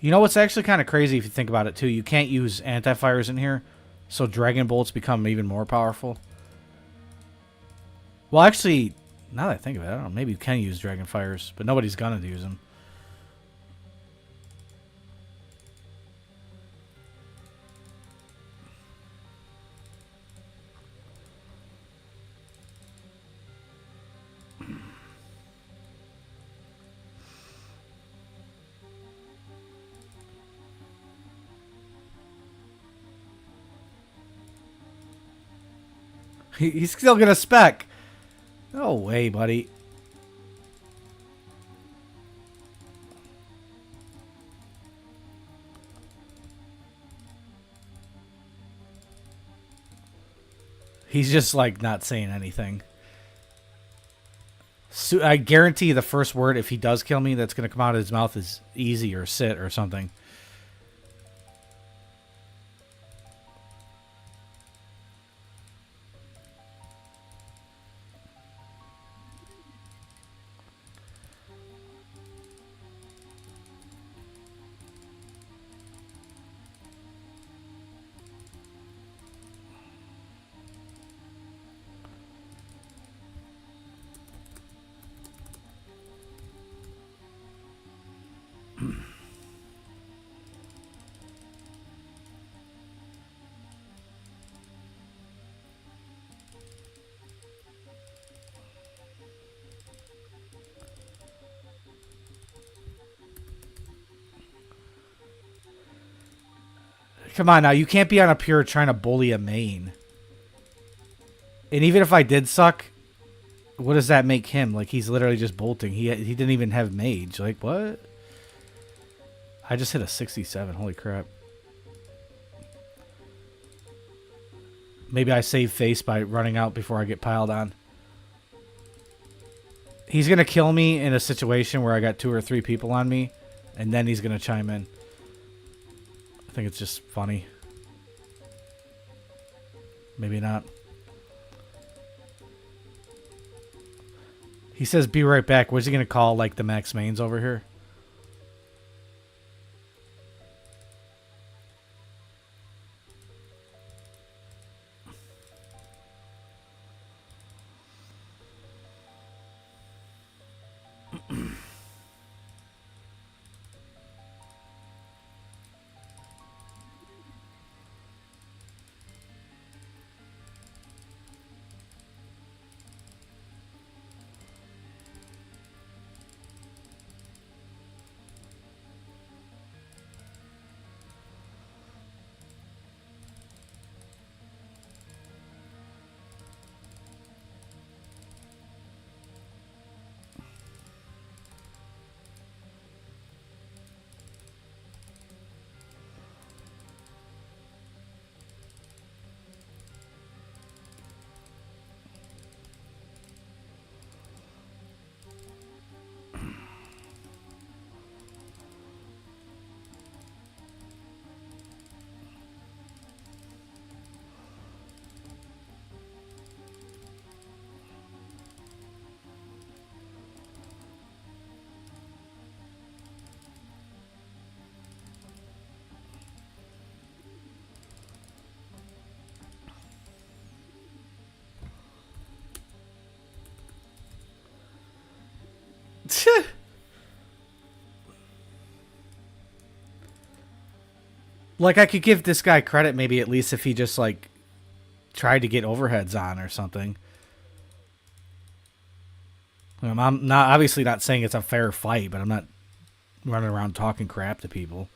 You know what's actually kind of crazy if you think about it too? You can't use anti-fires in here, so Dragon Bolts become even more powerful. Well, actually, now that I think of it, I don't know. Maybe you can use Dragon Fires, but nobody's gonna use them. He's still gonna spec. No way, buddy. He's just like not saying anything. So I guarantee the first word, if he does kill me, that's gonna come out of his mouth is easy or sit or something. Come on now, you can't be on a pure trying to bully a main. And even if I did suck, what does that make him? Like, he's literally just bolting. He didn't even have mage. Like, what? I just hit a 67. Holy crap. Maybe I save face by running out before I get piled on. He's going to kill me in a situation where I got 2 or 3 people on me, and then he's going to chime in. I think it's just funny. Maybe not. He says, be right back. What's he going to call, like, the Max Mains over here? Like, I could give this guy credit maybe at least if he just, like, tried to get overheads on or something. I'm not obviously not saying it's a fair fight, but I'm not running around talking crap to people.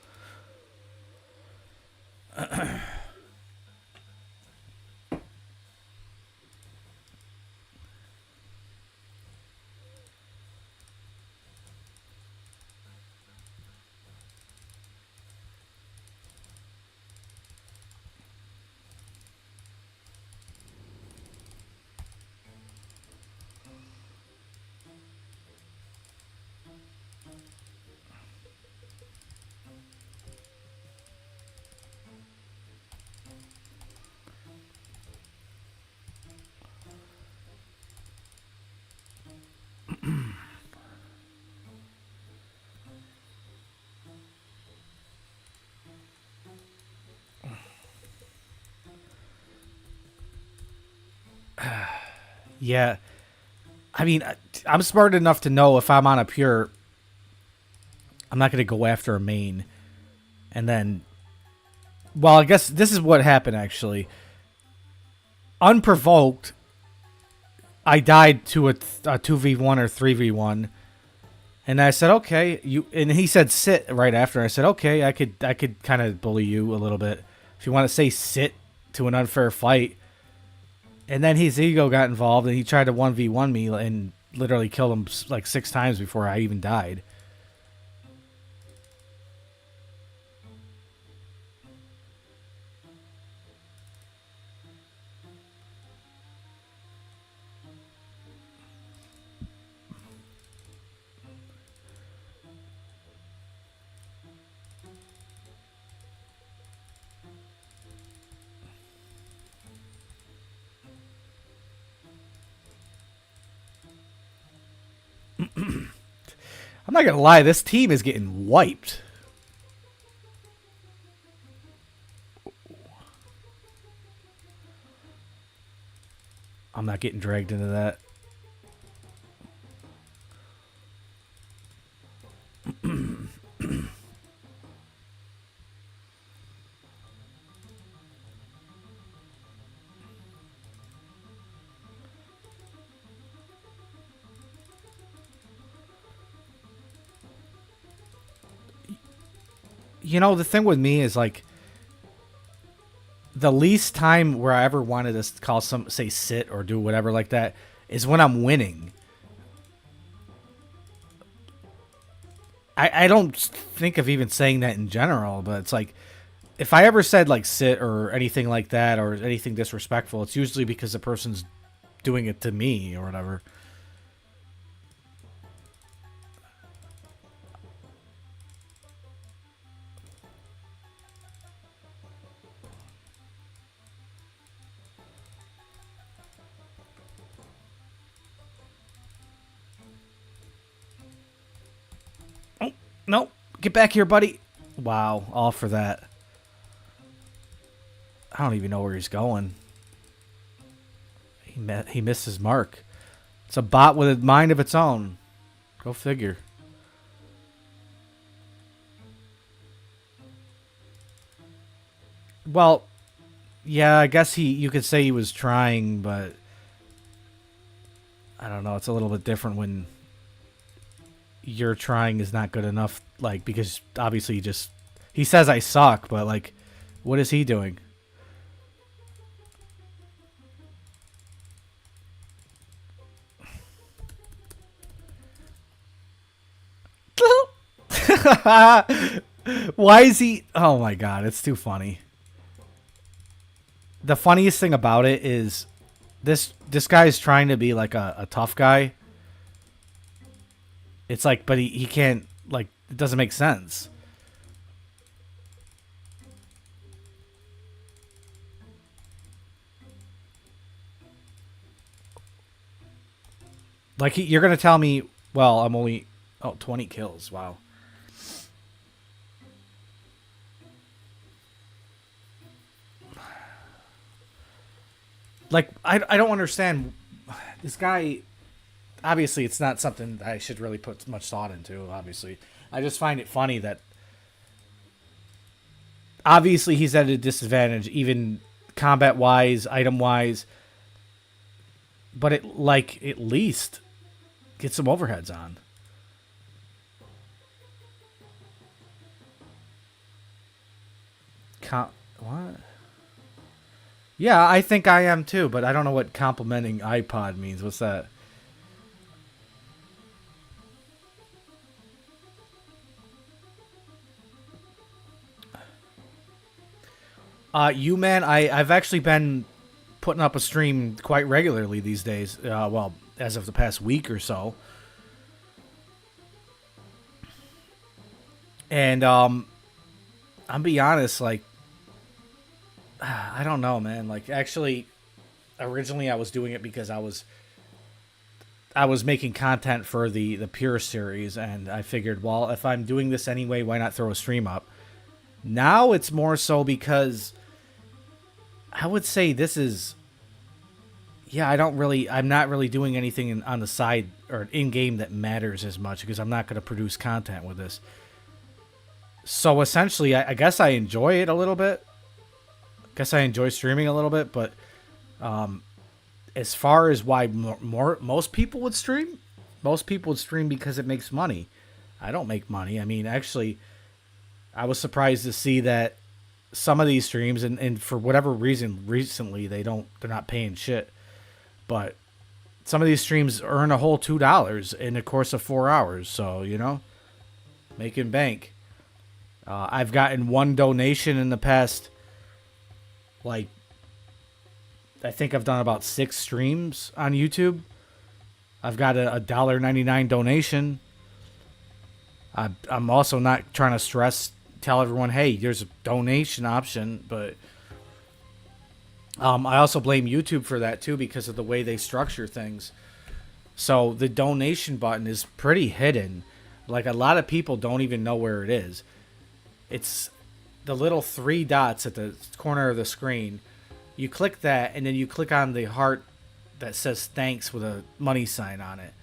Yeah. I mean, I'm smart enough to know if I'm on a pure, I'm not going to go after a main. And then, well, I guess this is what happened, actually. Unprovoked, I died to a 2v1 or 3v1. And I said, okay. And he said sit right after. I said, okay, I could kind of bully you a little bit. If you want to say sit to an unfair fight. And then his ego got involved, and he tried to 1v1 me and literally killed him like 6 times before I even died. I'm not gonna lie, this team is getting wiped. I'm not getting dragged into that. You know, the thing with me is, like, the least time where I ever wanted to call say sit or do whatever like that is when I'm winning. I don't think of even saying that in general, but it's like, if I ever said like sit or anything like that or anything disrespectful, it's usually because the person's doing it to me or whatever. Oh, no. Get back here, buddy. Wow, all for that. I don't even know where he's going. He missed his mark. It's a bot with a mind of its own. Go figure. Well, yeah, I guess you could say he was trying, but I don't know. It's a little bit different when your trying is not good enough, like, because obviously he says I suck, but like, what is he doing? Why is he? Oh my god, it's too funny. The funniest thing about it is this guy is trying to be like a tough guy. It's like, but he can't, like, it doesn't make sense. Like, you're going to tell me, well, I'm only, 20 kills. Wow. Like, I don't understand. This guy, obviously, it's not something I should really put much thought into, obviously. I just find it funny that, obviously, he's at a disadvantage, even combat-wise, item-wise. But it, like, at least get some overheads on. What? Yeah, I think I am too, but I don't know what complimenting iPod means. What's that? You man, I've actually been putting up a stream quite regularly these days. Well, as of the past week or so. And I'm be honest, like, I don't know, man. Like, actually, originally I was doing it because I was making content for the Pure series, and I figured, well, if I'm doing this anyway, why not throw a stream up? Now it's more so because I would say this is, yeah, I'm not really doing anything on the side or in game that matters as much because I'm not going to produce content with this. So essentially, I guess I enjoy it a little bit. Guess I enjoy streaming a little bit, but as far as why most people would stream, because it makes money. I don't make money. I mean, actually, I was surprised to see that some of these streams, and for whatever reason, recently they're not paying shit, but some of these streams earn a whole $2 in the course of 4 hours. So, you know, making bank. I've gotten one donation in the past. Like, I think I've done about 6 streams on YouTube. I've got a $1.99 donation. I'm also not trying to tell everyone, hey, there's a donation option, but I also blame YouTube for that too because of the way they structure things. So the donation button is pretty hidden. Like, a lot of people don't even know where it is. It's the little 3 dots at the corner of the screen. You click that, and then you click on the heart that says thanks with a money sign on it.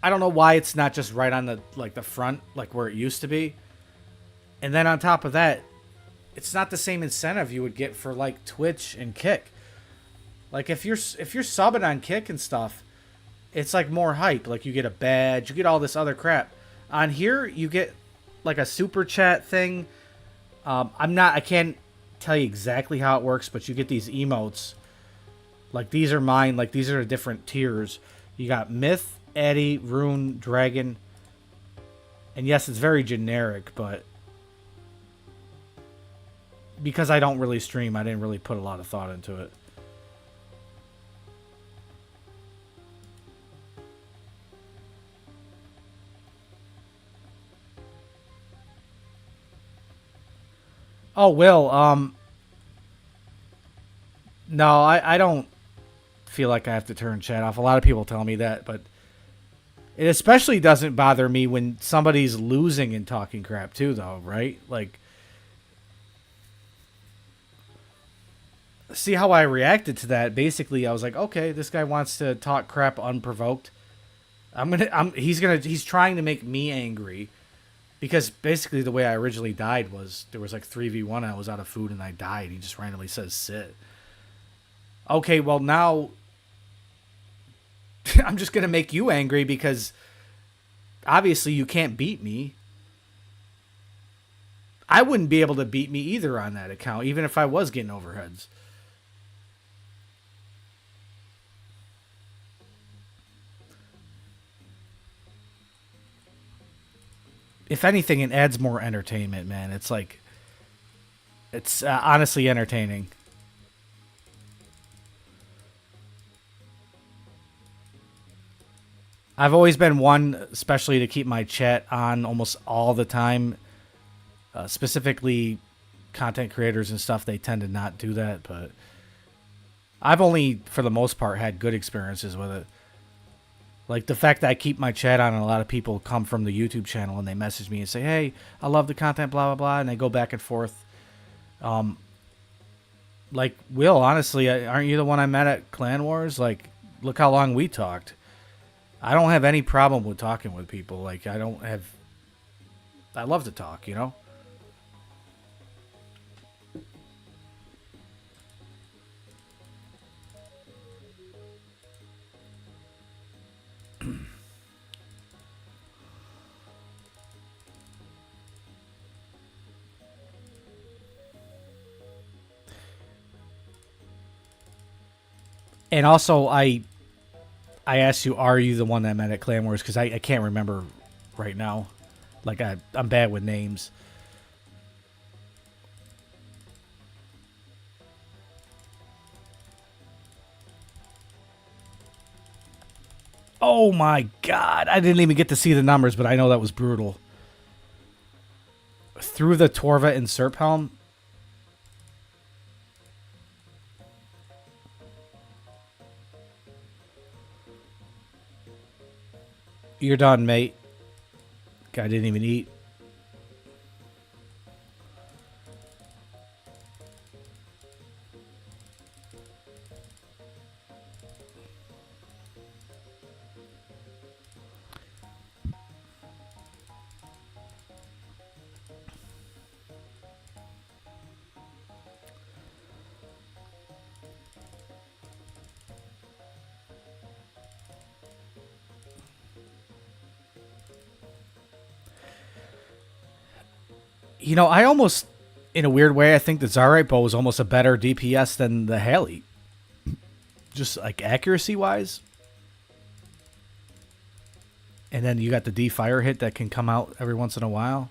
I don't know why it's not just right on the front, like where it used to be. And then on top of that, it's not the same incentive you would get for like Twitch and Kick. Like, if you're subbing on Kick and stuff, it's like more hype. Like, you get a badge, you get all this other crap. On here, you get like a super chat thing. I can't tell you exactly how it works, but you get these emotes. Like, these are mine. Like, these are the different tiers. You got Myth, Eddie, Rune, Dragon. And yes, it's very generic, but because I don't really stream, I didn't really put a lot of thought into it. Oh, Will, no, I don't feel like I have to turn chat off. A lot of people tell me that, but it especially doesn't bother me when somebody's losing and talking crap too, though, right? Like, see how I reacted to that? Basically, I was like, okay, this guy wants to talk crap unprovoked. He's trying to make me angry. Because basically the way I originally died was there was like 3v1, I was out of food and I died. He just randomly says sit. Okay, well now I'm just going to make you angry because obviously you can't beat me. I wouldn't be able to beat me either on that account, even if I was getting overheads. If anything, it adds more entertainment, man. It's like, it's honestly entertaining. I've always been one, especially to keep my chat on almost all the time. Specifically, content creators and stuff, they tend to not do that. But I've only, for the most part, had good experiences with it. Like the fact that I keep my chat on and a lot of people come from the YouTube channel and they message me and say, hey, I love the content, blah, blah, blah. And they go back and forth. Like, Will, honestly, aren't you the one I met at Clan Wars? Like, look how long we talked. I don't have any problem with talking with people. Like, I love to talk, you know? And also, I asked you, are you the one that met at Clan Wars? Because I can't remember right now. Like, I'm bad with names. Oh my god. I didn't even get to see the numbers, but I know that was brutal. Through the Torva and Serphelm. You're done, mate. Guy didn't even eat. You know, I almost, in a weird way, I think the Zarite bow is almost a better DPS than the Haley. Just like accuracy-wise. And then you got the D-Fire hit that can come out every once in a while.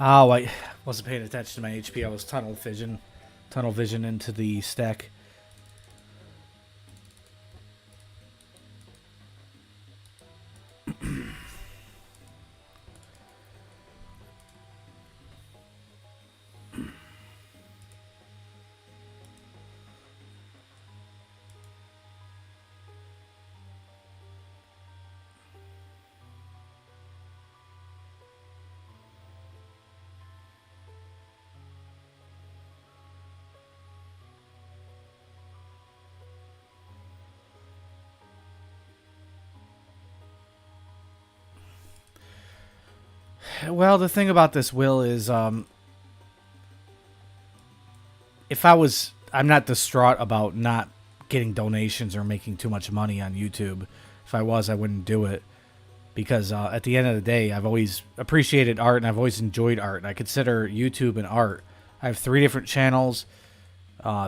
Oh, I wasn't paying attention to my HP. I was tunnel vision into the stack. Well, the thing about this, Will, is if I'm not distraught about not getting donations or making too much money on YouTube. If I was, I wouldn't do it. because at the end of the day, I've always appreciated art and I've always enjoyed art. And I consider YouTube an art. I have 3 different channels.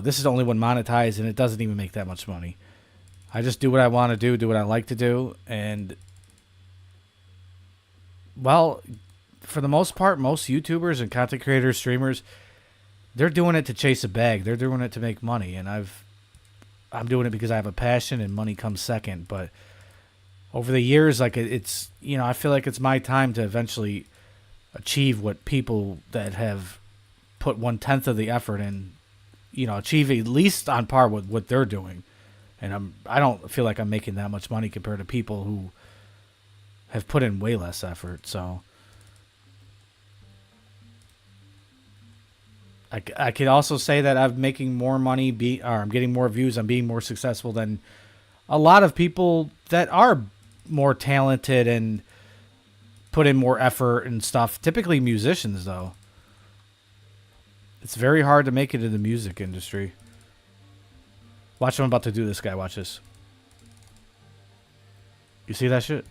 This is the only one monetized, and it doesn't even make that much money. I just do what I want to do what I like to do, and well, for the most part, most YouTubers and content creators, streamers, they're doing it to chase a bag. They're doing it to make money, and I'm doing it because I have a passion, and money comes second. But over the years, like it's I feel like it's my time to eventually achieve what people that have put 1/10 of the effort in, achieve at least on par with what they're doing. And I don't feel like I'm making that much money compared to people who have put in way less effort. So I could also say that I'm making more money, or I'm getting more views, I'm being more successful than a lot of people that are more talented and put in more effort and stuff. Typically musicians, though. It's very hard to make it in the music industry. Watch what I'm about to do this guy. Watch this. You see that shit?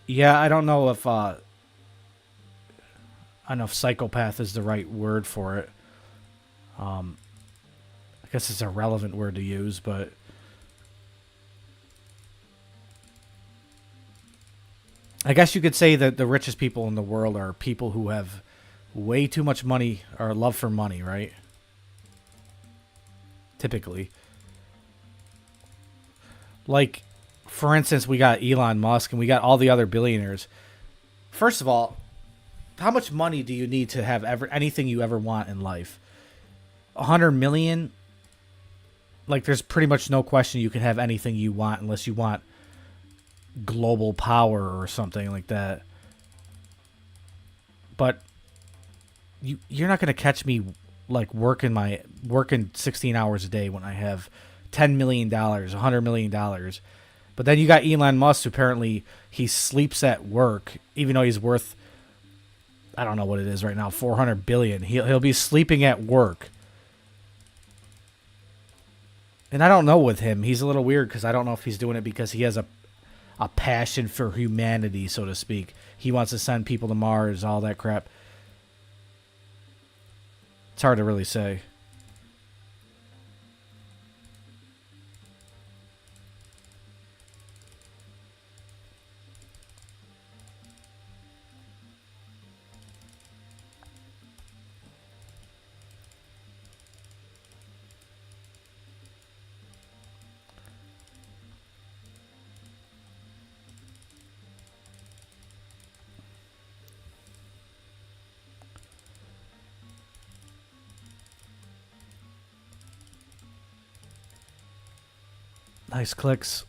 Yeah, I don't know if psychopath is the right word for it. I guess it's a relevant word to use, but I guess you could say that the richest people in the world are people who have way too much money or love for money, right? Typically. Like, for instance, we got Elon Musk and we got all the other billionaires. First of all, how much money do you need to have anything you ever want in life? 100 million? Like, there's pretty much no question you can have anything you want unless you want global power or something like that. But you're not going to catch me like working 16 hours a day when I have $10 million, $100 million. But then you got Elon Musk, who apparently he sleeps at work, even though he's worth, I don't know what it is right now, 400 billion. He'll be sleeping at work. And I don't know with him. He's a little weird because I don't know if he's doing it because he has a passion for humanity, so to speak. He wants to send people to Mars, all that crap. It's hard to really say. Nice clicks.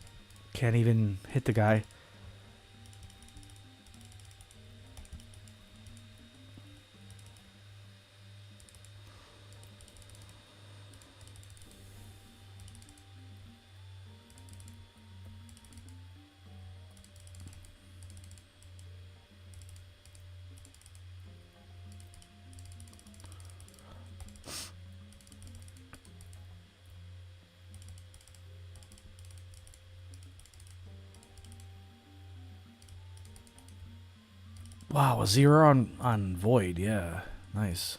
Can't even hit the guy. Wow, a 0 on Void. Yeah, nice.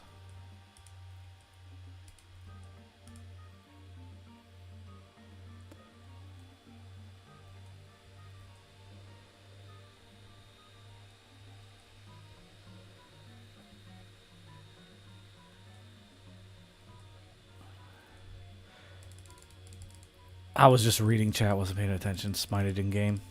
I was just reading chat, wasn't paying attention. Smited in game.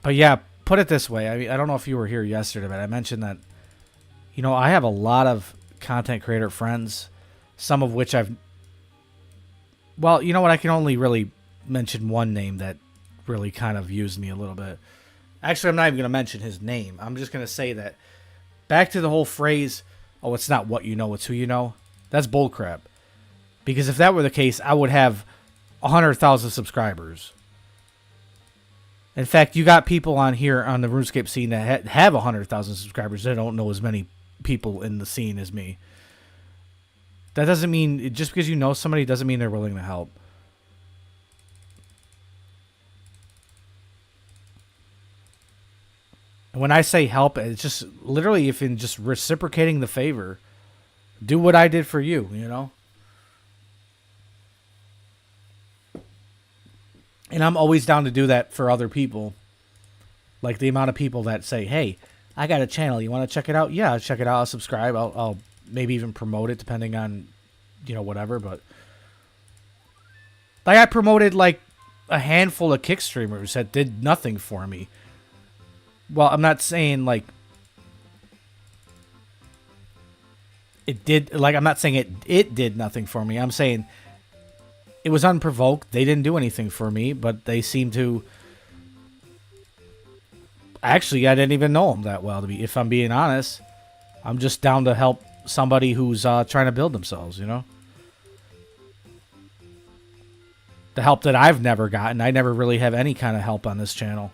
But yeah, put it this way. I mean, I don't know if you were here yesterday, but I mentioned that, I have a lot of content creator friends, some of which well, you know what? I can only really mention one name that really kind of used me a little bit. Actually, I'm not even going to mention his name. I'm just going to say that back to the whole phrase, oh, it's not what you know, it's who you know. That's bullcrap. Because if that were the case, I would have 100,000 subscribers. In fact, you got people on here on the RuneScape scene that have 100,000 subscribers. They don't know as many people in the scene as me. That doesn't mean, just because you know somebody doesn't mean they're willing to help. And when I say help, it's just literally if in just reciprocating the favor. Do what I did for you, you know? And I'm always down to do that for other people. Like the amount of people that say, hey, I got a channel. You want to check it out? Yeah, I'll check it out. I'll subscribe. I'll maybe even promote it depending on, whatever. But like I promoted like a handful of kick streamers that did nothing for me. Well, I'm not saying like it did. Like I'm not saying it did nothing for me. I'm saying it was unprovoked. They didn't do anything for me, but they seem to. Actually, I didn't even know them that well. If I'm being honest, I'm just down to help somebody who's trying to build themselves. You know, the help that I've never gotten. I never really have any kind of help on this channel.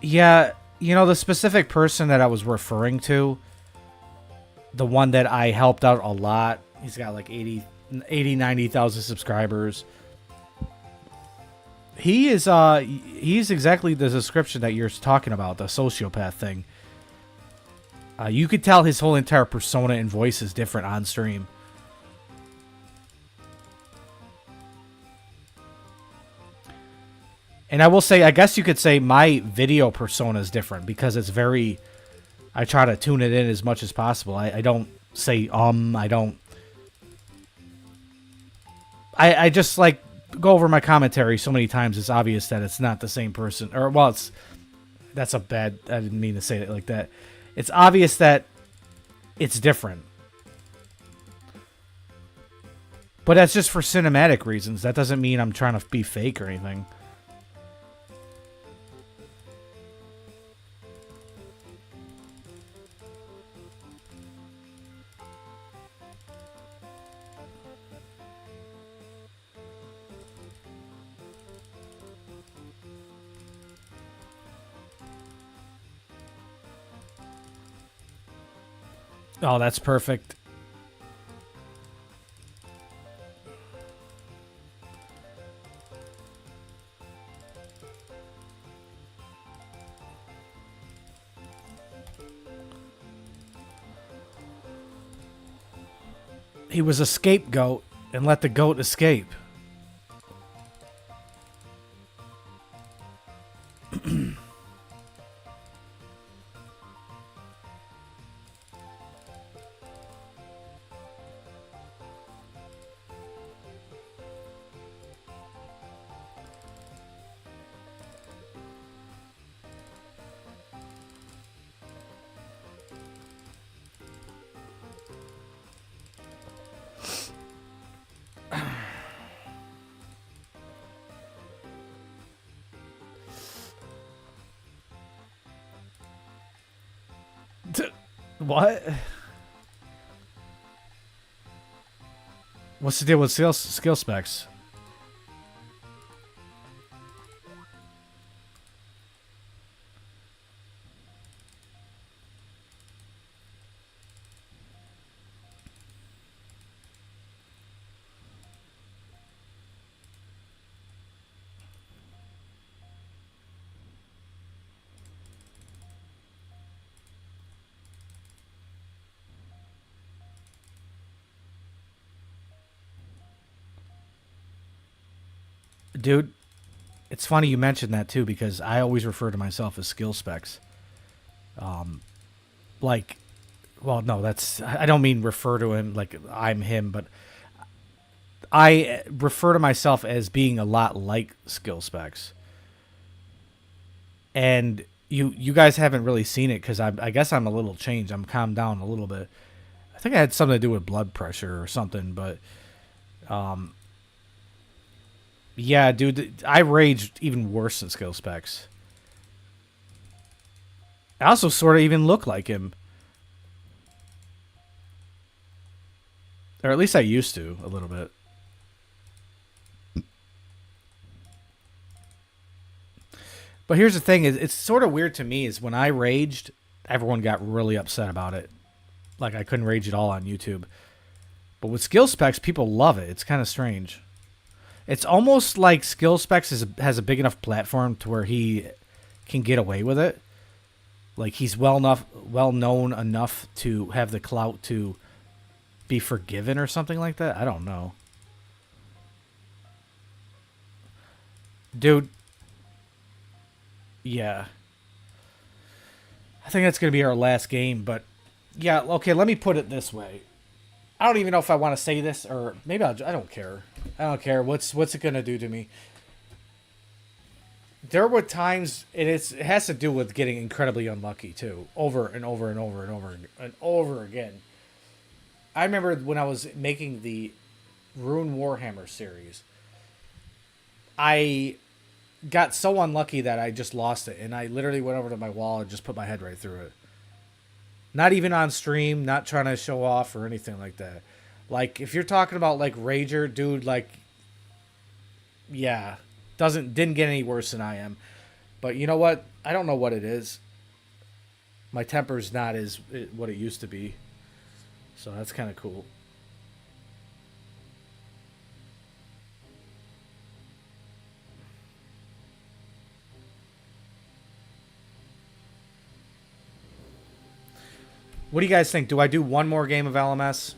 Yeah, the specific person that I was referring to, the one that I helped out a lot, he's got like 90,000 subscribers. He's exactly the description that you're talking about, the sociopath thing. You could tell his whole entire persona and voice is different on stream. And I will say, I guess you could say my video persona is different because it's very... I try to tune it in as much as possible. I don't say, I don't... I just, like, go over my commentary so many times it's obvious that it's not the same person. Or, well, it's... That's a bad... I didn't mean to say it like that. It's obvious that it's different. But that's just for cinematic reasons. That doesn't mean I'm trying to be fake or anything. Oh, that's perfect. He was a scapegoat and let the goat escape. What? What's the deal with skill specs? Dude, It's funny you mentioned that too, because I always refer to myself as skill specs. Like, well, no, I don't mean refer to him like I'm him, but I refer to myself as being a lot like skill specs. And you guys haven't really seen it because I guess I'm a little changed. I'm calmed down a little bit. I think it had something to do with blood pressure or something, but yeah, dude, I raged even worse than skill specs. I also sort of even look like him. Or at least I used to, a little bit. But here's the thing, it's sort of weird to me is when I raged, everyone got really upset about it. Like I couldn't rage at all on YouTube. But with skill specs, people love it. It's kind of strange. It's almost like skill specs has a big enough platform to where he can get away with it. Like he's well known enough to have the clout to be forgiven or something like that. I don't know. Dude. Yeah. I think that's going to be our last game, but yeah, okay, let me put it this way. I don't even know if I want to say this, or maybe I don't care. I don't care. What's it going to do to me? There were times, it has to do with getting incredibly unlucky, too. Over and over and over and over and over again. I remember when I was making the Rune Warhammer series, I got so unlucky that I just lost it, and I literally went over to my wall and just put my head right through it. Not even on stream, not trying to show off or anything like that. Like, if you're talking about, like, Rager, dude, like, yeah, didn't get any worse than I am. But you know what? I don't know what it is. My temper's not as what it used to be. So that's kind of cool. What do you guys think? Do I do one more game of LMS?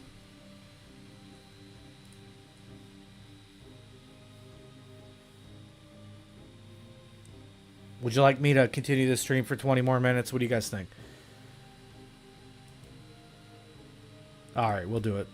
Would you like me to continue this stream for 20 more minutes? What do you guys think? Alright, we'll do it.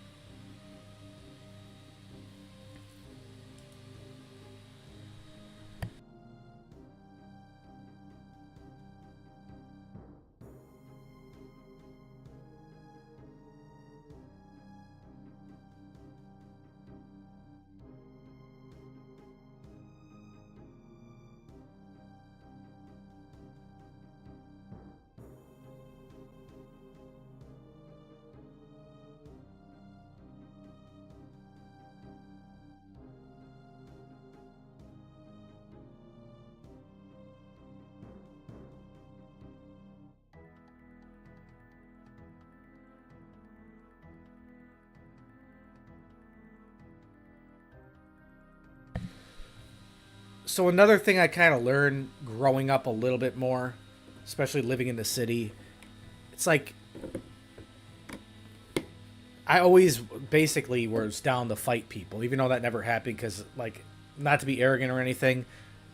So another thing I kind of learned growing up a little bit more, especially living in the city, it's like I always basically was down to fight people, even though that never happened because, like, not to be arrogant or anything,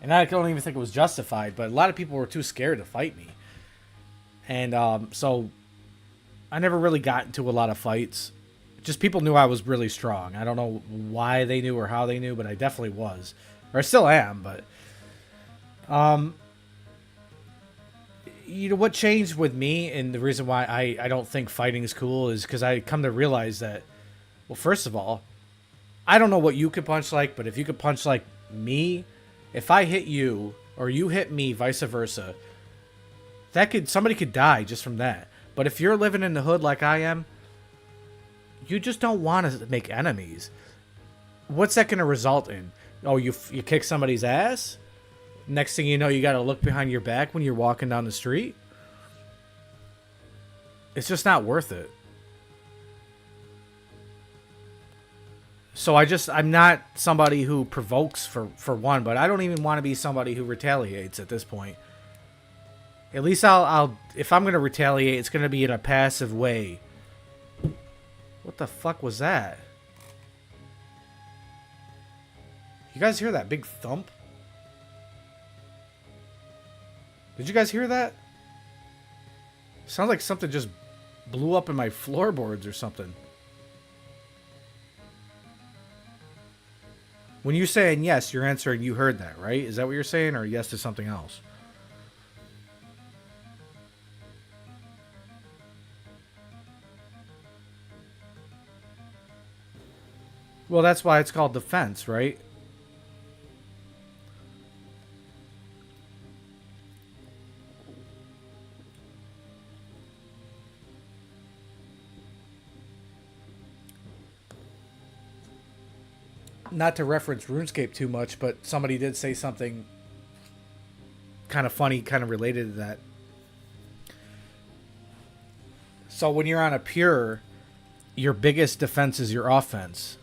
and I don't even think it was justified, but a lot of people were too scared to fight me. And so I never really got into a lot of fights. Just people knew I was really strong. I don't know why they knew or how they knew, but I definitely was. Or I still am, but you know what changed with me, and the reason why I don't think fighting is cool is because I come to realize that, well, first of all, I don't know what you could punch like, but if you could punch like me, if I hit you or you hit me, vice versa, somebody could die just from that. But if you're living in the hood like I am, you just don't want to make enemies. What's that going to result in? Oh, you kick somebody's ass? Next thing you know, you got to look behind your back when you're walking down the street? It's just not worth it. So I'm not somebody who provokes for one, but I don't even want to be somebody who retaliates at this point. At least I'll if I'm going to retaliate, it's going to be in a passive way. What the fuck was that? You guys hear that big thump? Did you guys hear that? Sounds like something just blew up in my floorboards or something. When you're saying yes, you're answering you heard that, right? Is that what you're saying, or yes to something else? Well, that's why it's called defense, right? Not to reference RuneScape too much, but somebody did say something kind of funny, kind of related to that. So when you're on a pure, your biggest defense is your offense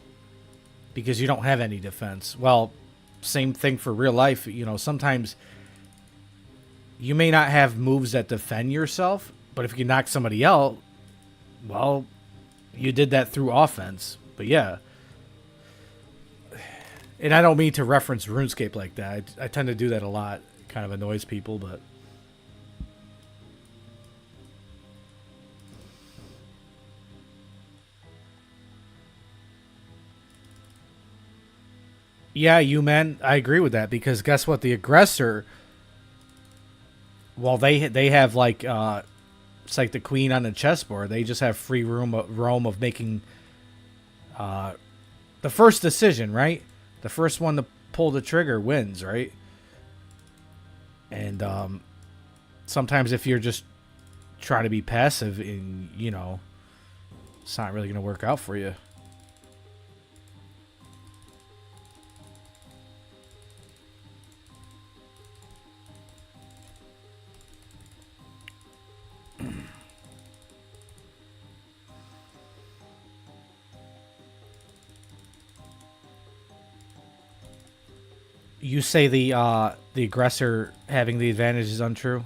because you don't have any defense. Well, same thing for real life. You know, sometimes you may not have moves that defend yourself, but if you knock somebody out, well, you did that through offense. But yeah. And I don't mean to reference RuneScape like that. I tend to do that a lot. It kind of annoys people, but... Yeah, you man, I agree with that because guess what? The aggressor, well, they have like it's like the queen on the chessboard. They just have free roam of making the first decision, right? The first one to pull the trigger wins, right? And sometimes if you're just trying to be passive, and you know, it's not really going to work out for you. You say the aggressor having the advantage is untrue?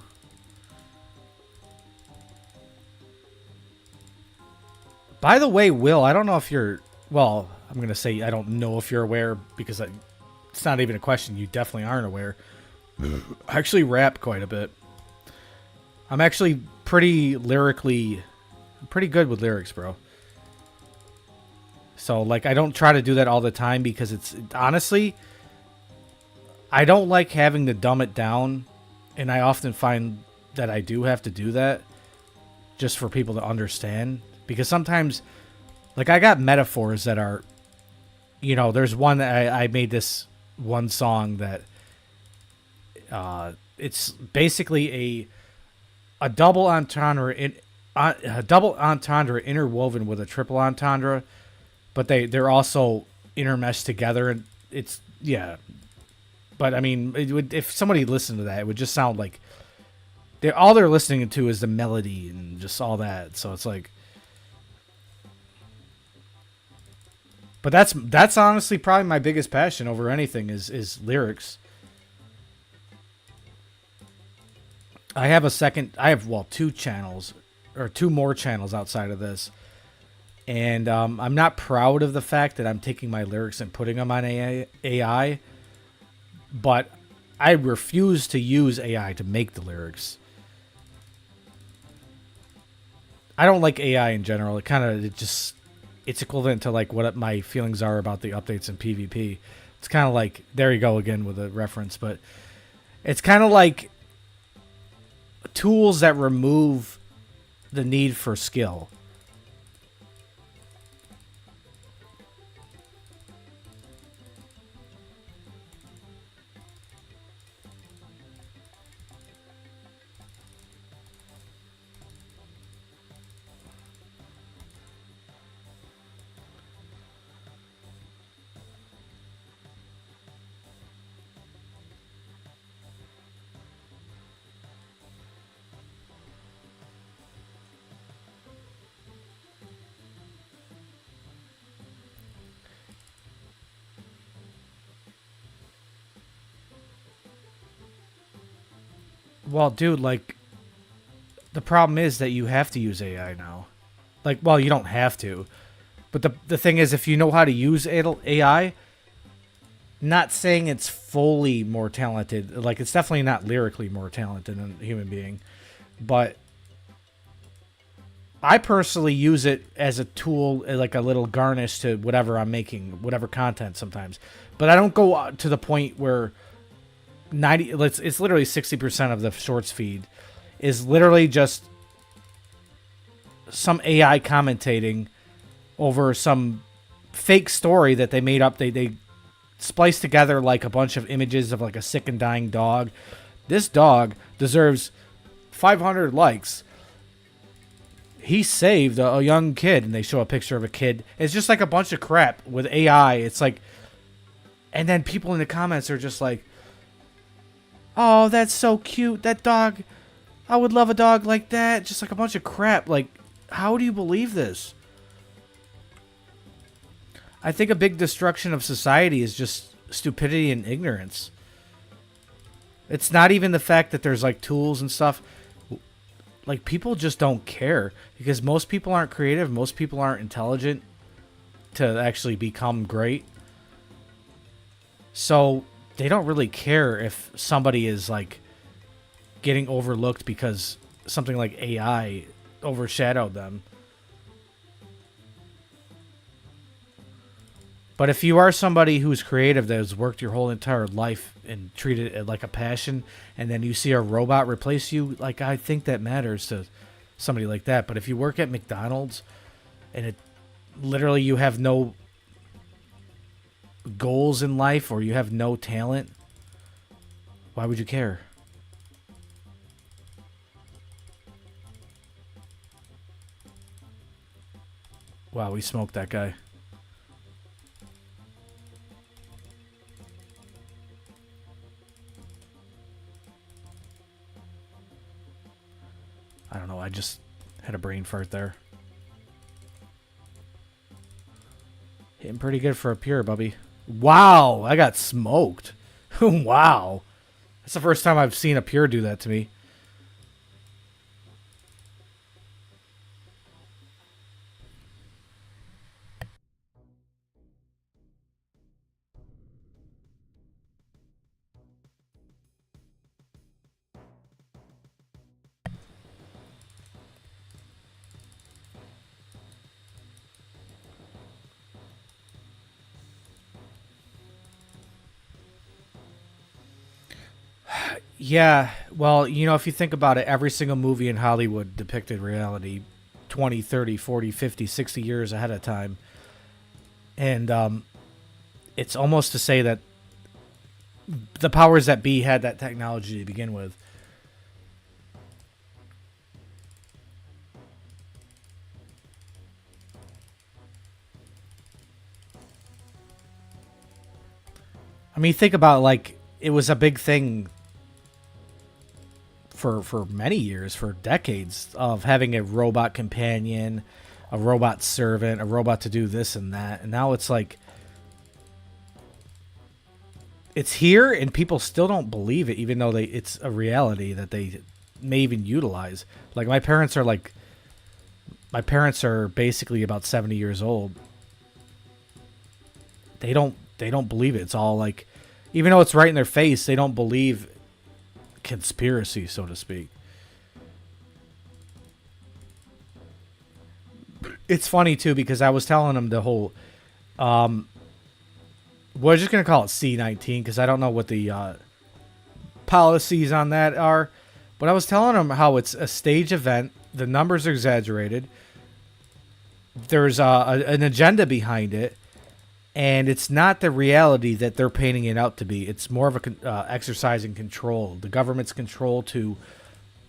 By the way, Will, I don't know if you're... Well, I'm going to say I don't know if you're aware because it's not even a question. You definitely aren't aware. I actually rap quite a bit. I'm actually pretty good with lyrics, bro. So, like, I don't try to do that all the time because it's... Honestly... I don't like having to dumb it down, and I often find that I do have to do that just for people to understand. Because sometimes, like, I got metaphors that are, you know, there's one that I made this one song that it's basically a double entendre, a double entendre interwoven with a triple entendre, but they're also intermeshed together, and it's, yeah. But, I mean, if somebody listened to that, it would just sound like... all they're listening to is the melody and just all that. So it's like... But that's honestly probably my biggest passion over anything is lyrics. I have two channels, or two more channels outside of this. And I'm not proud of the fact that I'm taking my lyrics and putting them on AI. But I refuse to use AI to make the lyrics. I don't like AI in general. It's equivalent to like what my feelings are about the updates in PvP. It's kind of like, there you go again with a reference, but it's kind of like tools that remove the need for skill. Well, dude, like, the problem is that you have to use AI now. Like, well, you don't have to. But the thing is, if you know how to use AI, not saying it's fully more talented. Like, it's definitely not lyrically more talented than a human being. But I personally use it as a tool, like a little garnish to whatever I'm making, whatever content sometimes. But I don't go to the point where it's literally 60% of the shorts feed is literally just some AI commentating over some fake story that they made up. They spliced together like a bunch of images of like a sick and dying dog. This dog deserves 500 likes. He saved a young kid, and they show a picture of a kid. It's just like a bunch of crap with AI. It's like, and then people in the comments are just like, oh, that's so cute. That dog, I would love a dog like that. Just like a bunch of crap. Like, how do you believe this? I think a big destruction of society is just stupidity and ignorance. It's not even the fact that there's like tools and stuff. Like, people just don't care because most people aren't creative. Most people aren't intelligent to actually become great. So they don't really care if somebody is like getting overlooked because something like AI overshadowed them. But if you are somebody who's creative that has worked your whole entire life and treated it like a passion, and then you see a robot replace you, like, I think that matters to somebody like that. But if you work at McDonald's and it literally you have no goals in life or you have no talent, why would you care? Wow, we smoked that guy. I don't know, I just had a brain fart there. Hitting pretty good for a pure, Bubby. Wow, I got smoked. Wow. That's the first time I've seen a pure do that to me. Yeah, well, you know, if you think about it, every single movie in Hollywood depicted reality 20, 30, 40, 50, 60 years ahead of time. And it's almost to say that the powers that be had that technology to begin with. I mean, think about, like, it was a big thing for many years, for decades, of having a robot companion, a robot servant, a robot to do this and that. And now it's like, it's here and people still don't believe it, even though it's a reality that they may even utilize. Like, my parents are basically about 70 years old. They don't believe it. It's all like, even though it's right in their face, they don't believe conspiracy, so to speak. It's funny too, because I was telling them the whole we're just gonna call it C-19 because I don't know what the policies on that are, but I was telling them how it's a stage event, the numbers are exaggerated, there's an agenda behind it, and it's not the reality that they're painting it out to be. It's more of a exercise in control, the government's control to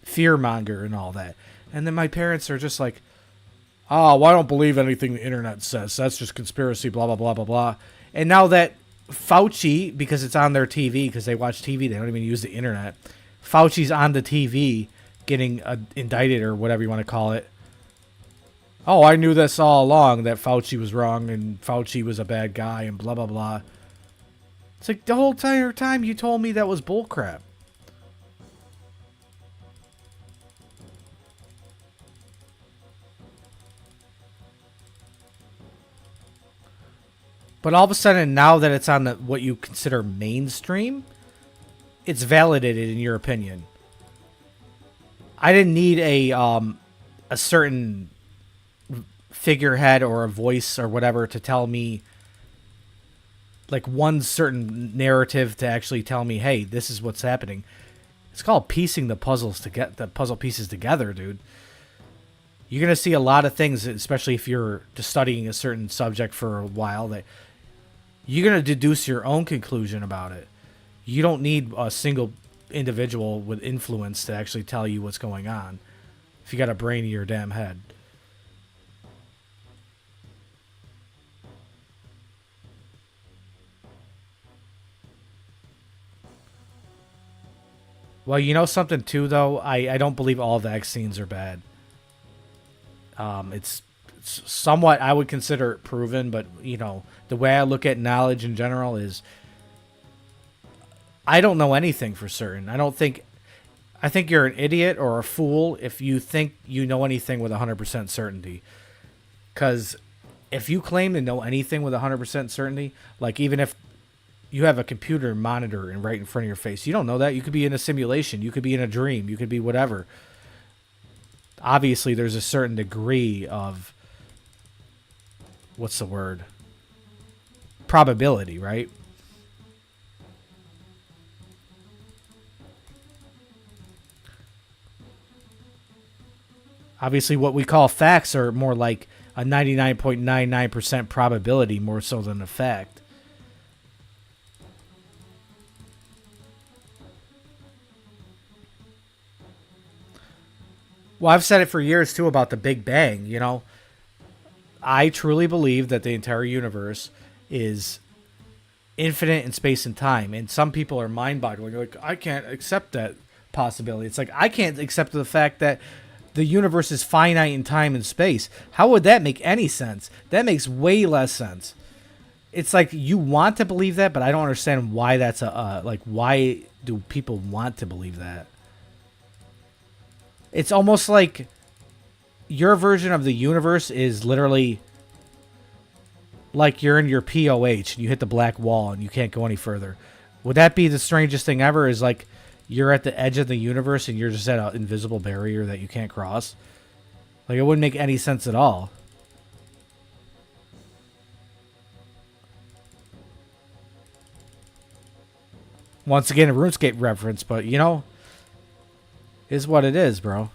fearmonger and all that. And then my parents are just like, oh, well, I don't believe anything the internet says. That's just conspiracy, blah, blah, blah, blah, blah. And now that Fauci, because it's on their TV, because they watch TV, they don't even use the internet. Fauci's on the TV getting indicted or whatever you want to call it. Oh, I knew this all along, that Fauci was wrong and Fauci was a bad guy and blah, blah, blah. It's like, the whole entire time you told me that was bullcrap. But all of a sudden, now that it's on the what you consider mainstream, it's validated in your opinion. I didn't need a certain figurehead or a voice or whatever to tell me, like, one certain narrative to actually tell me, hey, this is what's happening. It's called piecing the puzzles to get the puzzle pieces together, dude. You're gonna see a lot of things, especially if you're just studying a certain subject for a while, that you're gonna deduce your own conclusion about it. You don't need a single individual with influence to actually tell you what's going on if you got a brain in your damn head. Well, you know something too, though? I don't believe all vaccines are bad. It's somewhat, I would consider it proven, but, you know, the way I look at knowledge in general is I don't know anything for certain. I think you're an idiot or a fool if you think you know anything with 100% certainty. Because if you claim to know anything with 100% certainty, like even if you have a computer monitor and right in front of your face, you don't know that. You could be in a simulation. You could be in a dream. You could be whatever. Obviously, there's a certain degree of, what's the word? Probability, right? Obviously, what we call facts are more like a 99.99% probability more so than a fact. Well, I've said it for years, too, about the Big Bang, you know. I truly believe that the entire universe is infinite in space and time. And some people are mind-boggling. They're like, I can't accept that possibility. It's like, I can't accept the fact that the universe is finite in time and space. How would that make any sense? That makes way less sense. It's like you want to believe that, but I don't understand why that's like, why do people want to believe that? It's almost like your version of the universe is literally like you're in your POH and you hit the black wall and you can't go any further. Would that be the strangest thing ever? Is like you're at the edge of the universe and you're just at an invisible barrier that you can't cross? Like, it wouldn't make any sense at all. Once again, a RuneScape reference, but you know, is what it is, bro.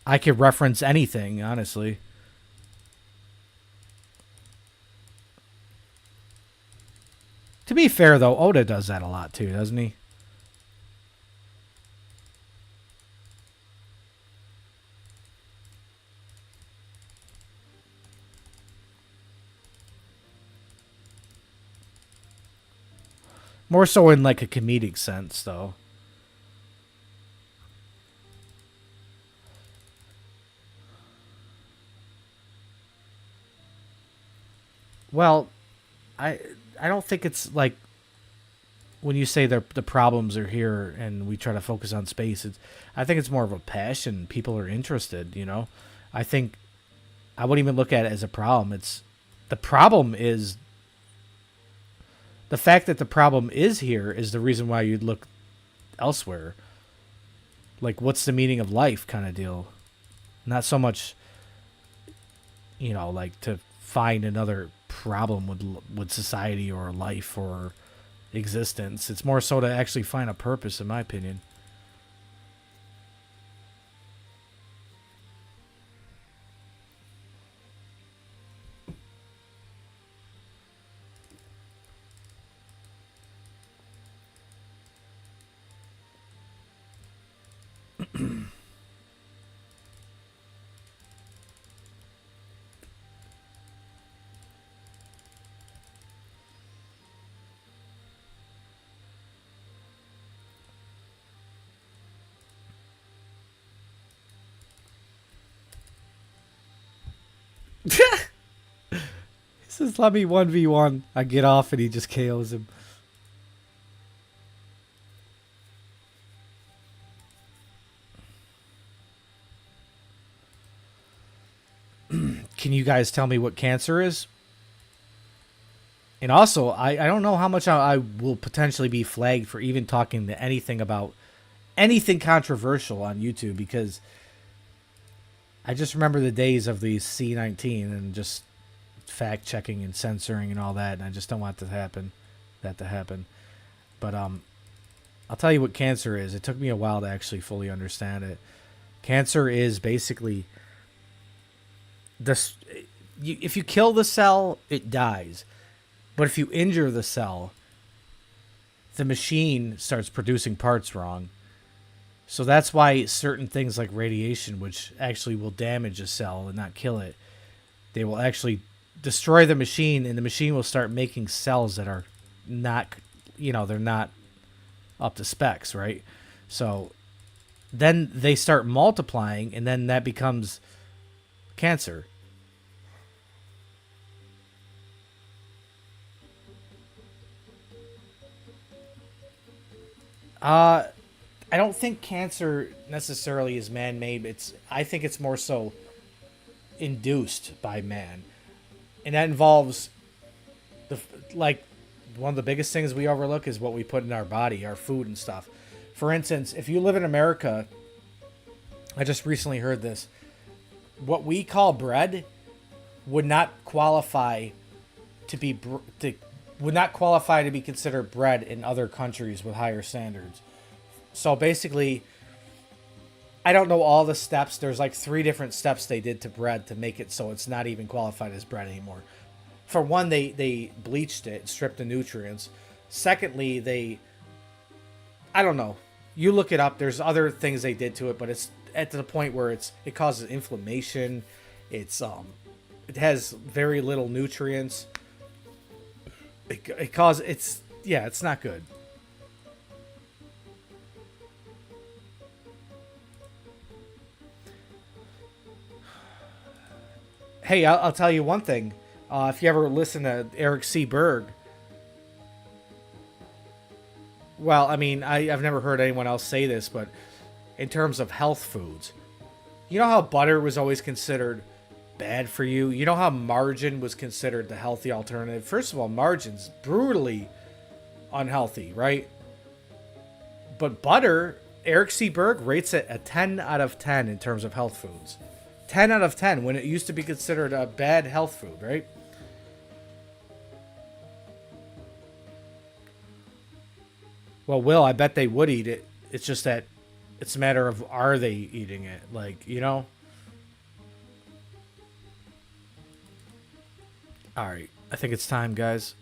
I could reference anything, honestly. To be fair, though, Oda does that a lot, too, doesn't he? More so in, like, a comedic sense, though. Well, I don't think it's like when you say the problems are here and we try to focus on space. I think it's more of a passion. People are interested, you know. I think I wouldn't even look at it as a problem. The problem is the fact that the problem is here is the reason why you'd look elsewhere. Like, what's the meaning of life kind of deal. Not so much, you know, like to find another problem with society or life or existence. It's more so to actually find a purpose, in my opinion. He says, let me 1v1. I get off and he just KOs him. Can you guys tell me what cancer is? And also, I don't know how much I will potentially be flagged for even talking to anything about anything controversial on YouTube, because I just remember the days of the C-19 and just fact checking and censoring and all that, and I just don't want that to happen. But I'll tell you what cancer is. It took me a while to actually fully understand it. Cancer is basically this. If you kill the cell, it dies. But if you injure the cell, the machine starts producing parts wrong. So that's why certain things like radiation, which actually will damage a cell and not kill it, they will actually destroy the machine, and the machine will start making cells that are not, they're not up to specs, right? So then they start multiplying, and then that becomes cancer. I don't think cancer necessarily is man-made. I think it's more so induced by man, and that involves one of the biggest things we overlook is what we put in our body, our food and stuff. For instance, if you live in America, I just recently heard this. What we call bread would not qualify to be considered bread in other countries with higher standards. So basically, I don't know all the steps. There's like 3 different steps they did to bread to make it so it's not even qualified as bread anymore. For one, they bleached it, stripped the nutrients. Secondly, I don't know. You look it up. There's other things they did to it, but it's at the point where it causes inflammation. It has very little nutrients. It's not good. Hey, I'll tell you one thing. If you ever listen to Eric C. Berg, well, I mean, I've never heard anyone else say this, but in terms of health foods, you know how butter was always considered bad for you? You know how margarine was considered the healthy alternative? First of all, margarine's brutally unhealthy, right? But butter, Eric C. Berg rates it a 10 out of 10 in terms of health foods. 10 out of 10 when it used to be considered a bad health food, right? Well, Will, I bet they would eat it. It's just that it's a matter of, are they eating it? All right. I think it's time, guys.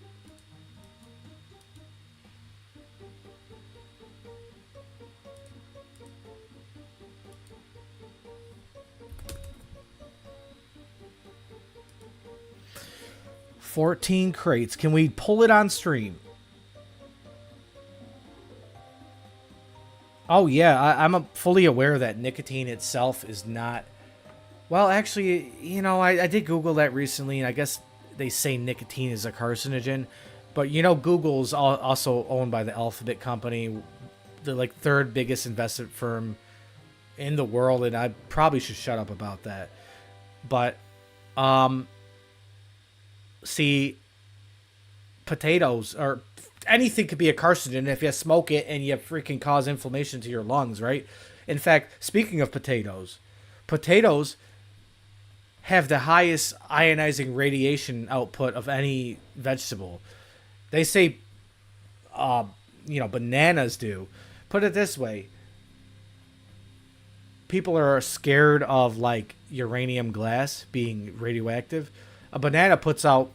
$14 crates. Can we pull it on stream? Oh, yeah. I'm fully aware that nicotine itself is not... Well, actually, I did Google that recently, and I guess they say nicotine is a carcinogen. But, Google's also owned by the Alphabet company, the, 3rd biggest investment firm in the world, and I probably should shut up about that. But, see, potatoes or anything could be a carcinogen if you smoke it and you freaking cause inflammation to your lungs, right? In fact, speaking of potatoes have the highest ionizing radiation output of any vegetable. They say, bananas do. Put it this way. People are scared of, uranium glass being radioactive. A banana puts out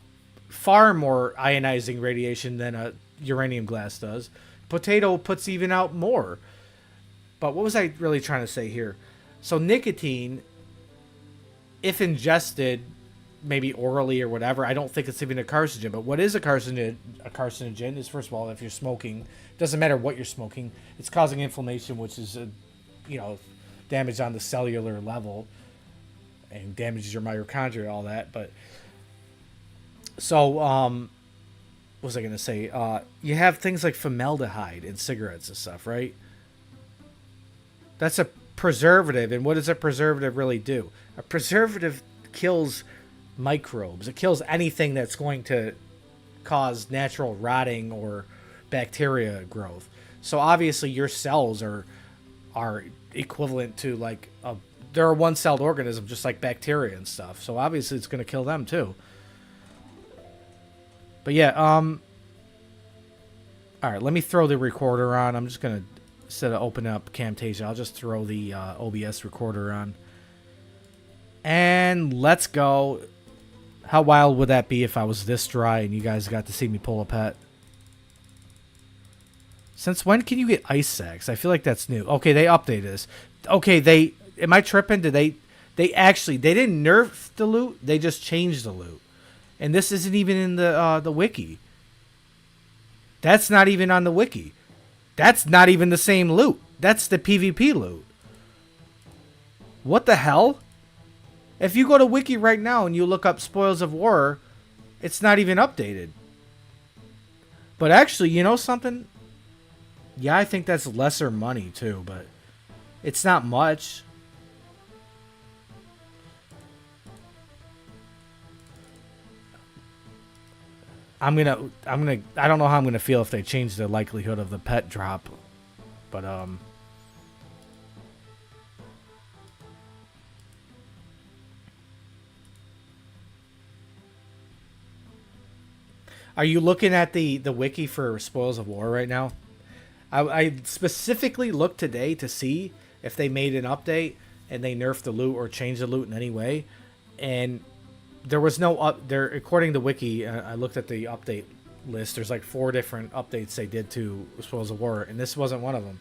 far more ionizing radiation than a uranium glass does. Potato puts even out more. But what was I really trying to say here? So nicotine, if ingested, maybe orally or whatever, I don't think it's even a carcinogen. But what is a carcinogen is, first of all, if you're smoking, it doesn't matter what you're smoking, it's causing inflammation, which is, damage on the cellular level and damages your mitochondria, all that. But so, what was I going to say? You have things like formaldehyde in cigarettes and stuff, right? That's a preservative. And what does a preservative really do? A preservative kills microbes. It kills anything that's going to cause natural rotting or bacteria growth. So obviously your cells are equivalent to like they're a one-celled organism just like bacteria and stuff. So obviously it's going to kill them too. But yeah, all right, let me throw the recorder on. I'm just going to, instead of opening up Camtasia, I'll just throw the OBS recorder on. And let's go. How wild would that be if I was this dry and you guys got to see me pull a pet? Since when can you get ice sacks? I feel like that's new. Okay, they updated this. Okay, am I tripping? Did they didn't nerf the loot, they just changed the loot. And this isn't even in the wiki. That's not even on the wiki. That's not even the same loot. That's the PvP loot. What the hell? If you go to wiki right now and you look up Spoils of War, it's not even updated. But actually, you know something? Yeah, I think that's lesser money too, but it's not much. I don't know how I'm gonna feel if they change the likelihood of the pet drop, but are you looking at the wiki for Spoils of War right now? I specifically looked today to see if they made an update and they nerfed the loot or changed the loot in any way, and there was no there. According to wiki, I looked at the update list. There's like 4 different updates they did to Spoils of War, and this wasn't one of them.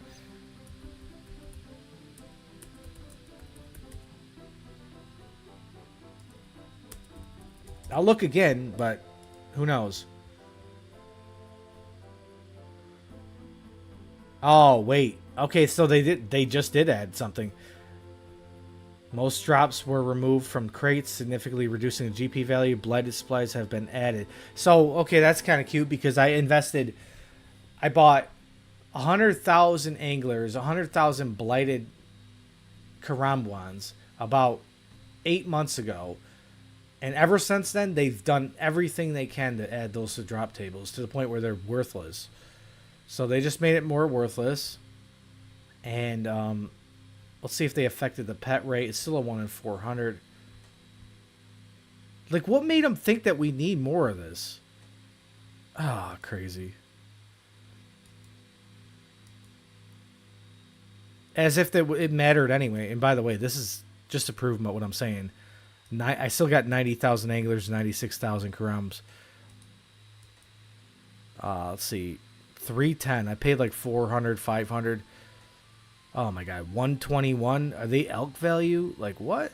I'll look again, but who knows? Oh wait, okay, so they just did add something. Most drops were removed from crates, significantly reducing the GP value. Blighted supplies have been added. So, okay, that's kind of cute because I bought 100,000 anglers, 100,000 blighted Karambwans about 8 months ago. And ever since then, they've done everything they can to add those to drop tables to the point where they're worthless. So they just made it more worthless. And, let's see if they affected the pet rate. It's still a 1 in 400. Like, what made them think that we need more of this? Ah, crazy. As if it mattered anyway. And by the way, this is just to prove what I'm saying. I still got 90,000 anglers, 96,000 Karams. Let's see. 310. I paid like 400, 500. Oh my god, 121. Are they elk value? Like what?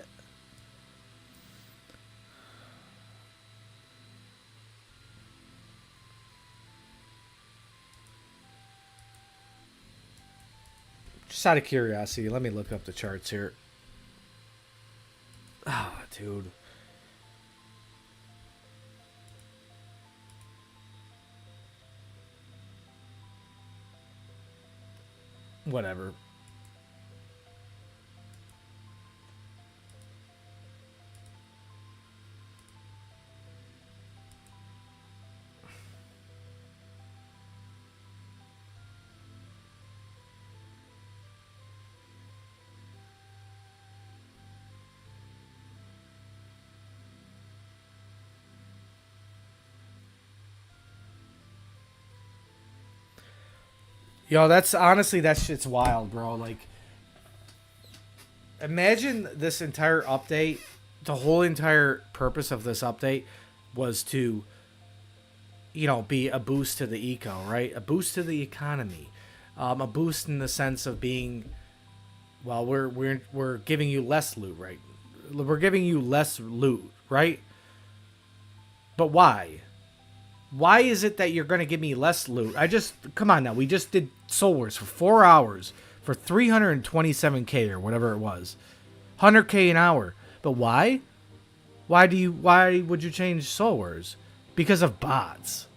Just out of curiosity, let me look up the charts here. Ah, oh, dude. Whatever. Yo, that shit's wild, bro. Like, imagine this entire update, the whole entire purpose of this update was to, be a boost to the eco, right? A boost to the economy. A boost in the sense of being, well, we're giving you less loot, right? We're giving you less loot, right? But why? Why is it that you're going to give me less loot? Come on now. We just did Soul Wars for 4 hours for 327k or whatever it was. 100k an hour. But why? Why would you change Soul Wars? Because of bots.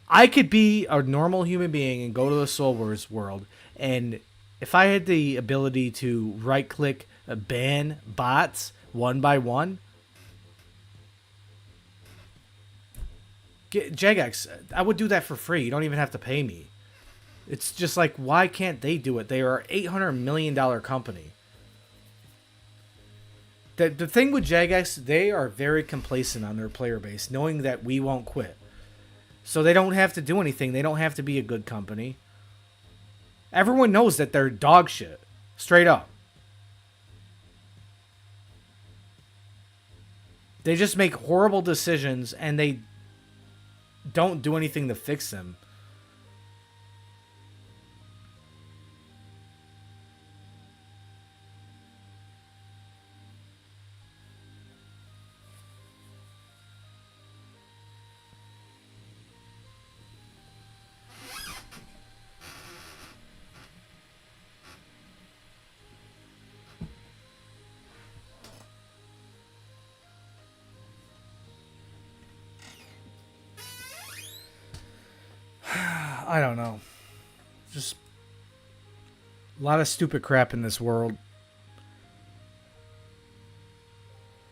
I could be a normal human being and go to the Soul Wars world, and if I had the ability to right click ban bots one by one, Jagex, I would do that for free. You don't even have to pay me. It's just like, why can't they do it? They are an $800 million company. The thing with Jagex, they are very complacent on their player base, knowing that we won't quit. So they don't have to do anything. They don't have to be a good company. Everyone knows that they're dog shit. Straight up. They just make horrible decisions and they don't do anything to fix them. I don't know. Just a lot of stupid crap in this world.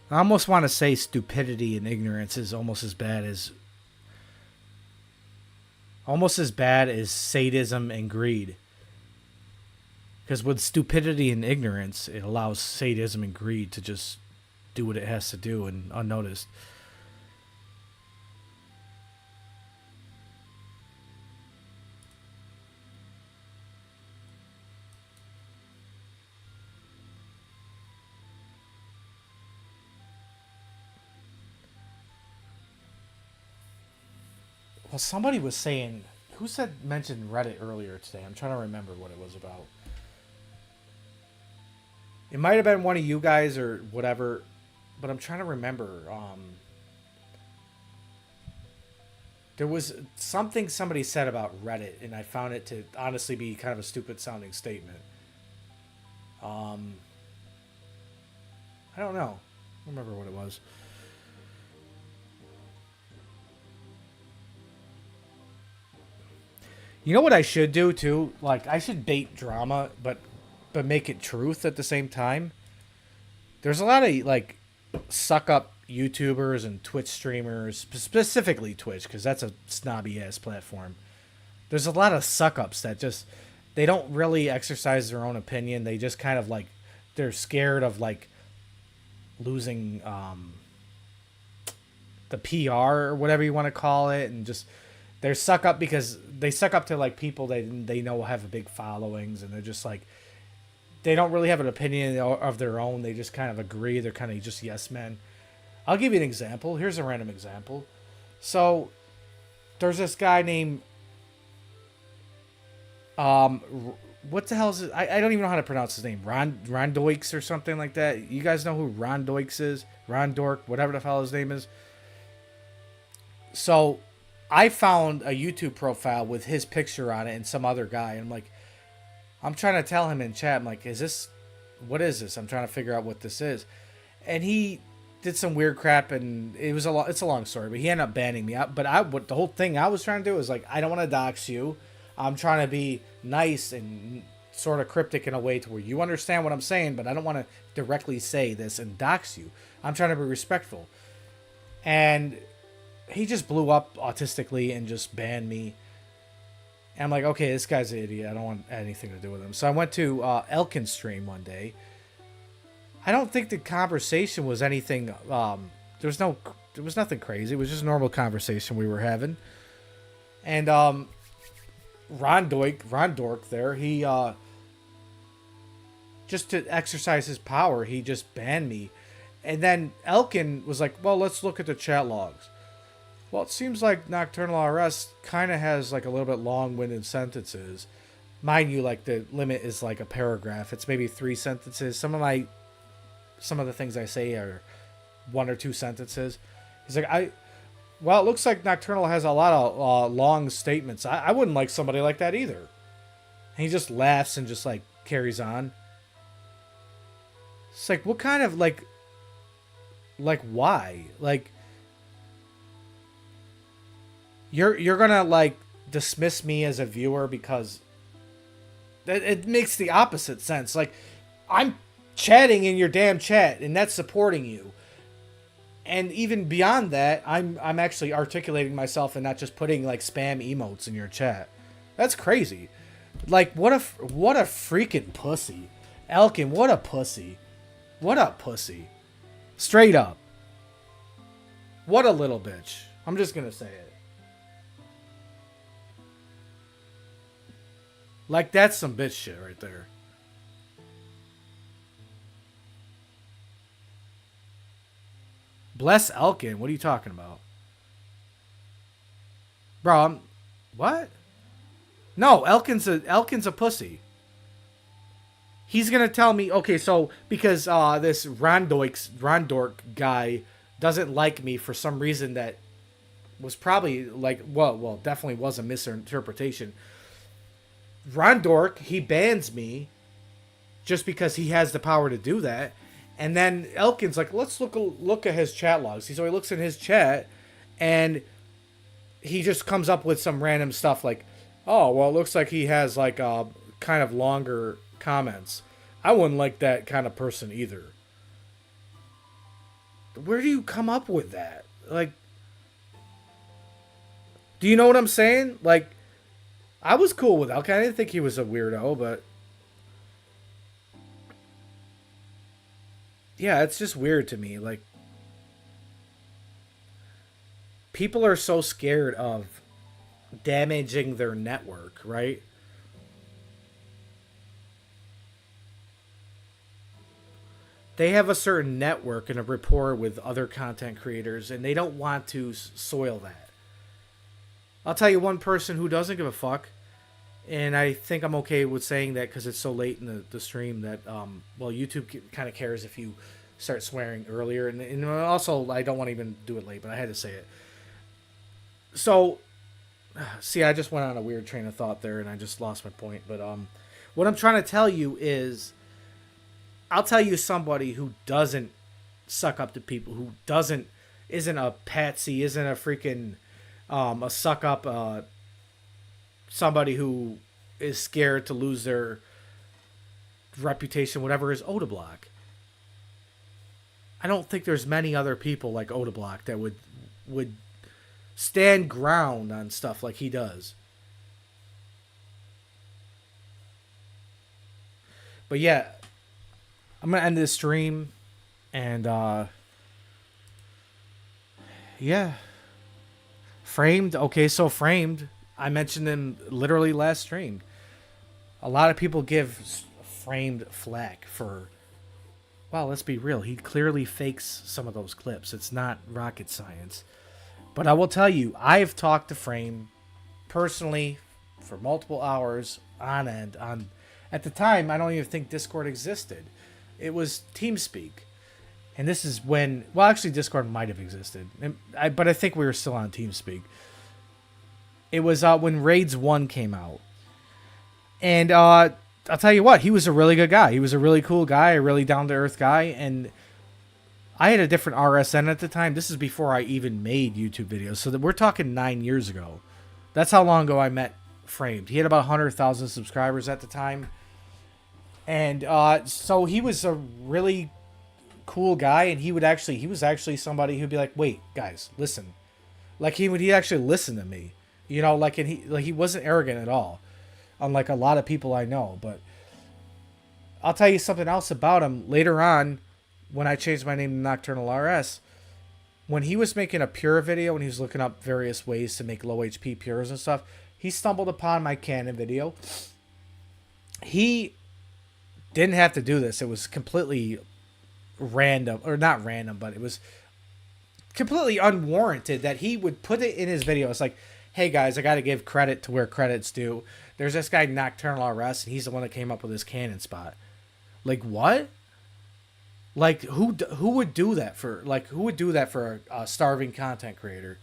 I almost want to say stupidity and ignorance is almost as bad as sadism and greed. Because with stupidity and ignorance, it allows sadism and greed to just do what it has to do and unnoticed. Well, somebody was saying, mentioned Reddit earlier today. I'm trying to remember what it was about. It might have been one of you guys or whatever, but I'm trying to remember. There was something somebody said about Reddit, and I found it to honestly be kind of a stupid sounding statement. I don't know. I don't remember what it was. You know what I should do too? Like, I should bait drama, but make it truth at the same time. There's a lot of like suck up YouTubers and Twitch streamers, specifically Twitch, because that's a snobby ass platform. There's a lot of suck ups that just they don't really exercise their own opinion. They just kind of like they're scared of like losing the PR or whatever you want to call it, and just they're suck up because they suck up to like people they know have a big followings, and they're just like they don't really have an opinion of their own. They just kind of agree. They're kind of just yes men. I'll give you an example. Here's a random example. So there's this guy named what the hell is it? I don't even know how to pronounce his name. Ron Doix or something like that. You guys know who Ron Doix is? Ron Dork, whatever the hell his name is. So I found a YouTube profile with his picture on it and some other guy. And I'm trying to tell him in chat, I'm like, what is this? I'm trying to figure out what this is. And he did some weird crap, and it's a long story, but he ended up banning me out. But the whole thing I was trying to do is like, I don't want to dox you. I'm trying to be nice and sort of cryptic in a way to where you understand what I'm saying, but I don't want to directly say this and dox you. I'm trying to be respectful. And he just blew up autistically and just banned me. And I'm like, okay, this guy's an idiot. I don't want anything to do with him. So I went to Elkin's stream one day. I don't think the conversation was anything. There was nothing crazy. It was just a normal conversation we were having. And Ron Dork there, he just to exercise his power, he just banned me. And then Elkin was like, well, let's look at the chat logs. Well, it seems like Nocturnal RS kind of has like a little bit long-winded sentences. Mind you, like the limit is like a paragraph. It's maybe 3 sentences. Some of the things I say are 1 or 2 sentences. He's like, well, it looks like Nocturnal has a lot of long statements. I wouldn't like somebody like that either. And he just laughs and just like carries on. It's like, what kind of like why? Like, you're gonna like dismiss me as a viewer because it makes the opposite sense. Like, I'm chatting in your damn chat and that's supporting you. And even beyond that, I'm actually articulating myself and not just putting like spam emotes in your chat. That's crazy. Like what a freaking pussy. Elkin, what a pussy. What a pussy. Straight up. What a little bitch. I'm just gonna say it. Like that's some bitch shit right there. Bless Elkin. What are you talking about? Bro, what? No, Elkin's a pussy. He's gonna tell me, okay, so because this Rondork guy doesn't like me for some reason that was probably like, well, definitely was a misinterpretation. Rondork, he bans me just because he has the power to do that. And then Elkin's like, let's look at his chat logs. So he looks in his chat, and he just comes up with some random stuff like, oh, well, it looks like he has like kind of longer comments. I wouldn't like that kind of person either. Where do you come up with that? Like, do you know what I'm saying? Like, I was cool with Elkin. I didn't think he was a weirdo, but yeah, it's just weird to me. Like, people are so scared of damaging their network, right? They have a certain network and a rapport with other content creators, and they don't want to soil that. I'll tell you one person who doesn't give a fuck, and I think I'm okay with saying that because it's so late in the stream that, well, YouTube kind of cares if you start swearing earlier. And also, I don't want to even do it late, but I had to say it. So, see, I just went on a weird train of thought there, and I just lost my point. But what I'm trying to tell you is, I'll tell you somebody who doesn't suck up to people, who isn't a patsy, isn't a freaking a suck up, somebody who is scared to lose their reputation, whatever, is Odablock. I don't think there's many other people like Odablock that would stand ground on stuff like he does. But yeah, I'm gonna end this stream, and yeah, Framed. Okay, so Framed, I mentioned him literally last stream. A lot of people give Framed flack for, well, let's be real, he clearly fakes some of those clips. It's not rocket science. But I will tell you, I've talked to Frame personally for multiple hours on end. At the time, I don't even think Discord existed. It was TeamSpeak. And this is when, well, actually Discord might have existed. But I think we were still on TeamSpeak. It was when Raids 1 came out. And I'll tell you what, he was a really good guy. He was a really cool guy, a really down-to-earth guy. And I had a different RSN at the time. This is before I even made YouTube videos. So that we're talking 9 years ago. That's how long ago I met Framed. He had about 100,000 subscribers at the time. And so he was a really cool guy, and he was actually somebody who'd be like, wait, guys, listen. Like he'd actually listen to me. You know, like, and he wasn't arrogant at all. Unlike a lot of people I know. But I'll tell you something else about him later on when I changed my name to Nocturnal RS. When he was making a pure video, when he was looking up various ways to make low HP pures and stuff, he stumbled upon my Canon video. He didn't have to do this. It was completely random, or not random, but it was completely unwarranted that he would put it in his video. It's like, hey guys, I got to give credit to where credit's due. There's this guy Nocturnal RS, and he's the one that came up with this Canon spot. Like, what? Like, who would do that for? Like, who would do that for a starving content creator?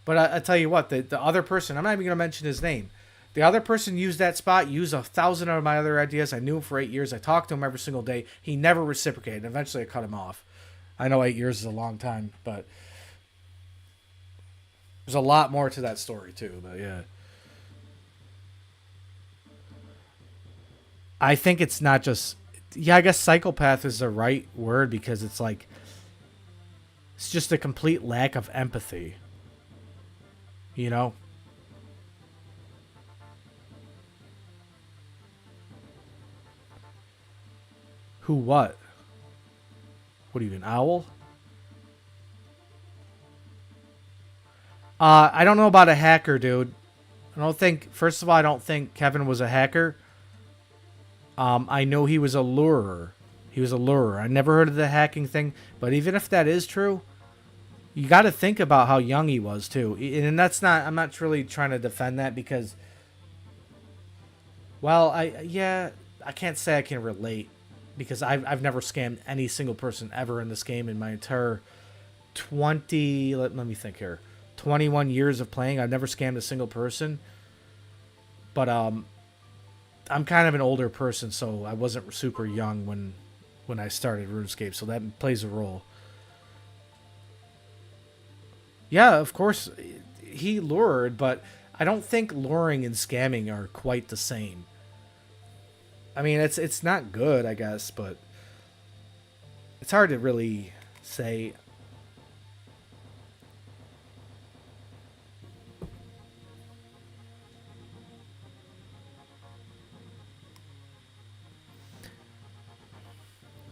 But I tell you what, the other person, I'm not even gonna mention his name. The other person used that spot, used 1,000 of my other ideas. I knew him for 8 years. I talked to him every single day. He never reciprocated. Eventually, I cut him off. I know 8 years is a long time, but there's a lot more to that story too. But yeah, I think it's not just. Yeah, I guess psychopath is the right word, because it's like It's just a complete lack of empathy. You know? Who what? What are you, an owl? I don't know about a hacker, dude. I don't think, first of all, I don't think Kevin was a hacker. I know he was a lurer. He was a lurer. I never heard of the hacking thing, but even if that is true, you got to think about how young he was too. And that's not, I'm not really trying to defend that because, well, I can't say I can relate because I've never scammed any single person ever in this game in my entire 20, let me think here, 21 years of playing. I've never scammed a single person. But I'm kind of an older person, so I wasn't super young when I started RuneScape, so that plays a role. Yeah, of course, he lured, but I don't think luring and scamming are quite the same. I mean, it's not good, I guess, but it's hard to really say.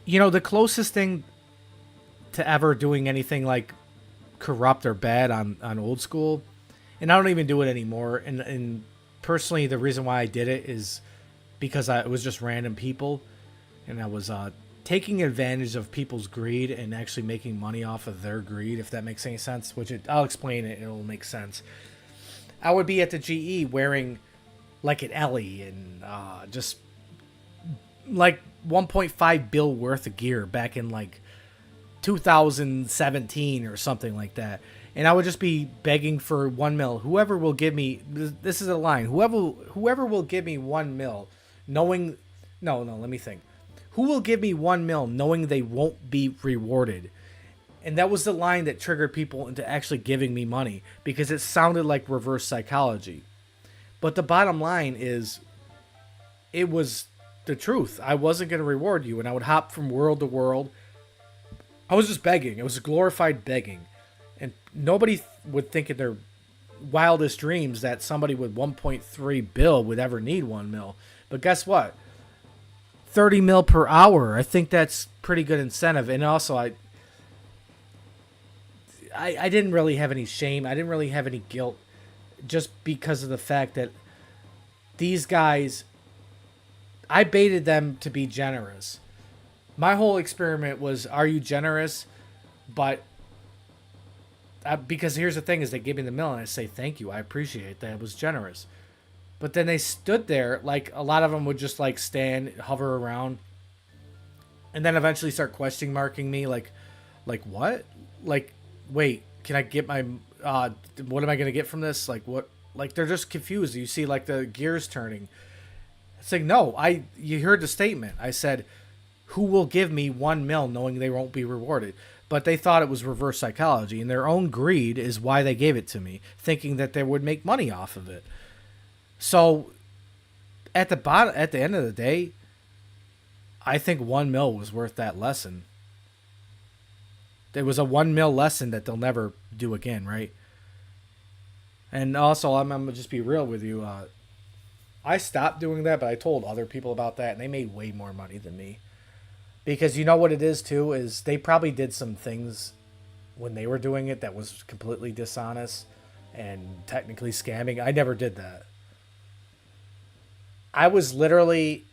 You know, the closest thing to ever doing anything like corrupt or bad on old school, and I don't even do it anymore. And personally, the reason why I did it is because it was just random people, and I was taking advantage of people's greed and actually making money off of their greed, if that makes any sense. I'll explain it, and it'll make sense. I would be at the GE wearing like an Ellie and just like 1.5 bill worth of gear back in like 2017 or something like that, and I would just be begging for 1 mil. Whoever will give me, this is a line, whoever will give me 1 mil knowing, no, let me think, who will give me 1 mil knowing they won't be rewarded? And that was the line that triggered people into actually giving me money, because it sounded like reverse psychology. But the bottom line is, it was the truth. I wasn't going to reward you, and I would hop from world to world. I was just begging. It was glorified begging. And nobody would think in their wildest dreams that somebody with 1.3 bill would ever need 1 mil. But guess what? 30 mil per hour. I think that's pretty good incentive. And also, I didn't really have any shame. I didn't really have any guilt, just because of the fact that these guys, I baited them to be generous. My whole experiment was, are you generous? But because here's the thing, is they give me the mill and I say, thank you, I appreciate that, it was generous. But then they stood there, like a lot of them would just like stand, hover around, and then eventually start question marking me, like what? Like, wait, can I get my, what am I going to get from this? Like what? Like they're just confused. You see like the gears turning. It's like, no, you heard the statement. I said, who will give me 1 mil knowing they won't be rewarded? But they thought it was reverse psychology, and their own greed is why they gave it to me, thinking that they would make money off of it. So at the end of the day, I think 1 mil was worth that lesson. It was a 1 mil lesson that they'll never do again, right? And also, I'm gonna just be real with you. I stopped doing that, but I told other people about that, and they made way more money than me. Because you know what it is, too, is they probably did some things when they were doing it that was completely dishonest and technically scamming. I never did that. I was literally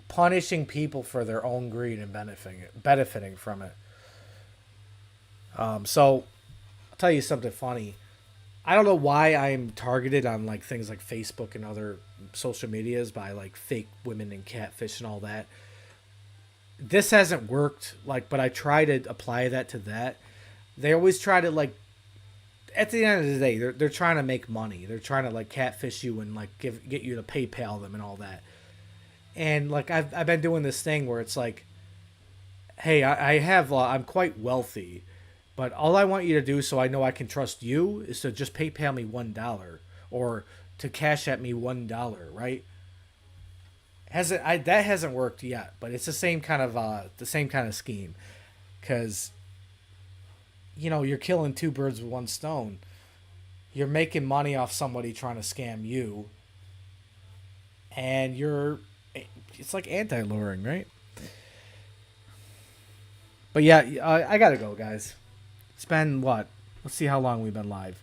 punishing people for their own greed and benefiting from it. So, I'll tell you something funny. I don't know why I'm targeted on like things like Facebook and other social medias by like fake women and catfish and all that. This hasn't worked, like, but I try to apply that to that. They always try to like, at the end of the day, they're trying to make money. They're trying to like catfish you and like get you to PayPal them and all that. And like I've been doing this thing where it's like, hey, I'm quite wealthy, but all I want you to do so I know I can trust you is to just PayPal me $1 or to cash at me $1, right? That hasn't worked yet, but it's the same kind of scheme, because you know, you're killing two birds with one stone. You're making money off somebody trying to scam you, and it's like anti-luring, right? But yeah, I gotta go, guys. It's been what? Let's see how long we've been live.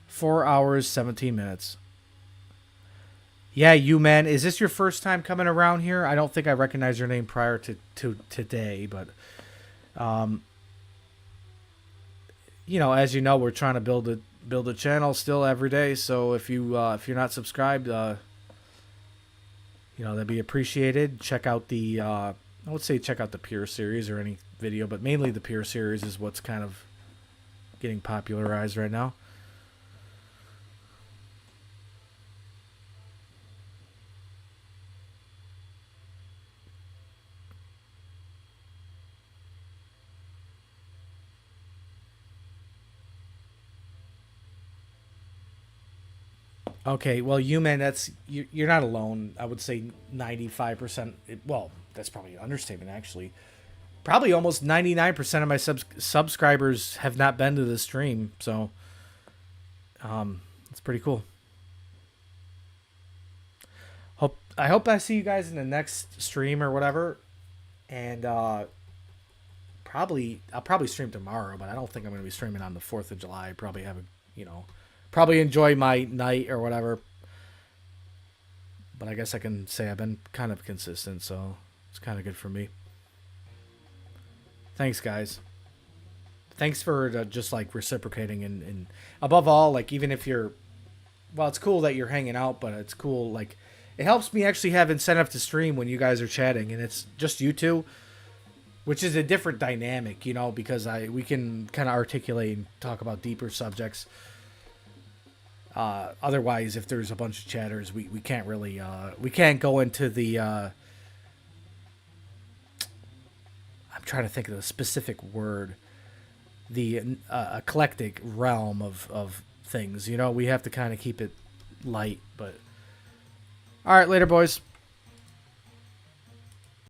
4 hours, 17 minutes. Yeah, you man, is this your first time coming around here? I don't think I recognized your name prior to today, but you know, as you know, we're trying to build a channel still every day. So if you're not subscribed, you know, that'd be appreciated. Check out the I would say check out the Pure series or any video, but mainly the Pure series is what's kind of getting popularized right now. Okay, well, you man, you're not alone. I would say 95%. Well, that's probably an understatement, actually. Probably almost 99% of my subscribers have not been to the stream, so it's pretty cool. I hope I see you guys in the next stream or whatever, and I'll probably stream tomorrow, but I don't think I'm going to be streaming on the 4th of July. Probably have probably enjoy my night or whatever. But I guess I can say I've been kind of consistent, so it's kind of good for me. Thanks, guys. Thanks for just like reciprocating and above all, like even if you're, well, it's cool that you're hanging out, but it's cool, like it helps me actually have incentive to stream when you guys are chatting and it's just you two, which is a different dynamic, you know, because we can kind of articulate and talk about deeper subjects. Otherwise, if there's a bunch of chatters, we can't really we can't go into the I'm trying to think of the specific word, the eclectic realm of things. You know, we have to kind of keep it light. But all right, later, boys.